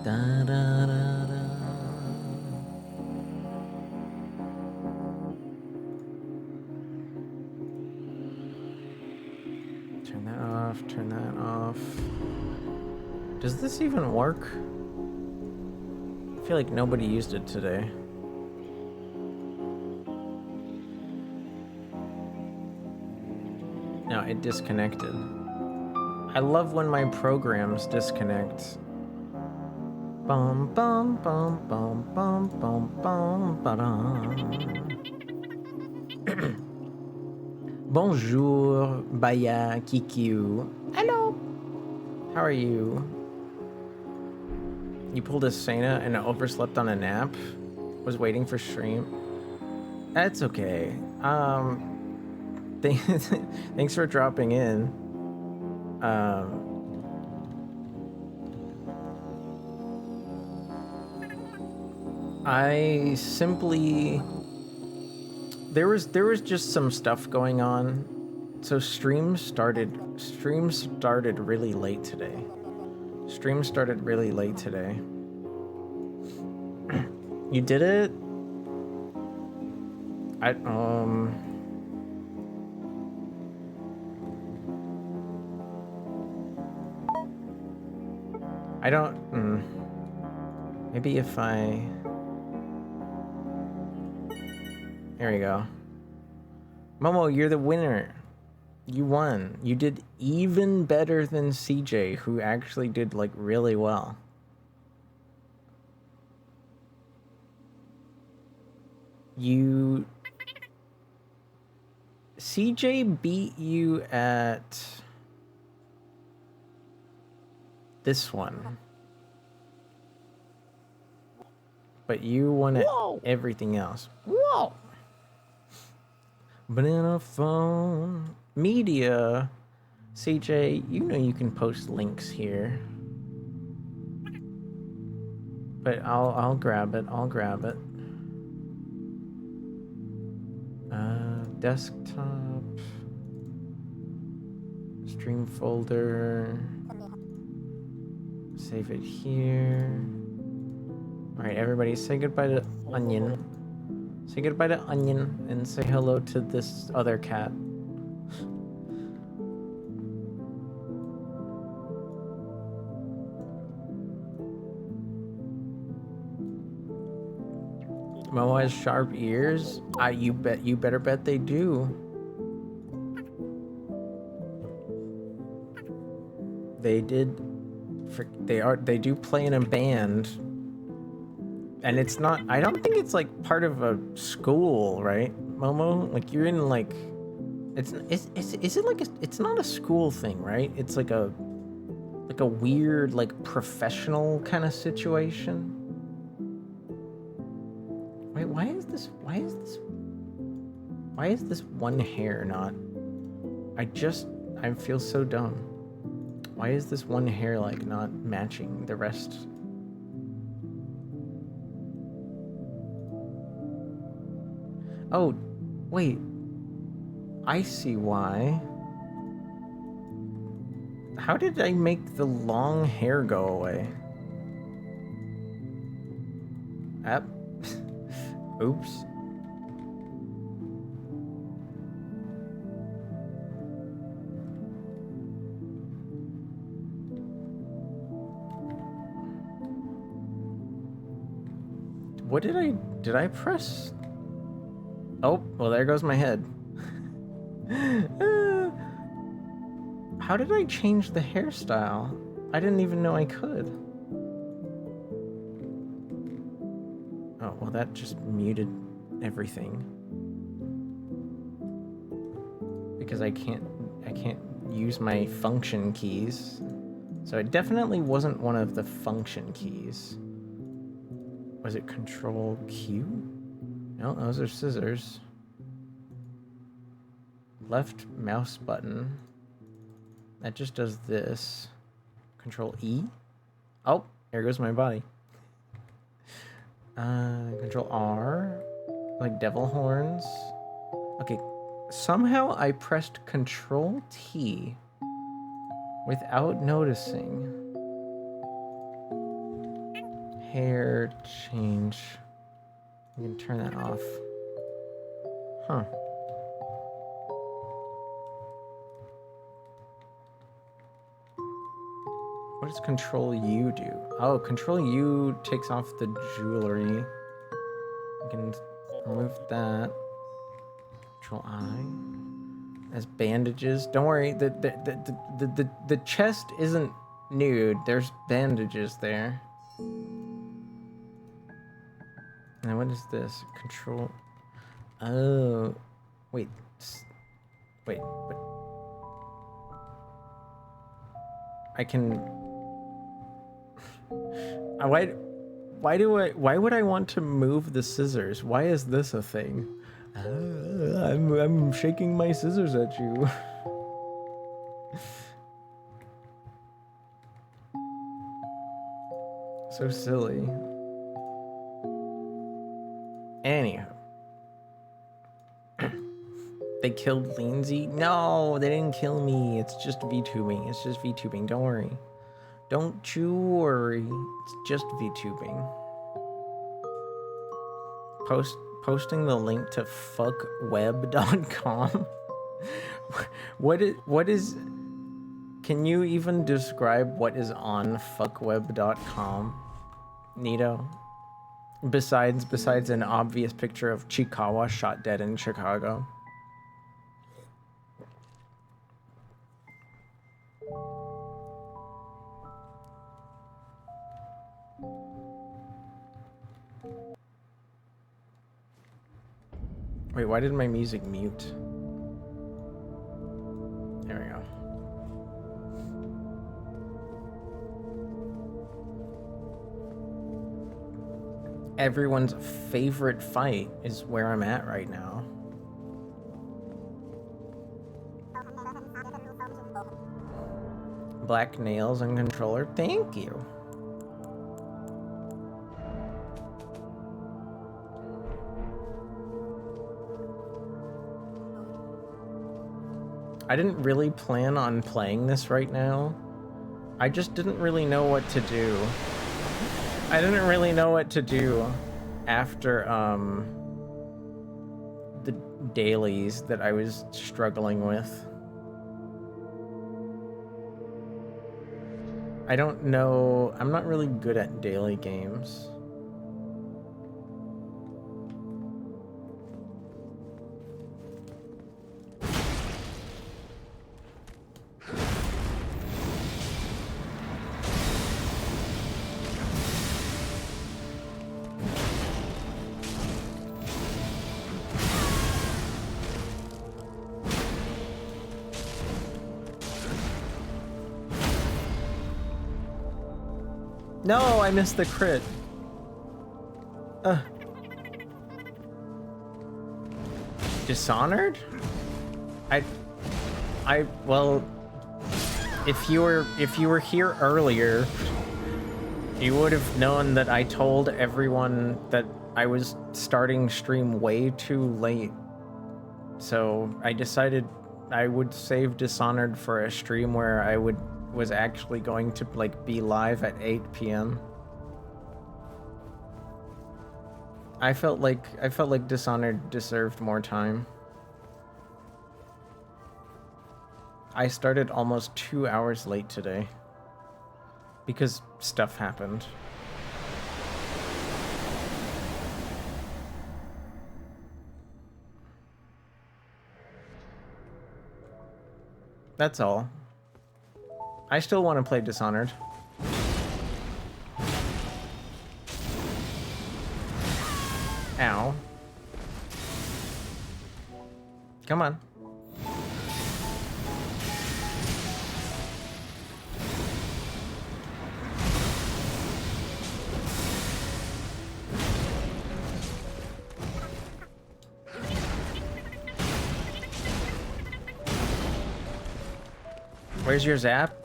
Da, da, da, da. Turn that off, turn that off. Does this even work? I feel like nobody used it today. No, it disconnected. I love when my programs disconnect. Bum bum bum bum bum bum bum ba-dum. Bonjour, Baya Kikiu. Hello. How are you? You pulled a Sena and overslept on a nap? Was waiting for stream? That's okay. Thanks for dropping in. I simply there was just some stuff going on. So streams started really late today. Stream started really late today. You did it? I don't maybe if I there we go. Momo, you're the winner. You won. You did even better than CJ, who actually did like really well. CJ beat you at this one. But you won at everything else. Whoa! Banana phone. Media. CJ, you know you can post links here. But I'll grab it. Desktop. Stream folder. Save it here. Alright, everybody say goodbye to Onion. Say goodbye to Onion and say hello to this other cat. Momo has sharp ears? You better bet they do. They do play in a band. And it's not, I don't think it's like part of a school, right, Momo? Like you're in like, is it like it's not a school thing, right? It's like a weird like professional kind of situation. Wait, why is this one hair not? I feel so dumb. Why is this one hair like not matching the rest? Oh, wait. I see why. How did I make the long hair go away? Oops. What did I press? Oh, well, there goes my head. How did I change the hairstyle? I didn't even know I could. Oh, well, that just muted everything. Because I can't use my function keys. So it definitely wasn't one of the function keys. Was it Control Q? No, those are scissors. Left mouse button. That just does this. Control E. Oh, there goes my body. Control R. Like devil horns. Okay, somehow I pressed Control T without noticing. Hair change. You can turn that off. Huh. What does Control U do? Oh, Control U takes off the jewelry. You can remove that. Control I. As bandages. Don't worry, the chest isn't nude. There's bandages there. Now what is this? Control. Oh, wait. Wait, but I can. Why would I want to move the scissors? Why is this a thing? I'm shaking my scissors at you. So silly. Anyhow. They killed Lindsay? No, they didn't kill me. It's just VTubing. It's just VTubing. Don't worry. Don't you worry. It's just VTubing. Posting the link to fuckweb.com. What is can you even describe what is on fuckweb.com, Nito? Besides an obvious picture of Chikawa shot dead in Chicago. Wait, why did my music mute? There we go. Everyone's favorite fight is where I'm at right now. Black nails and controller. Thank you. I didn't really plan on playing this right now. I just didn't really know what to do. I didn't really know what to do after the dailies that I was struggling with. I don't know. I'm not really good at daily games. No, I missed the crit. Dishonored? Well, if you were here earlier, you would have known that I told everyone that I was starting stream way too late. So I decided I would save Dishonored for a stream where I was actually going to like be live at 8 p.m. I felt like Dishonored deserved more time. I started almost 2 hours late today because stuff happened. That's all. I still want to play Dishonored. Ow. Come on. Where's your zap?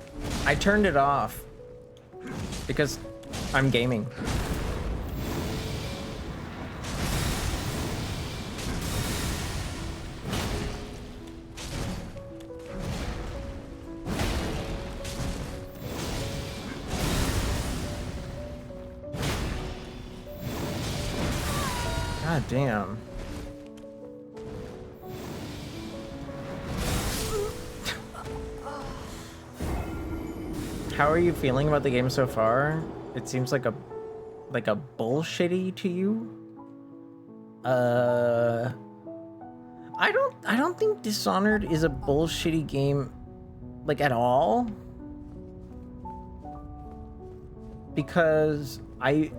I turned it off because I'm gaming. God damn. How are you feeling about the game so far? It seems like a bullshitty to you. I don't think Dishonored is a bullshitty game, like, at all. because I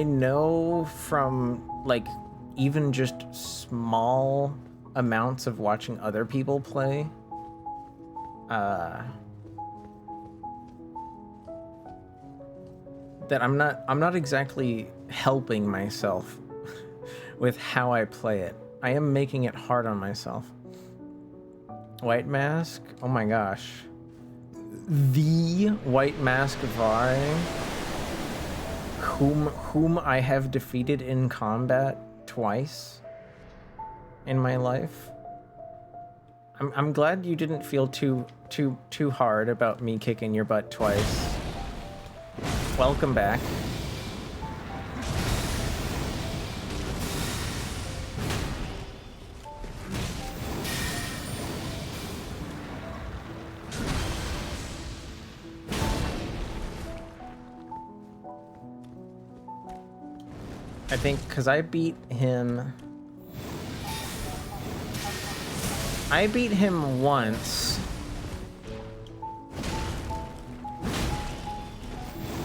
know from like even just small amounts of watching other people play, that I'm not exactly helping myself with how I play it. I am making it hard on myself. White Mask? Oh my gosh. The White Mask Vari, whom I have defeated in combat twice in my life. I'm glad you didn't feel too hard about me kicking your butt twice. Welcome back. I think because I beat him once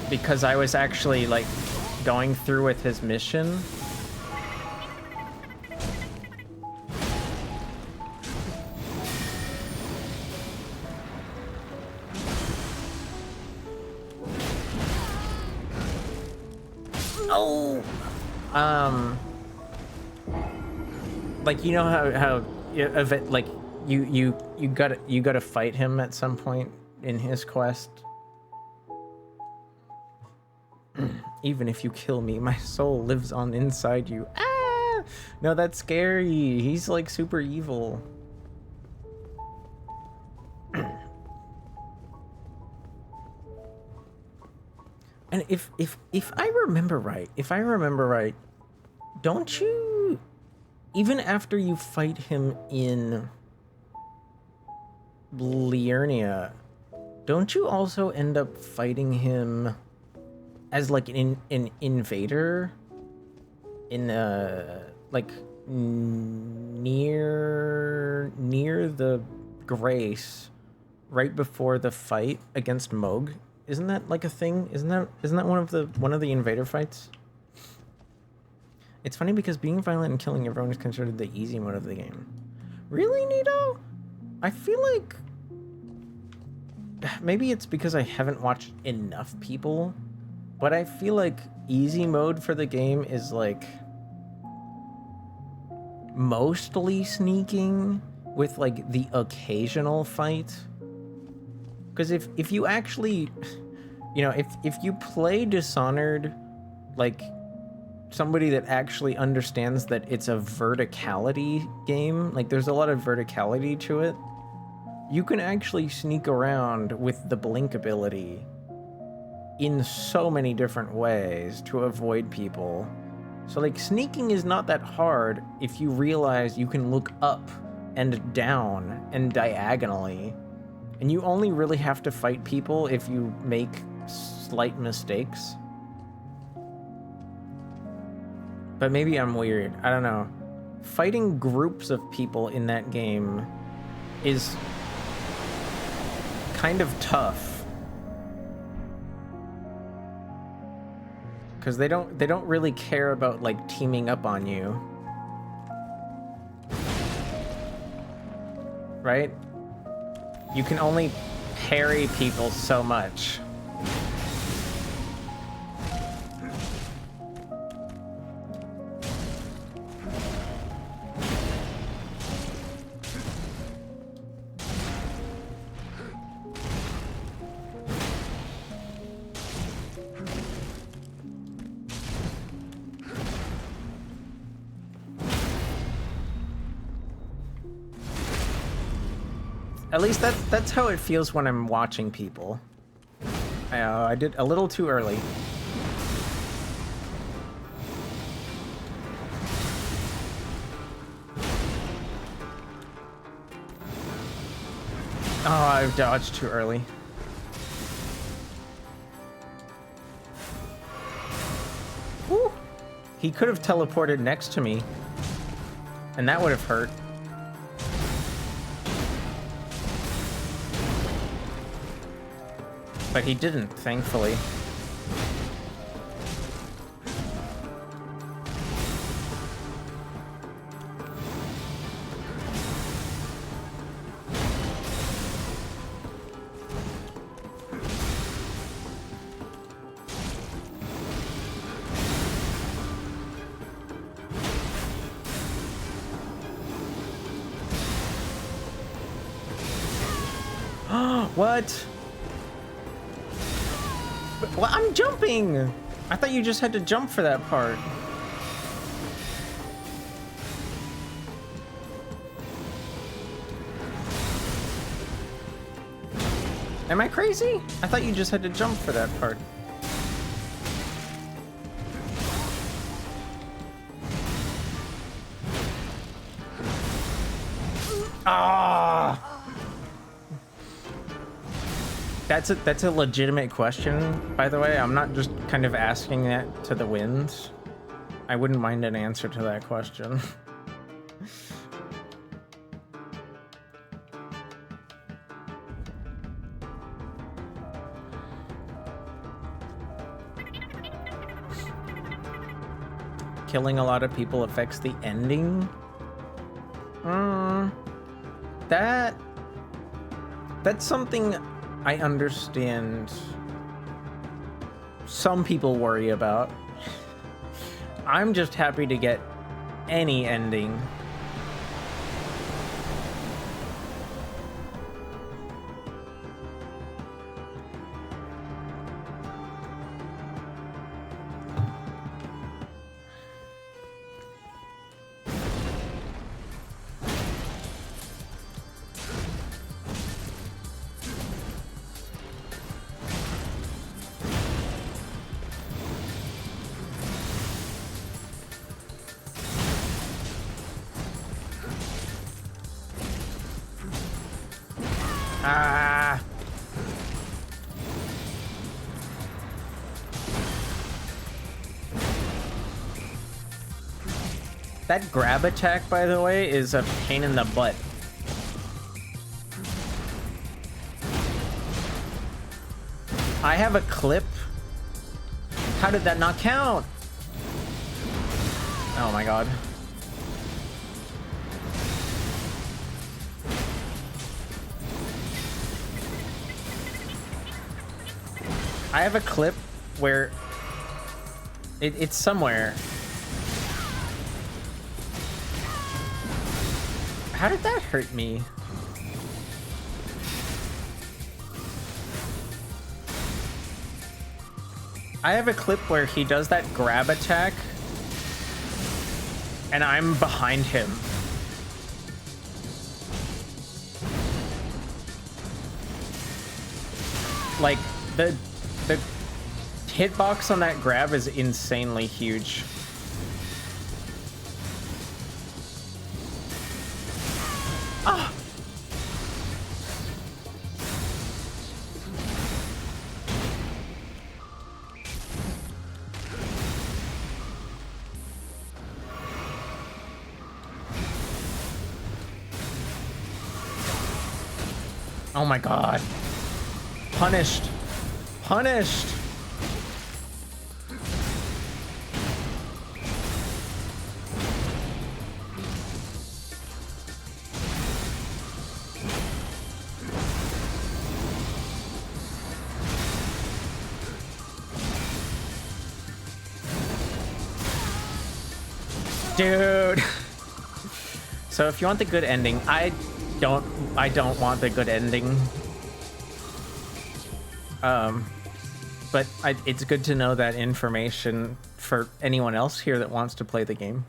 because I was actually like going through with his mission. Oh, like, you know how like you gotta fight him at some point in his quest. Even if you kill me, my soul lives on inside you. Ah! No, that's scary. He's like super evil. And if I remember right, don't you, even after you fight him in Liurnia, don't you also end up fighting him as like an invader in like near the Grace, right before the fight against Moog? Isn't that like a thing? Isn't that one of the invader fights? It's funny because being violent and killing everyone is considered the easy mode of the game. Really, Nito? I feel like maybe it's because I haven't watched enough people, but I feel like easy mode for the game is like mostly sneaking with like the occasional fight. Because if you actually, you know, if you play Dishonored like somebody that actually understands that it's a verticality game, like there's a lot of verticality to it, you can actually sneak around with the blink ability in so many different ways to avoid people. So like sneaking is not that hard if you realize you can look up and down and diagonally. And you only really have to fight people if you make slight mistakes. But maybe I'm weird. I don't know. Fighting groups of people in that game is kind of tough. Because they don't really care about like teaming up on you. Right? You can only parry people so much. At least that's how it feels when I'm watching people. I did a little too early. Oh, I've dodged too early. Woo! He could have teleported next to me, and that would have hurt. But he didn't, thankfully. What? Well, I'm jumping! I thought you just had to jump for that part. Am I crazy? I thought you just had to jump for that part. Ah! That's a legitimate question, by the way. I'm not just kind of asking that to the wind. I wouldn't mind an answer to that question. Killing a lot of people affects the ending? That's something I understand some people worry about. I'm just happy to get any ending. Ah! That grab attack, by the way, is a pain in the butt. I have a clip. How did that not count? Oh my god. I have a clip where it's somewhere. How did that hurt me? I have a clip where he does that grab attack and I'm behind him. Like the hitbox on that grab is insanely huge. Ah! Oh my god. Punished. Punished. Dude. So if you want the good ending, I don't want the good ending. But it's good to know that information for anyone else here that wants to play the game.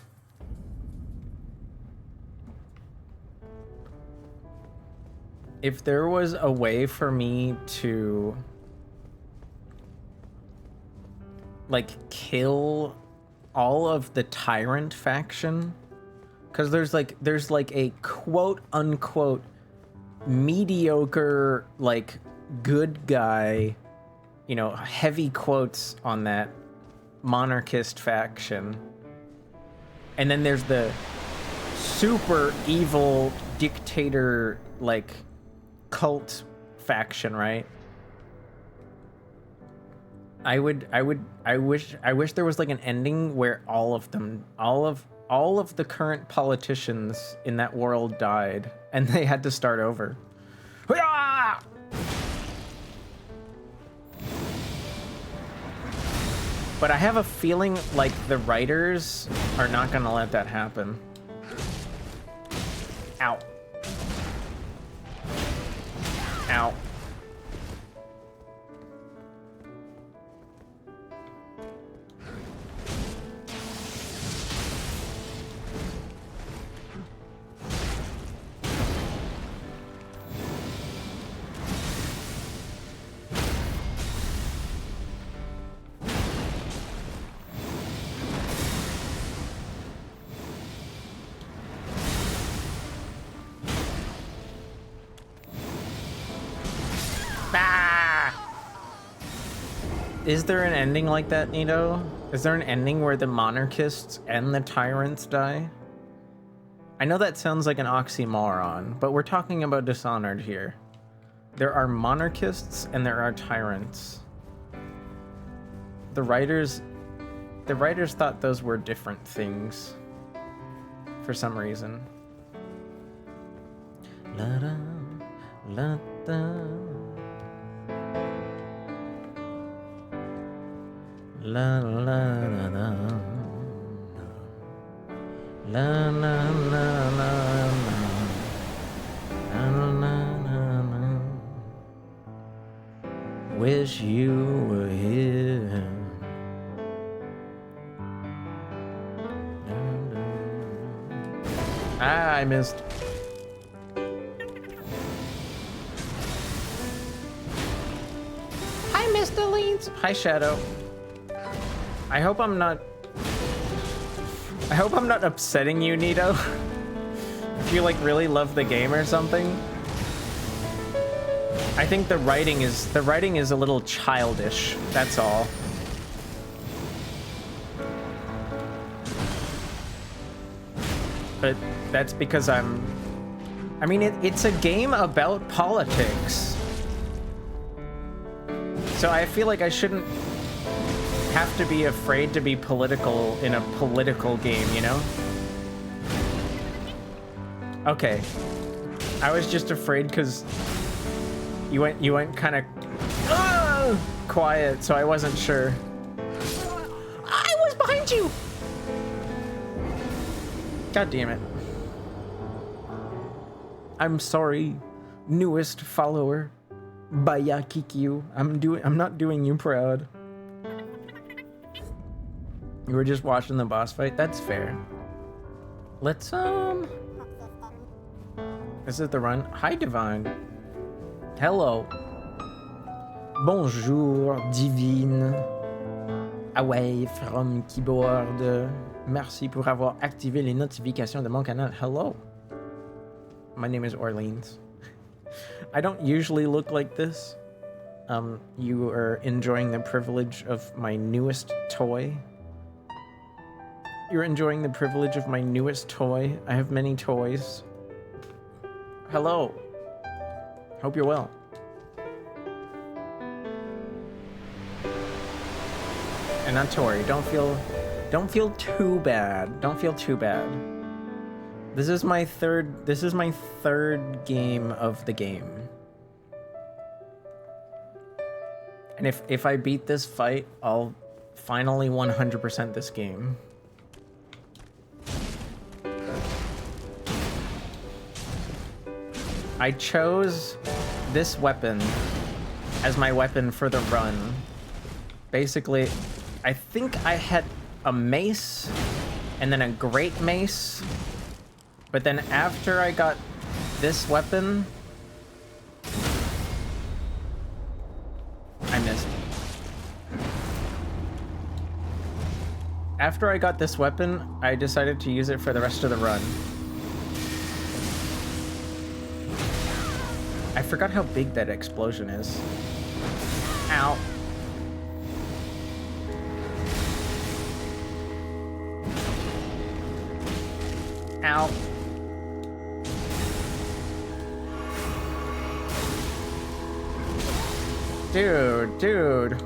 If there was a way for me to like kill all of the Tyrant faction, because there's like a quote unquote mediocre like good guy, you know, heavy quotes on that monarchist faction, and then there's the super evil dictator like cult faction, right? I wish there was like an ending where all of the current politicians in that world died and they had to start over. Hoo-yah! But I have a feeling like the writers are not gonna let that happen. Ow. Ow. Is there an ending like that, Nito? Is there an ending where the monarchists and the tyrants die? I know that sounds like an oxymoron, but we're talking about Dishonored here. There are monarchists and there are tyrants. The writers thought those were different things for some reason. La-da, la-da. La la la la la la la la la. Wish you were here. Ah, I missed. Hi, Mr. Leeds. Hi, Shadow. I hope I'm not upsetting you, Nito. If you like really love the game or something. I think the writing is a little childish, that's all. But that's because I mean it's a game about politics. So I feel like I shouldn't have to be afraid to be political in a political game, you know? Okay. I was just afraid because you went kind of quiet, so I wasn't sure. I was behind you! God damn it. I'm sorry, newest follower. Bayakikyu. I'm not doing you proud. You were just watching the boss fight? That's fair. Let's, This is the run. Hi, Divine. Hello. Bonjour, Divine. Away from keyboard. Merci pour avoir activé les notifications de mon canal. Hello. My name is Orleans. I don't usually look like this. You are enjoying the privilege of my newest toy. You're enjoying the privilege of my newest toy. I have many toys. Hello. Hope you're well. And not Tori. Don't feel too bad. Don't feel too bad. This is my third game of the game. And if I beat this fight, I'll finally 100% this game. I chose this weapon as my weapon for the run. Basically, I think I had a mace and then a great mace, but then after I got this weapon, I missed. After I got this weapon, I decided to use it for the rest of the run. I forgot how big that explosion is. Ow. Ow. Dude.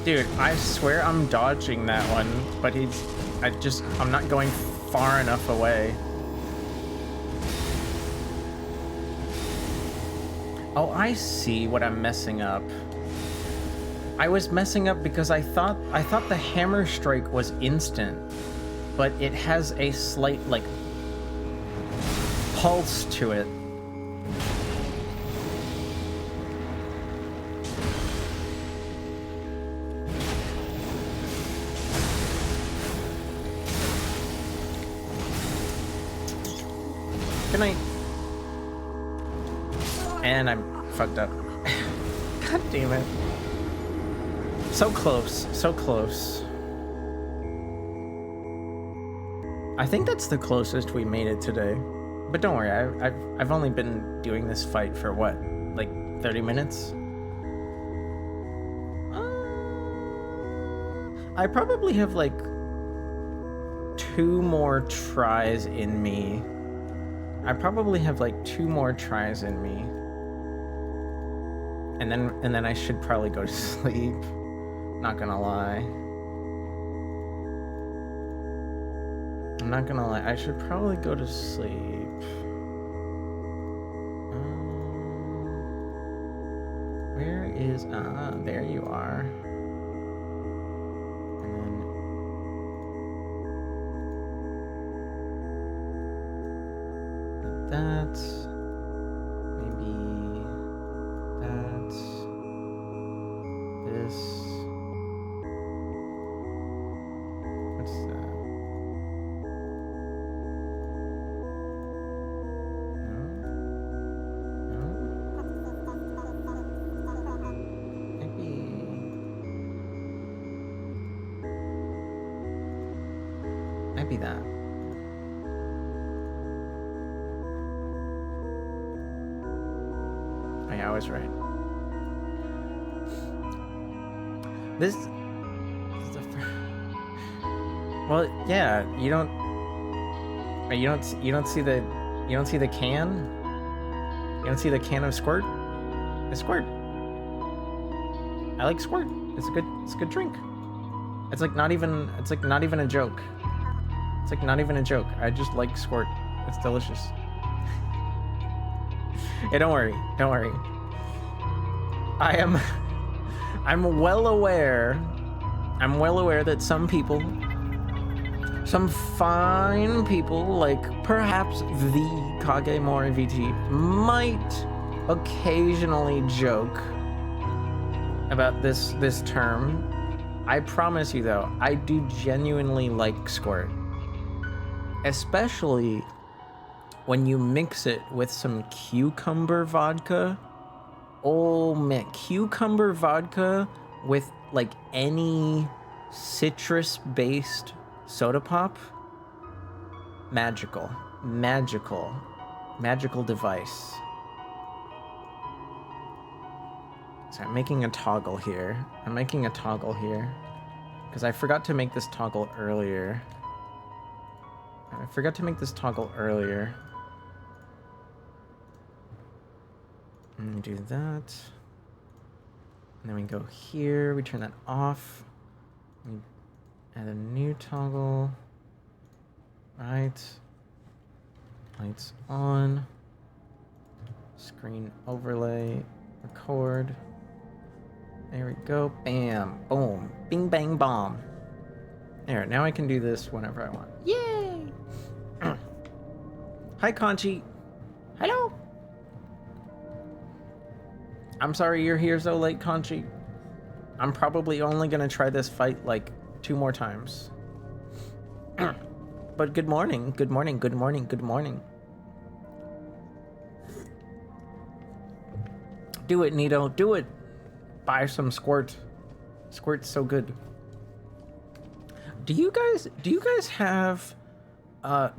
Dude, I swear I'm dodging that one, but I'm not going far enough away. Oh, I see what I'm messing up. I was messing up because I thought the hammer strike was instant, but it has a slight, like, pulse to it. Good night. And I'm fucked up. God damn it. So close, so close. I think that's the closest we made it today. But don't worry, I've only been doing this fight for what, like 30 minutes? I probably have like 2 more tries in me. I probably have like 2 more tries in me. And then I should probably go to sleep. Not gonna lie. I'm not gonna lie, I should probably go to sleep. Where is, there you are. And then that, maybe that, this. What's that? Maybe that. Oh, yeah, I was right. This is the well, yeah, you don't see the can? You don't see the can of Squirt? It's Squirt. I like Squirt. It's a good drink. It's like not even a joke. It's like not even a joke. I just like Squirt. It's delicious. Yeah, don't worry. I'm well aware that some people, some fine people, like perhaps the Kagemori VT, might occasionally joke about this term. I promise you though, I do genuinely like Squirt. Especially when you mix it with some cucumber vodka. Oh man, cucumber vodka with like any citrus-based soda pop. Magical device. So I'm making a toggle here. Because I forgot to make this toggle earlier. And we do that. And then we go here, we turn that off. We add a new toggle. Right. Lights on. Screen overlay. Record. There we go. Bam. Boom. Bing bang bomb. There, now I can do this whenever I want. Yay! Hi, Conchi. Hello. I'm sorry you're here so late, Conchi. I'm probably only gonna try this fight like 2 more times. But good morning. Do it, Nito. Do it. Buy some Squirt. Squirt's so good. Do you guys have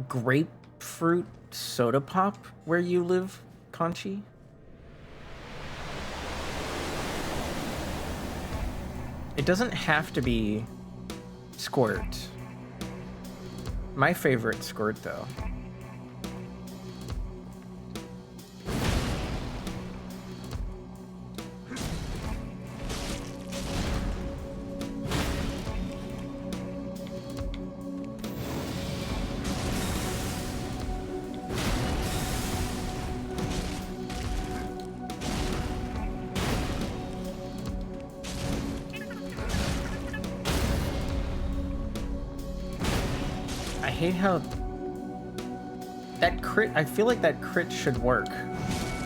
grapefruit soda pop where you live, Conchi? It doesn't have to be Squirt. My favorite Squirt though. hate how that crit, I feel like that crit should work,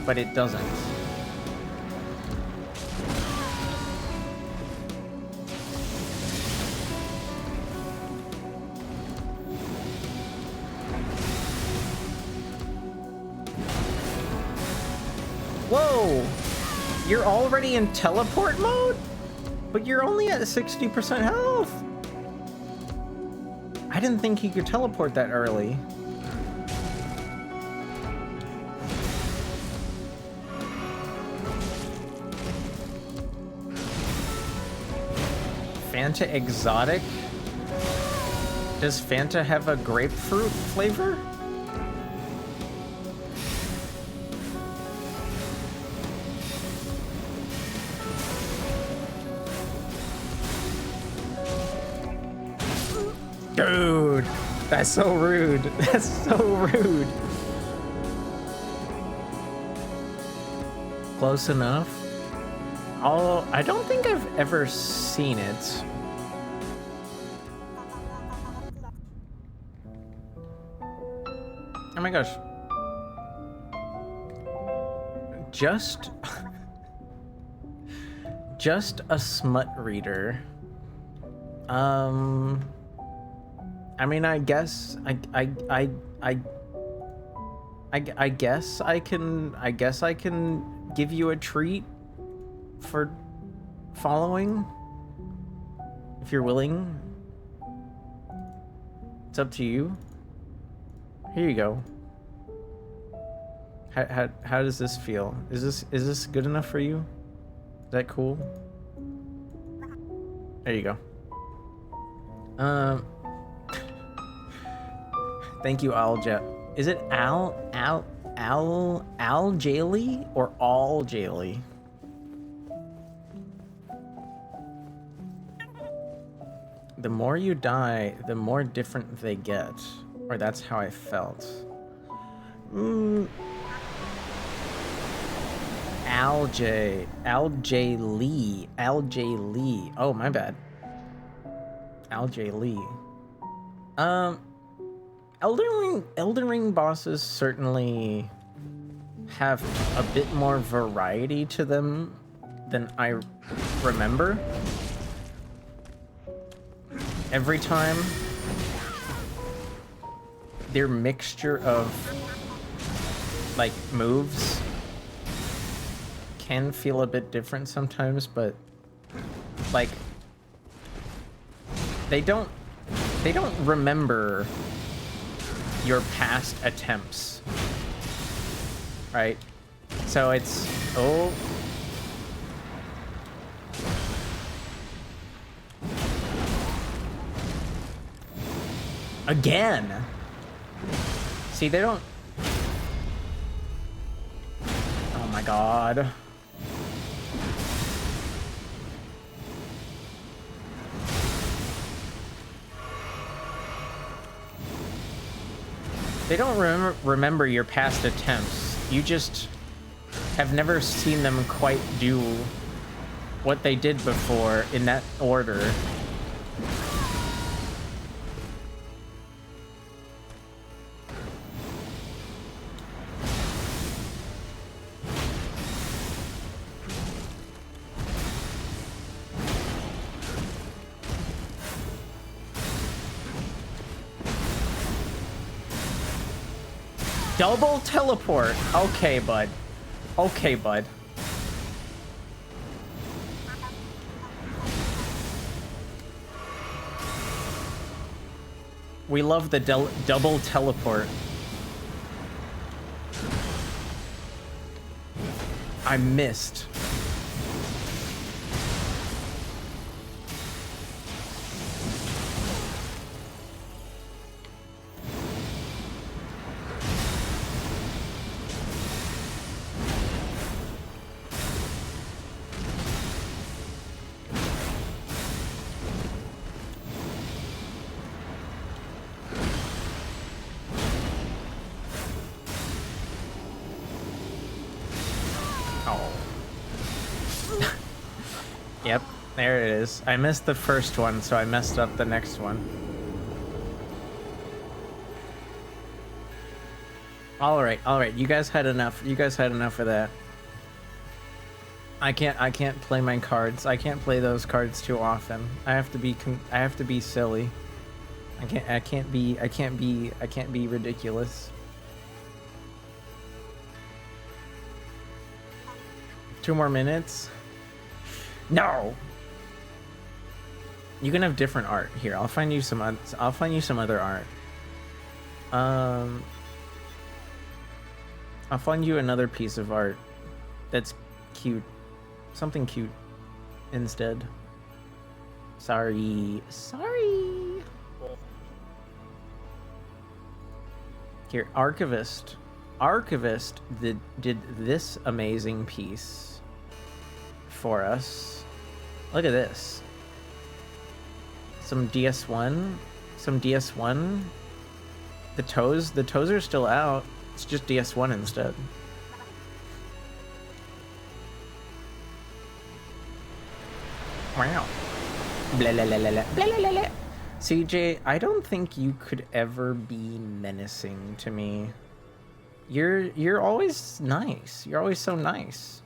but it doesn't. Whoa! You're already in teleport mode? But you're only at 60% health! I didn't think he could teleport that early. Fanta Exotic? Does Fanta have a grapefruit flavor? Dude, that's so rude. That's so rude. Close enough. Oh, I don't think I've ever seen it. Oh my gosh. Just a smut reader. I mean, I guess I guess I can give you a treat for following if you're willing. It's up to you. Here you go. How does this feel? Is this good enough for you? Is that cool? There you go. Thank you, Is it Al Jaily or All Jaily? The more you die, the more different they get. Or that's how I felt. Al J Lee. Oh, my bad. Al J Lee. Elden Ring bosses certainly have a bit more variety to them than I remember. Every time, their mixture of like moves can feel a bit different sometimes, but like they don't remember your past attempts, right? So it's again. See, they don't. Oh my god. They don't remember your past attempts. You just have never seen them quite do what they did before in that order. Double teleport. Okay, bud. Okay, bud. We love the double teleport. I missed. Yep, there it is. I missed the first one, so I messed up the next one. All right. You guys had enough. You guys had enough of that. I can't play my cards. I can't play those cards too often. I have to be silly. I can't be ridiculous. 2 more minutes? No. You can have different art here. I'll find you some other art. I'll find you another piece of art that's cute. Something cute instead. Sorry. Here, Archivist did this amazing piece for us. Look at this. Some DS1. The toes are still out. It's just DS1 instead. Wow. Blah, blah, blah, blah, blah, blah, blah, blah. CJ, I don't think you could ever be menacing to me. You're always nice. You're always so nice.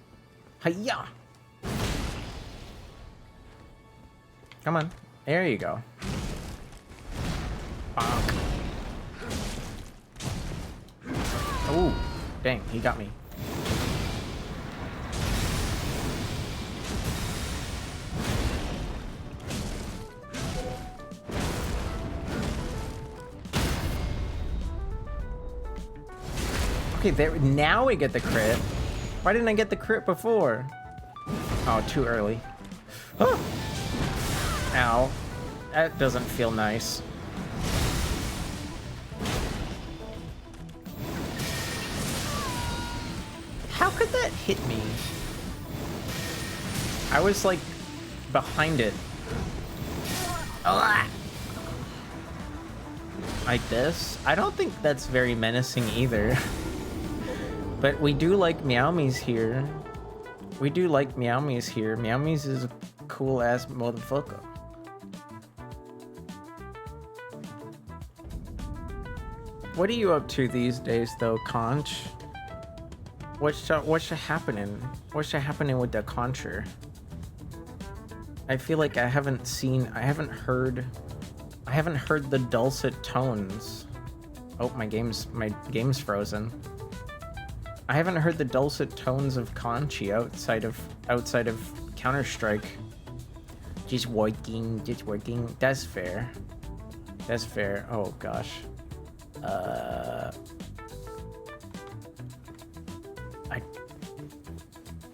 Hiya! Come on. There you go. Bonk. Oh, dang, he got me. Okay, there. Now we get the crit. Why didn't I get the crit before? Oh, too early. Oh! Ow. That doesn't feel nice. How could that hit me? I was like behind it. Like this? I don't think that's very menacing either. But we do like Meowmies here. Meowmies is a cool ass motherfucker. What are you up to these days though, Conch? What's happening? What's happening with the Concher? I feel like I haven't heard the dulcet tones. Oh, my game's frozen. I haven't heard the dulcet tones of Conchi outside of Counter-Strike. Just working. That's fair. Oh gosh.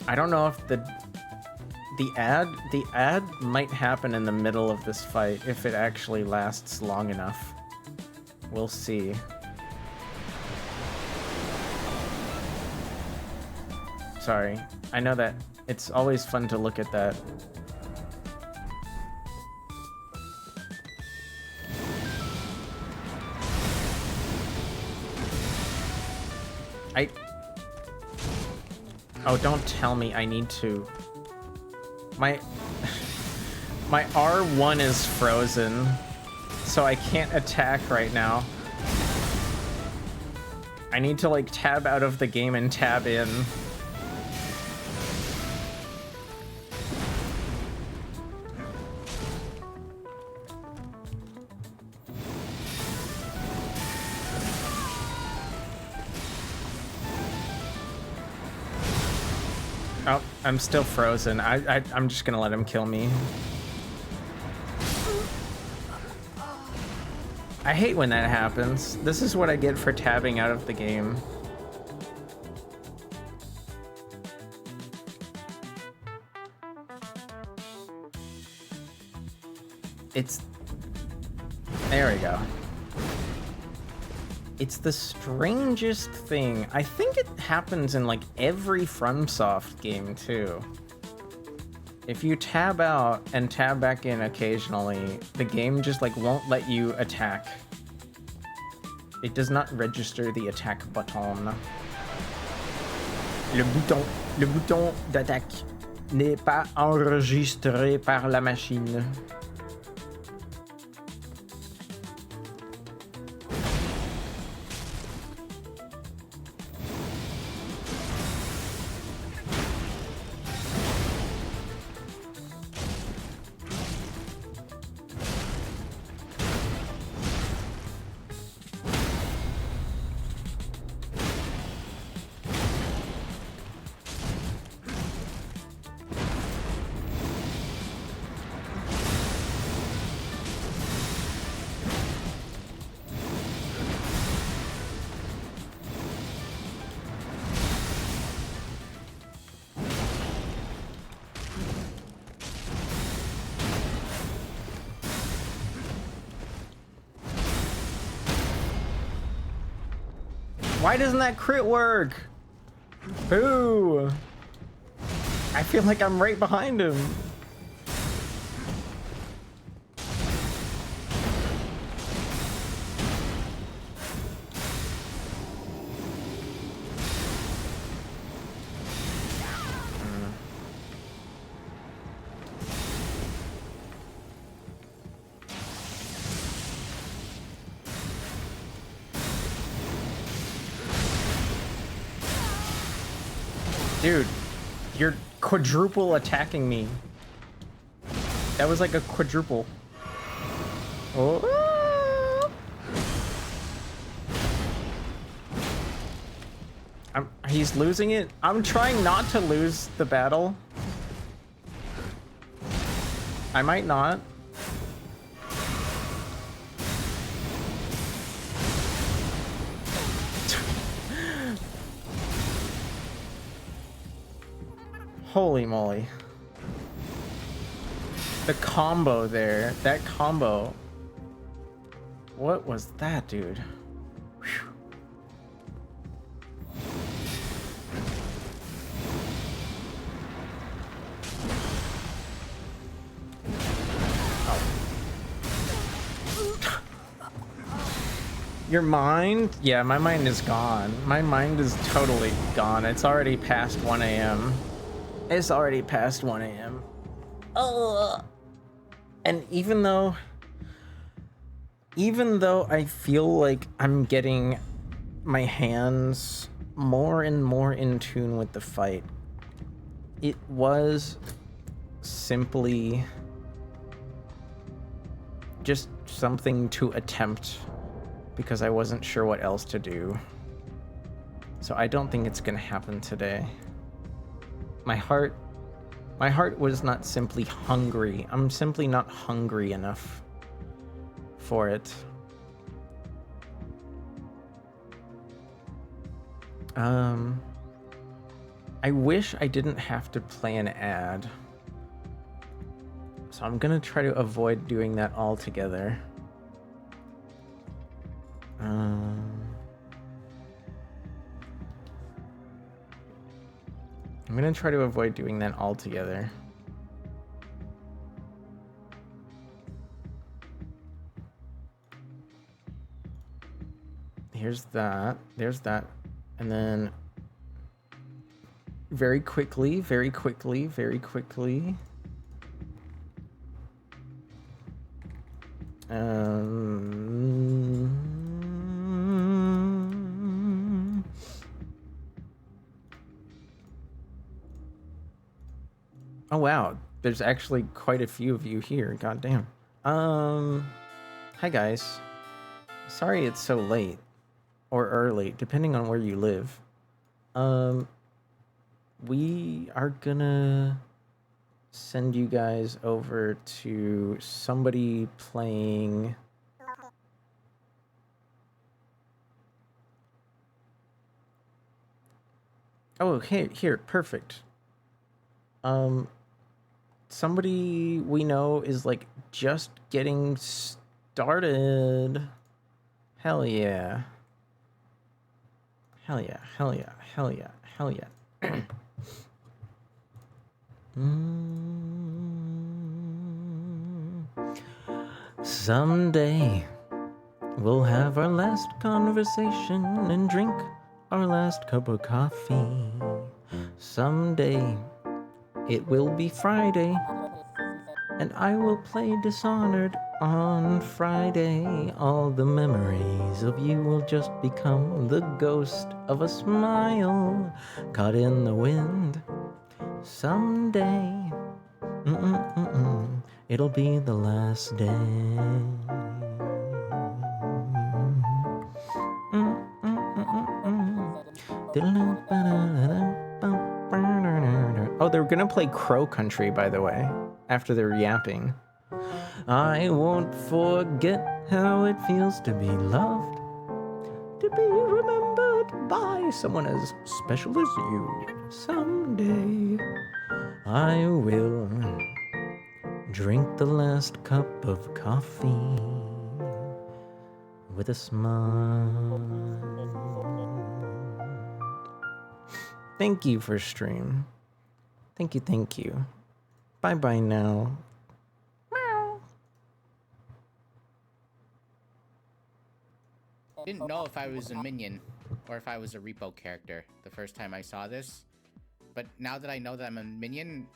I don't know if the ad might happen in the middle of this fight if it actually lasts long enough. We'll see. Sorry. I know that it's always fun to look at that. Oh, don't tell me I need to. My R1 is frozen, so I can't attack right now. I need to like tab out of the game and tab in. Oh, I'm still frozen. I'm just gonna let him kill me. I hate when that happens. This is what I get for tabbing out of the game. There we go. It's the strangest thing. I think it happens in like every FromSoft game too. If you tab out and tab back in occasionally, the game just like won't let you attack. It does not register the attack button. Le bouton d'attaque n'est pas enregistré par la machine. Why doesn't that crit work? Boo! I feel like I'm right behind him. Dude, you're quadruple attacking me. That was like a quadruple. Oh. He's losing it. I'm trying not to lose the battle. I might not. Holy moly. The combo there. That combo. What was that, dude? Whew. Your mind? Yeah, my mind is gone. My mind is totally gone. It's already past 1 a.m. It's already past 1 a.m. And even though I feel like I'm getting my hands more and more in tune with the fight, it was simply just something to attempt because I wasn't sure what else to do. So I don't think it's gonna happen today. My heart was not simply hungry. I'm simply not hungry enough for it. I wish I didn't have to play an ad. So I'm gonna try to avoid doing that altogether. I'm gonna try to avoid doing that altogether. Here's that. There's that. And then very quickly. Oh wow, there's actually quite a few of you here. God damn. Hi guys. Sorry it's so late or early, depending on where you live. We are gonna send you guys over to somebody playing oh here perfect. Somebody we know is like just getting started. Hell yeah. Someday we'll have our last conversation and drink our last cup of coffee. Someday it will be Friday, and I will play Dishonored on Friday. All the memories of you will just become the ghost of a smile caught in the wind. Someday, it'll be the last day. Oh, they're gonna play Crow Country, by the way, after they're yapping. I won't forget how it feels to be loved, to be remembered by someone as special as you. Someday I will drink the last cup of coffee with a smile. Thank you for stream. Thank you, thank you. Bye-bye now. Didn't know if I was a minion or if I was a repo character the first time I saw this. But now that I know that I'm a minion,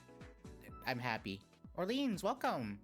I'm happy. Orleans, welcome!